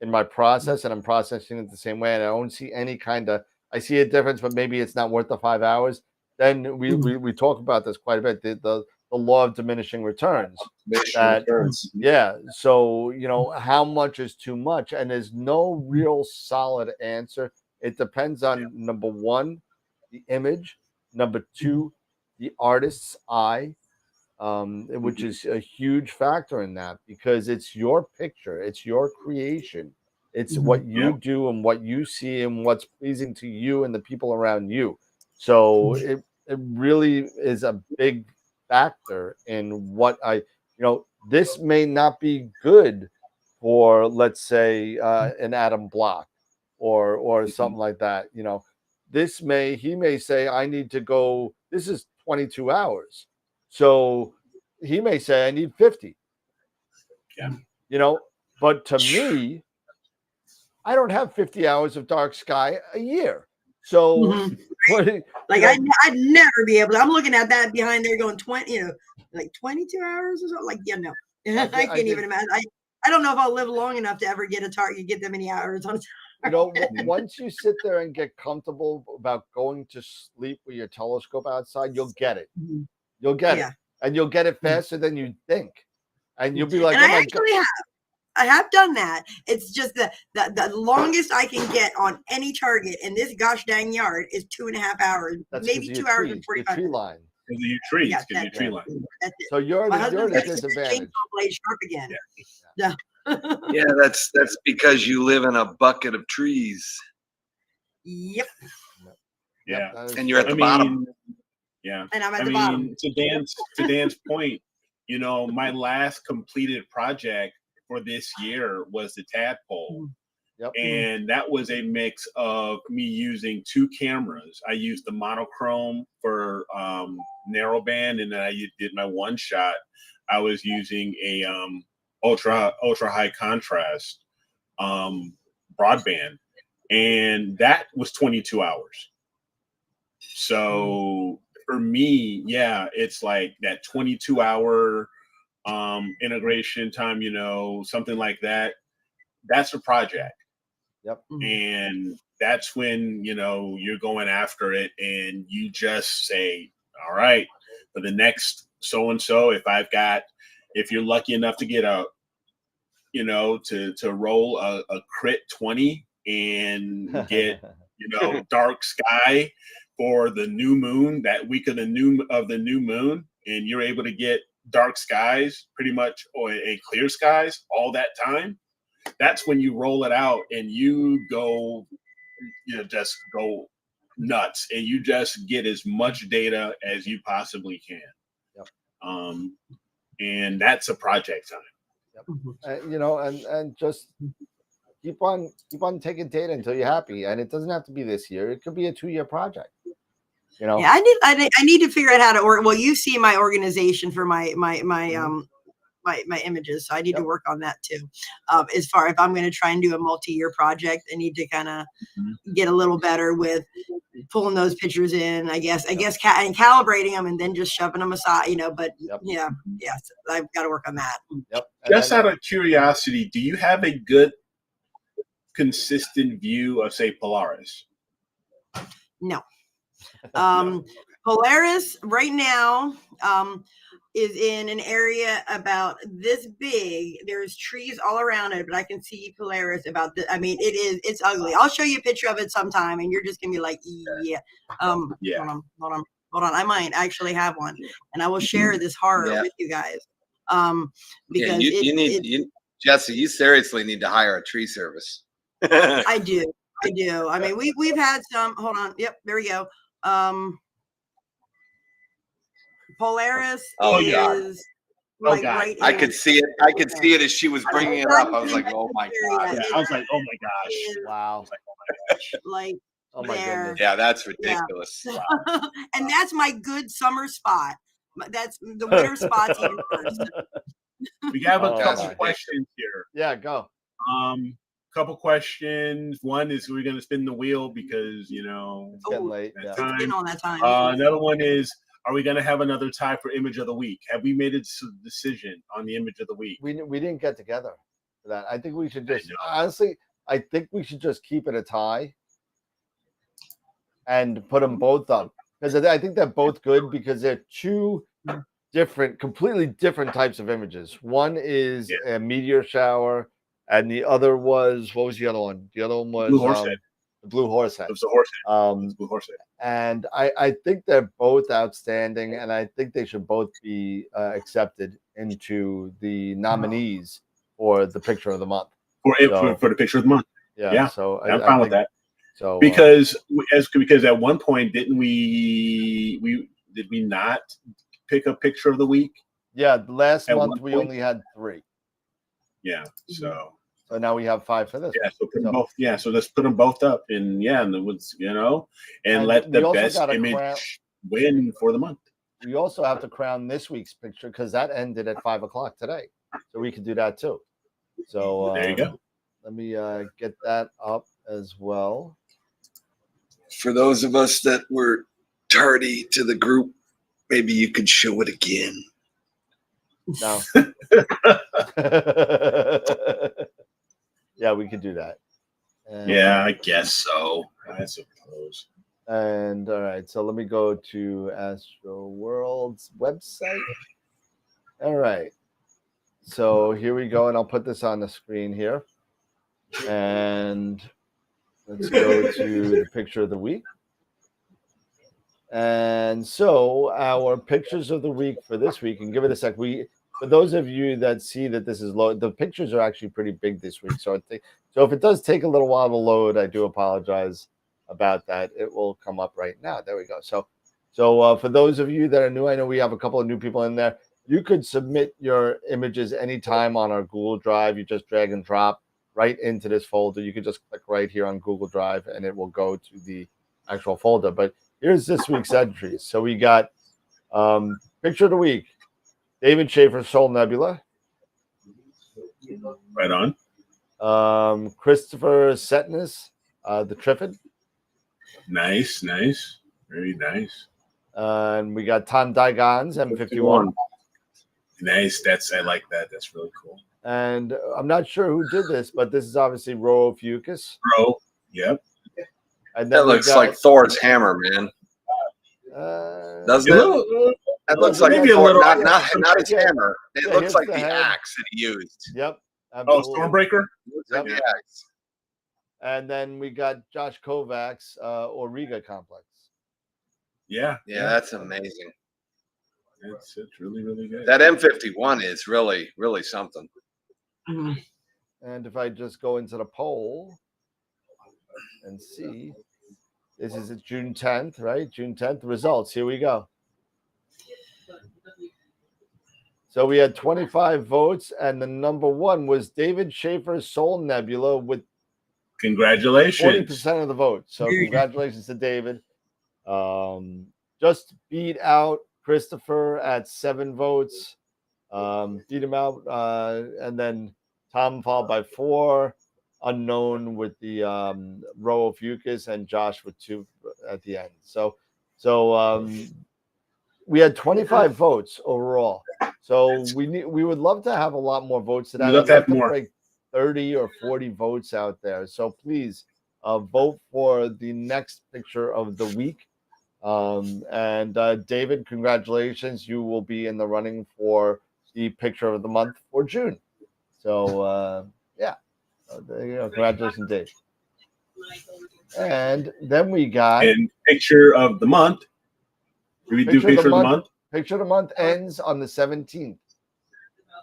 in my process, and I'm processing it the same way, and I don't see any kind of, I see a difference, but maybe it's not worth the 5 hours, then we talk about this quite a bit, the law of diminishing returns. Yeah. So, how much is too much? And there's no real solid answer. It depends on number one, the image, number two, the artist's eye, which is a huge factor in that because it's your picture, it's your creation, it's what you do and what you see and what's pleasing to you and the people around you. So it really is a big factor in what this may not be good for, let's say, an Adam Block or something like that. He may say, I need to go, this is 22 hours. So he may say, I need 50. But to me, I don't have 50 hours of dark sky a year. So I'd never be able to. I'm looking at that behind there going 20, like 22 hours or something. Like, I can't even imagine. I don't know if I'll live long enough to ever get a target, get that many hours on a target. Once you sit there and get comfortable about going to sleep with your telescope outside, you'll get it. You'll get it. And you'll get it faster than you think. And you'll be like, and I have done that. It's just the longest I can get on any target in this gosh dang yard is 2.5 hours, maybe 2 hours and 45 tree line. Because of your trees, because your tree line. So you're at a disadvantage. Blade sharp again. Yeah, that's because you live in a bucket of trees. Yep. Yeah. And you're at the bottom. Yeah. And I'm at the bottom. To Dan's point, my last completed project for this year was the tadpole. And that was a mix of me using 2 cameras. I used the monochrome for narrowband, and then I did my one shot. I was using a ultra high contrast broadband, and that was 22 hours. So for me, it's like that 22 hour integration time, something like that. That's a project. And that's when, you're going after it and you just say, all right, for the next so-and-so, if you're lucky enough to get to roll a crit 20 and get, dark sky for the new moon, that week of the new moon, and you're able to get dark skies pretty much, or clear skies all that time, that's when you roll it out and you go, just go nuts, and you just get as much data as you possibly can. And that's a project time. And just keep on taking data until you're happy, and it doesn't have to be this year. It could be a 2-year project. I need to figure out how to work. Well, you see my organization for my images, so I need to work on that too. As far if I'm going to try and do a multi-year project, I need to kind of get a little better with pulling those pictures in, I guess, and calibrating them, and then just shoving them aside, but so I've got to work on that. Just out of curiosity, do you have a good consistent view of, say, Polaris? No. Polaris right now, is in an area about this big. There's trees all around it, but I can see Polaris about this. I mean, it's ugly. I'll show you a picture of it sometime, and you're just gonna be like, yeah. Yeah. Hold on. I might actually have one, and I will share this horror with you guys. Because Jesse, you seriously need to hire a tree service. I do. I mean, we've had some. Hold on. Yep, there we go. Polaris is like right. I could see it. I could see it as she was bringing it up. I was like, oh my god. Yeah, I was like, oh my gosh. Wow. Like, oh my there. goodness. Yeah, that's ridiculous. Yeah. Wow. And that's my good summer spot. That's the winter spot's even worse. We have a couple ridiculous. questions here. Yeah, go. Couple questions. One is we're gonna spin the wheel because It's getting late. that Yeah. time. Been on that time. Another one is, are we gonna have another tie for image of the week? Have we made a decision on the image of the week? We didn't get together for that. I think we should just honestly. I think we should just keep it a tie and put them both up because I think they're both good because they're two completely different types of images. One is a meteor shower, and the other was, what was the other one? The other one was Blue horse head. The blue horse head. It was the horse head. Blue horse head. And I think they're both outstanding, and I think they should both be accepted into the nominees for the picture of the month. For the picture of the month. Yeah. So I'm fine with that. So because at one point did we not pick a picture of the week? Yeah, last At month one we point? only had 3. Yeah. So now we have 5 for this. yeah. So put them both. Yeah. So let's put them both up, and the woods. And let the best image win for the month. We also have to crown this week's picture because that ended at 5:00 today, so we can do that too. So there you go. Let me get that up as well. For those of us that were tardy to the group, maybe you could show it again. No. Yeah, we could do that. And, Yeah, I guess so. I suppose. And all right, so let me go to AstroWorld's website. All right. So here we go, and I'll put this on the screen here. And let's go to the picture of the week. And so our pictures of the week for this week, and give it a sec. For those of you that see that this is low, the pictures are actually pretty big this week. So if it does take a little while to load, I do apologize about that. It will come up right now. There we go. So for those of you that are new, I know we have a couple of new people in there. You could submit your images anytime on our Google Drive. You just drag and drop right into this folder. You can just click right here on Google Drive, and it will go to the actual folder. But here's this week's entries. So we got picture of the week, David Schaefer, Soul Nebula. Right on. Christopher Setness, the Triffid. Nice. Very nice. And we got Tom Digons, M51. Nice. I like that. That's really cool. And I'm not sure who did this, but this is obviously Ro Fucus. Bro. Yep. And That looks like Thor's hammer, man. Doesn't it? That looks like maybe Thor, a little, not his hammer. It Yeah, looks like here's the the head. axe that he used. Yep. Oh, Absolutely. Stormbreaker. It looks like the axe. And then we got Josh Kovacs, Auriga Complex. Yeah. Yeah, that's amazing. It's really, really good. That M51 is really, really something. Mhm. And if I just go into the poll and see, this is June 10th, right? June 10th results. Here we go. So we had 25 votes, and the number one was David Schaefer's Soul Nebula with Congratulations. 40% of the vote. So congratulations to David. Just beat out Christopher at 7 votes. Beat him out. And then Tom followed by 4. Unknown with the row of Fucus, and Josh with 2 at the end. So we had 25 votes overall. So we would love to have a lot more votes today. We'd love to have more. Like 30 or 40 votes out there. So please vote for the next picture of the week. And David, congratulations. You will be in the running for the picture of the month for June. So, yeah. There you go. Congratulations, Dave. And then we got And picture of the month. Do we do picture of the month? Picture of the month ends on the 17th.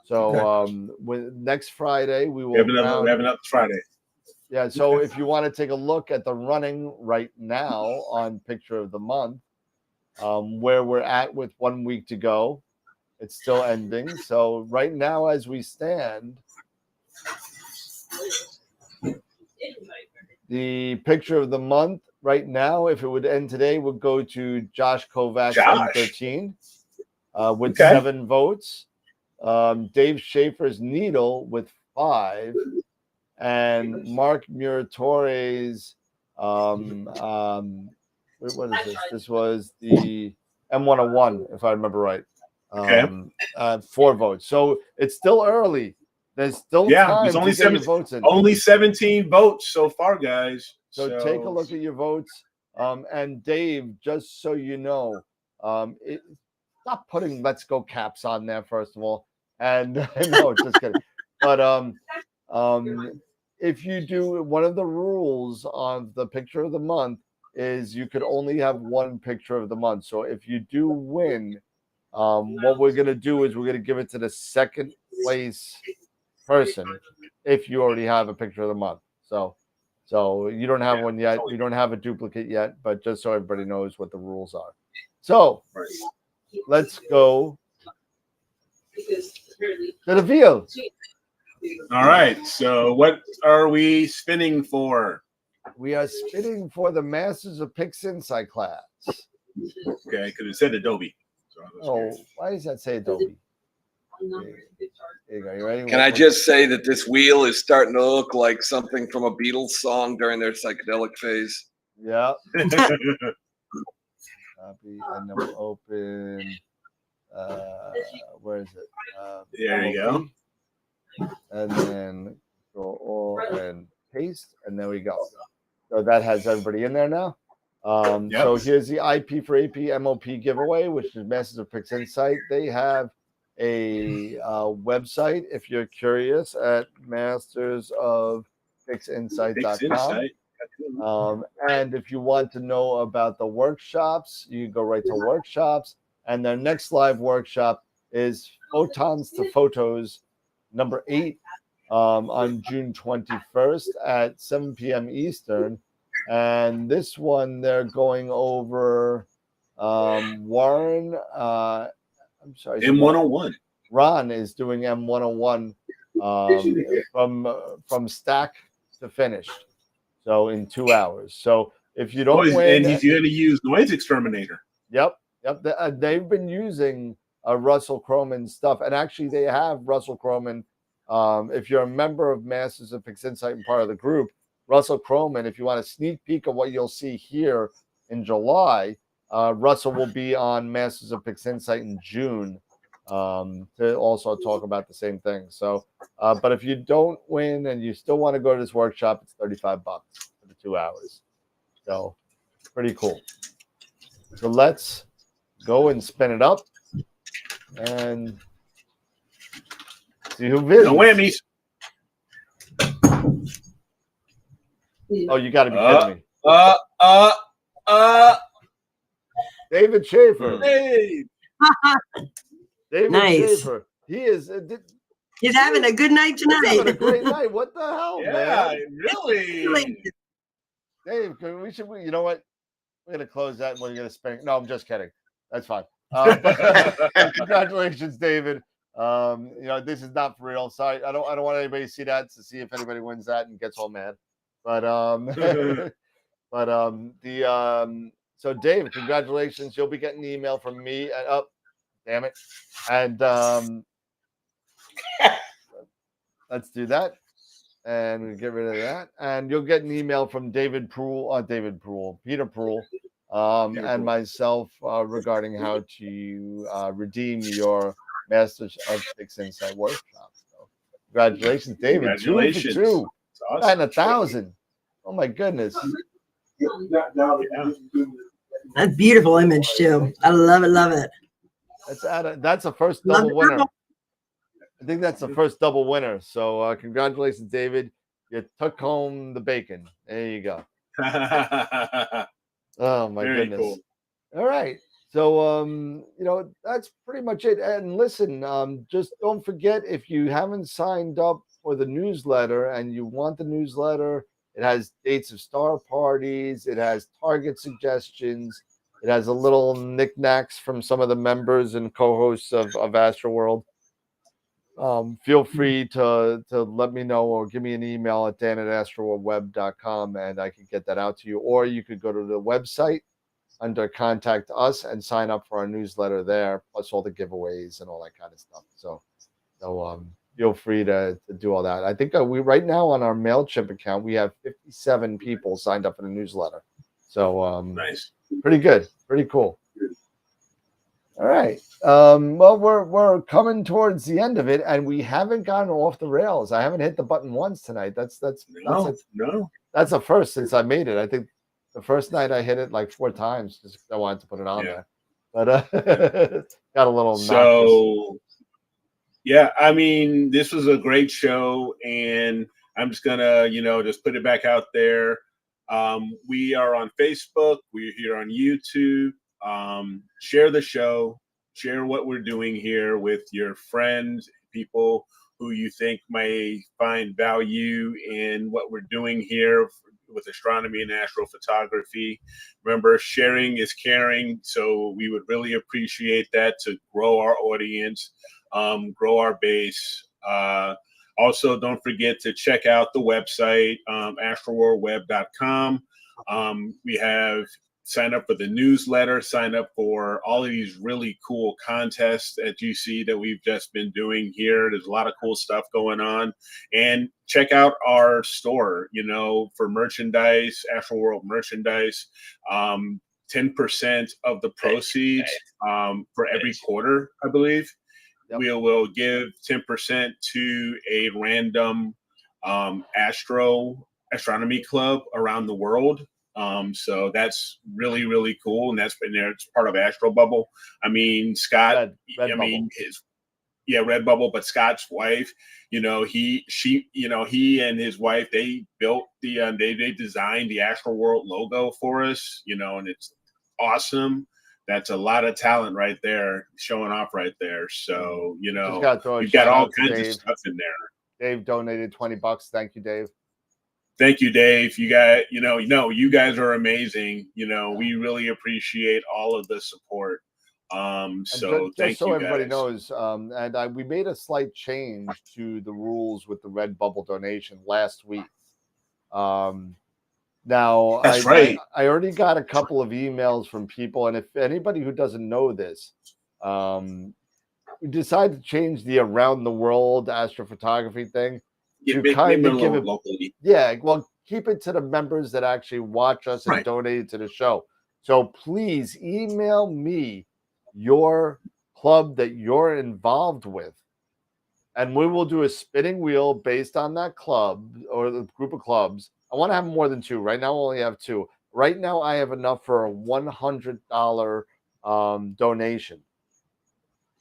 So with next Friday we will we have another Friday. Yeah, so if you want to take a look at the running right now on picture of the month, where we're at with 1 week to go, it's still ending. So right now as we stand, the picture of the month right now, if it would end today, would go to Josh Kovacs M13 with 7 votes. Dave Schaefer's Needle with 5, and Mark Muratore's what is this? This was the M101, if I remember right. 4 votes. So it's still early. There's still time there's only to get your votes in. Only 17 votes so far, guys. So take a look at your votes. And Dave, just so you know, stop putting "Let's Go Caps" on there, first of all. And no, just kidding. But if you do, one of the rules on the picture of the month is you could only have 1 picture of the month. So if you do win, what we're gonna do is we're gonna give it to the second place person if you already have a picture of the month. So you don't have one yet. You don't have a duplicate yet, but just so everybody knows what the rules are. So let's go to the field. All right. So what are we spinning for? We are spinning for the Masters of Pixinsight Class. Okay, because it said Adobe. So why does that say Adobe? There you go. You ready? Can I just say that this wheel is starting to look like something from a Beatles song during their psychedelic phase? Yeah. Copy, and then we'll open. Where is it? There you go. And then go all and paste, and there we go. So that has everybody in there now. So here's the IP for AP MOP giveaway, which is Masters of Pixinsight. They have a website if you're curious at mastersofpixinsight.com. And if you want to know about the workshops, you go right to workshops. And their next live workshop is Photons to Photos number 8 on June 21st at 7 p.m. Eastern. And this one, they're going over Warren. I'm sorry. M101. Ron is doing M101 from stack to finished. So in 2 hours. So if you don't win, and he's going to use Noise Exterminator. Yep. They've been using Russell Croman stuff, and actually they have Russell Croman. If you're a member of Masters of Pixinsight and part of the group, Russell Croman, if you want a sneak peek of what you'll see here in July, Russell will be on Masters of Pixinsight in June to also talk about the same thing. So, but if you don't win and you still want to go to this workshop, it's $35 for the 2 hours. So, pretty cool. So let's go and spin it up and see who wins. No whammies. Oh, you got to be kidding me. David Schaefer. Hey. David Nice. Schaefer. He is. He's having a good night He's having a tonight. great night. What the hell, Yeah, man? really. Dave, you know what? We're going to close that and we're going to spin. No, I'm just kidding. That's fine. Congratulations, David. This is not for real. Sorry, I don't want anybody to see that to see if anybody wins that and gets all mad. But so Dave, congratulations. You'll be getting an email from me. Damn it. And let's do that. And we get rid of that. And you'll get an email from Peter Proul, and myself regarding how to redeem your Masters of Pixinsight workshop. So, congratulations, David. Congratulations. 2 for 2. Awesome. And 1,000. Oh my goodness. That's beautiful image too. I love it. Love it. That's a first Love double the winner. purple. I think that's the first double winner. So congratulations, David. You took home the bacon. There you go. Oh my Very goodness. cool. All right. So that's pretty much it. And listen, just don't forget, if you haven't signed up for the newsletter and you want the newsletter, it has dates of star parties, it has target suggestions, it has a little knickknacks from some of the members and co-hosts of AstroWorld. Feel free to let me know or give me an email at dan@astroworldweb.com and I can get that out to you. Or you could go to the website under Contact Us and sign up for our newsletter there, plus all the giveaways and all that kind of stuff. So feel free to do all that. I think we right now on our MailChimp account, we have 57 people signed up for the newsletter. So Nice. Pretty good. Pretty cool. All right. Well, we're coming towards the end of it, and we haven't gotten off the rails. I haven't hit the button once tonight. That's a first since I made it. I think the first night I hit it like 4 times just because I wanted to put it on there. But got a little so yeah, I mean, this was a great show, and I'm just gonna, just put it back out there. We are on Facebook. We're here on YouTube. Share the show. Share what we're doing here with your friends, people who you think may find value in what we're doing here with astronomy and astrophotography. Remember, sharing is caring, so we would really appreciate that to grow our audience, grow our base. Also, don't forget to check out the website, astroworldweb.com. We have sign up for the newsletter, sign up for all of these really cool contests that you see that we've just been doing here. There's a lot of cool stuff going on. And check out our store, for merchandise, AstroWorld merchandise. 10% of the proceeds for every quarter, I believe. Yep. We will give 10% to a random astronomy club around the world. So that's really, really cool. And that's been there. It's part of Astro Bubble. I mean, Scott, Redbubble, but Scott's wife, he and his wife, they built they designed the AstroWorld logo for us, and it's awesome. That's a lot of talent right there, showing off right there. So, you've got all kinds of stuff in there. Dave donated $20. Thank you, Dave. Thank you, Dave. You guys, you guys are amazing. We really appreciate all of the support. So just so everybody knows, we made a slight change to the rules with the Redbubble donation last week. Now, that's right. I already got a couple of emails from people, and if anybody who doesn't know this, we decided to change the around the world astrophotography thing. Kind of give it locally. Yeah, well, keep it to the members that actually watch us and donate to the show. So please email me your club that you're involved with, and we will do a spinning wheel based on that club or the group of clubs. I want to have more than 2. Right now, I only have 2. Right now, I have enough for a $100 donation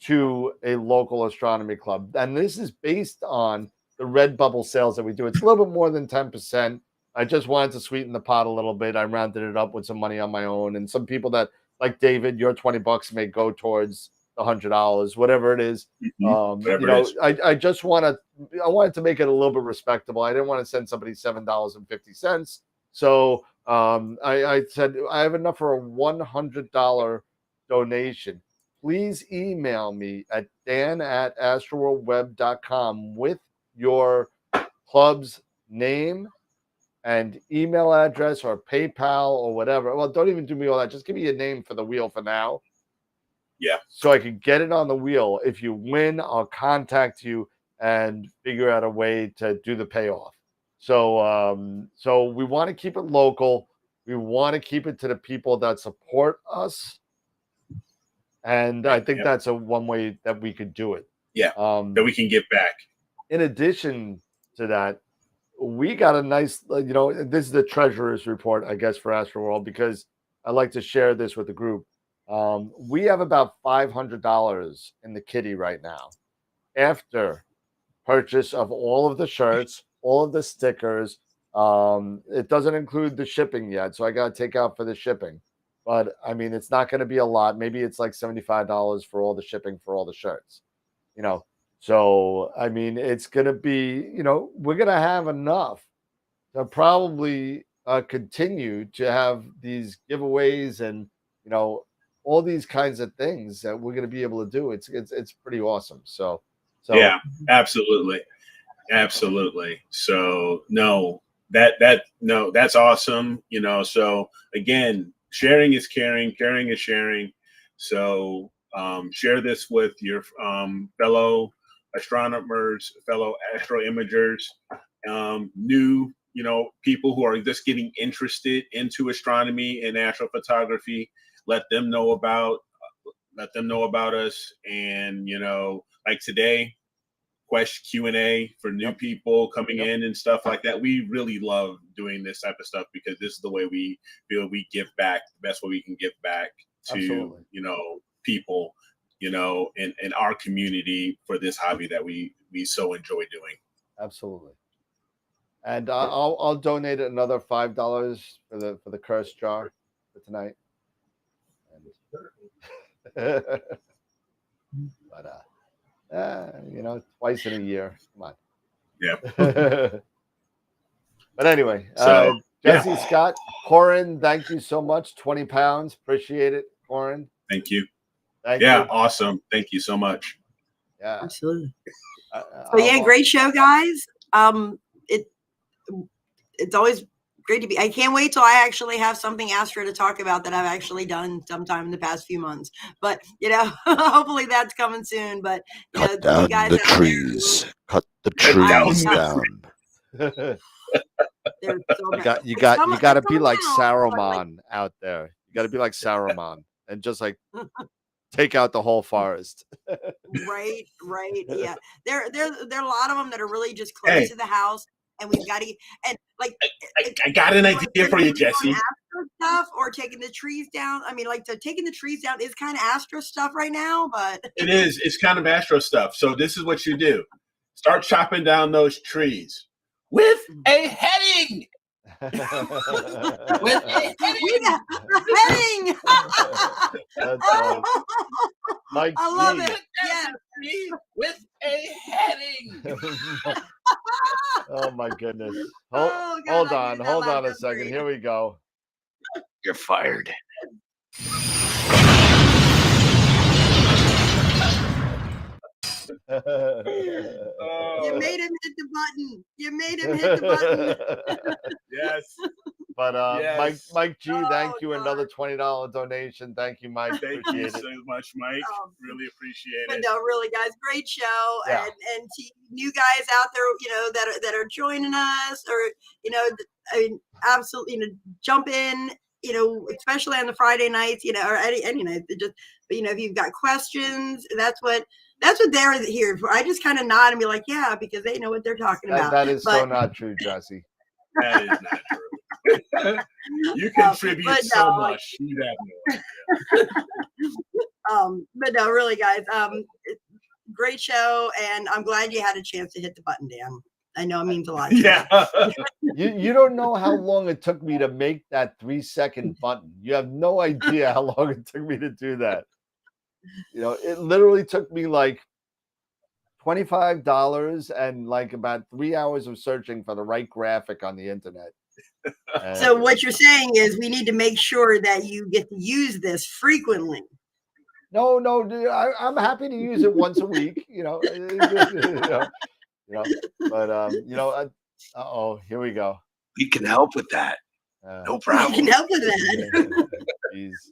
to a local astronomy club. And this is based on the Redbubble sales that we do. It's a little bit more than 10%. I just wanted to sweeten the pot a little bit. I rounded it up with some money on my own. And some people that, like David, your $20 may go towards the $100, whatever it is. I just wanted to make it a little bit respectable. I didn't want to send somebody $7.50. So I said, I have enough for a $100 donation. Please email me at dan@astroworldweb.com with your club's name and email address or PayPal or whatever. Well, don't even do me all that. Just give me a name for the wheel for now. Yeah. So I can get it on the wheel. If you win, I'll contact you and figure out a way to do the payoff. So we want to keep it local. We want to keep it to the people that support us. And I think that's one way that we could do it. Yeah. That we can give back. In addition to that, we got a nice, this is the treasurer's report, I guess, for AstroWorld, because I'd like to share this with the group. We have about $500 in the kitty right now after purchase of all of the shirts, all of the stickers. It doesn't include the shipping yet, so I got to take out for the shipping. But I mean, it's not going to be a lot. Maybe it's like $75 for all the shipping for all the shirts, you know. So I mean, it's going to be, we're going to have enough to probably continue to have these giveaways and all these kinds of things that we're going to be able to do. It's pretty awesome. So yeah, absolutely. So no, that's awesome. So again, sharing is caring is sharing. So share this with your fellow astronomers, fellow astro imagers, new people who are just getting interested into astronomy and astrophotography. Let them know about us. And like today, Q&A for new people coming in and stuff like that. We really love doing this type of stuff because this is the way we feel we give back, the best way we can give back to Absolutely. people in our community for this hobby that we so enjoy doing. Absolutely. And I'll donate another $5 for the curse jar for tonight. But twice in a year. Come on. Yeah. But anyway, so Jesse, Scott, Corin, thank you so much. 20 pounds. Appreciate it, Corin. Thank you. Thank you. Awesome. Thank you so much. Yeah. Absolutely. Great show, guys. It's always great to be. I can't wait till I actually have something Astro to talk about that I've actually done sometime in the past few months. But hopefully that's coming soon. But cut down guys the trees. Cut the trees down. You got to be like Saruman out there. You got to be like Saruman and just like take out the whole forest. Right. Yeah. There are a lot of them that are really just close to the house. And we've got to, and like, I got an idea for you, Jesse. Astro stuff or taking the trees down. I mean, taking the trees down is kind of Astro stuff right now, but it is. It's kind of Astro stuff. So this is what you do: start chopping down those trees with a heading. With a heading. Mike, I love it. Yes. With a heading. Oh my goodness. God, hold on a second. Here we go. You're fired. You made him hit the button. Yes. But yes. Mike G, thank you. God. Another $20 donation. Thank you, Mike. Thank you so much, Mike. Really appreciate it. No, really, guys, great show. Yeah. And to you guys out there, that are joining us, or absolutely, jump in. Especially on the Friday nights, or any night. Just, if you've got questions, that's what they're here for. I just kind of nod and be like, yeah, because they know what they're talking about. That is so not true, Jesse. That is not true. You contribute so much. You have no idea. But no, really, guys, great show, and I'm glad you had a chance to hit the button, Dan. I know it means a lot. Yeah. You don't know how long it took me to make that 3-second button. You have no idea how long it took me to do that. It literally took me like $25 and like about 3 hours of searching for the right graphic on the internet. So what you're saying is we need to make sure that you get to use this frequently. No, dude, I'm happy to use it once a week, but here we go. We can help with that. No problem. We can help with that. Jeez.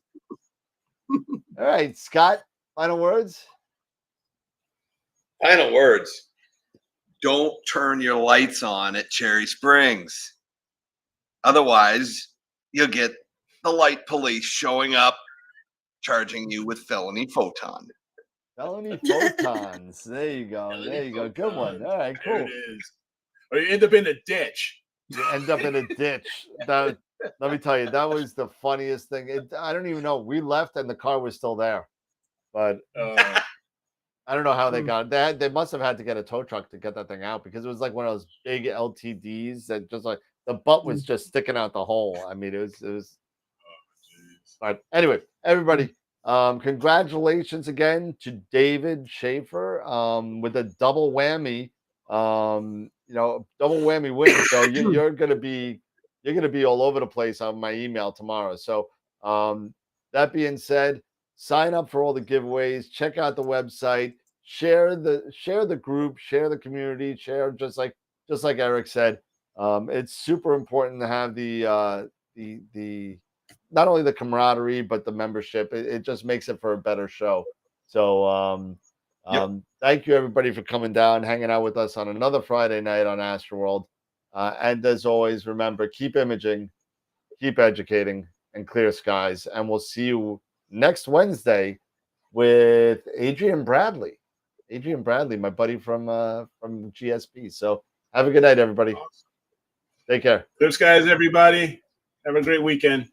All right, Scott, final words? Final words. Don't turn your lights on at Cherry Springs. Otherwise, you'll get the light police showing up, charging you with felony photon. Felony photons. There you go. Good one. All right, cool. There it is. Or you end up in a ditch. You end up in a ditch. let me tell you, that was the funniest thing. I don't even know. We left and the car was still there, but I don't know how they got it. They must have had to get a tow truck to get that thing out because it was like one of those big LTDs that just like the butt was just sticking out the hole. I mean, it was. But anyway, everybody, congratulations again to David Schaefer with a double whammy. Double whammy win. So you're gonna be all over the place on my email tomorrow. So that being said, sign up for all the giveaways, check out the website, share the group, share the community, share just like Eric said. It's super important to have the not only the camaraderie but the membership. It just makes it for a better show. So thank you everybody for coming down, hanging out with us on another Friday night on AstroWorld. And as always, remember, keep imaging, keep educating, and clear skies. And we'll see you next Wednesday with Adrian Bradley. Adrian Bradley, my buddy from GSP. So have a good night, everybody. Awesome. Take care. Clear skies, everybody. Have a great weekend.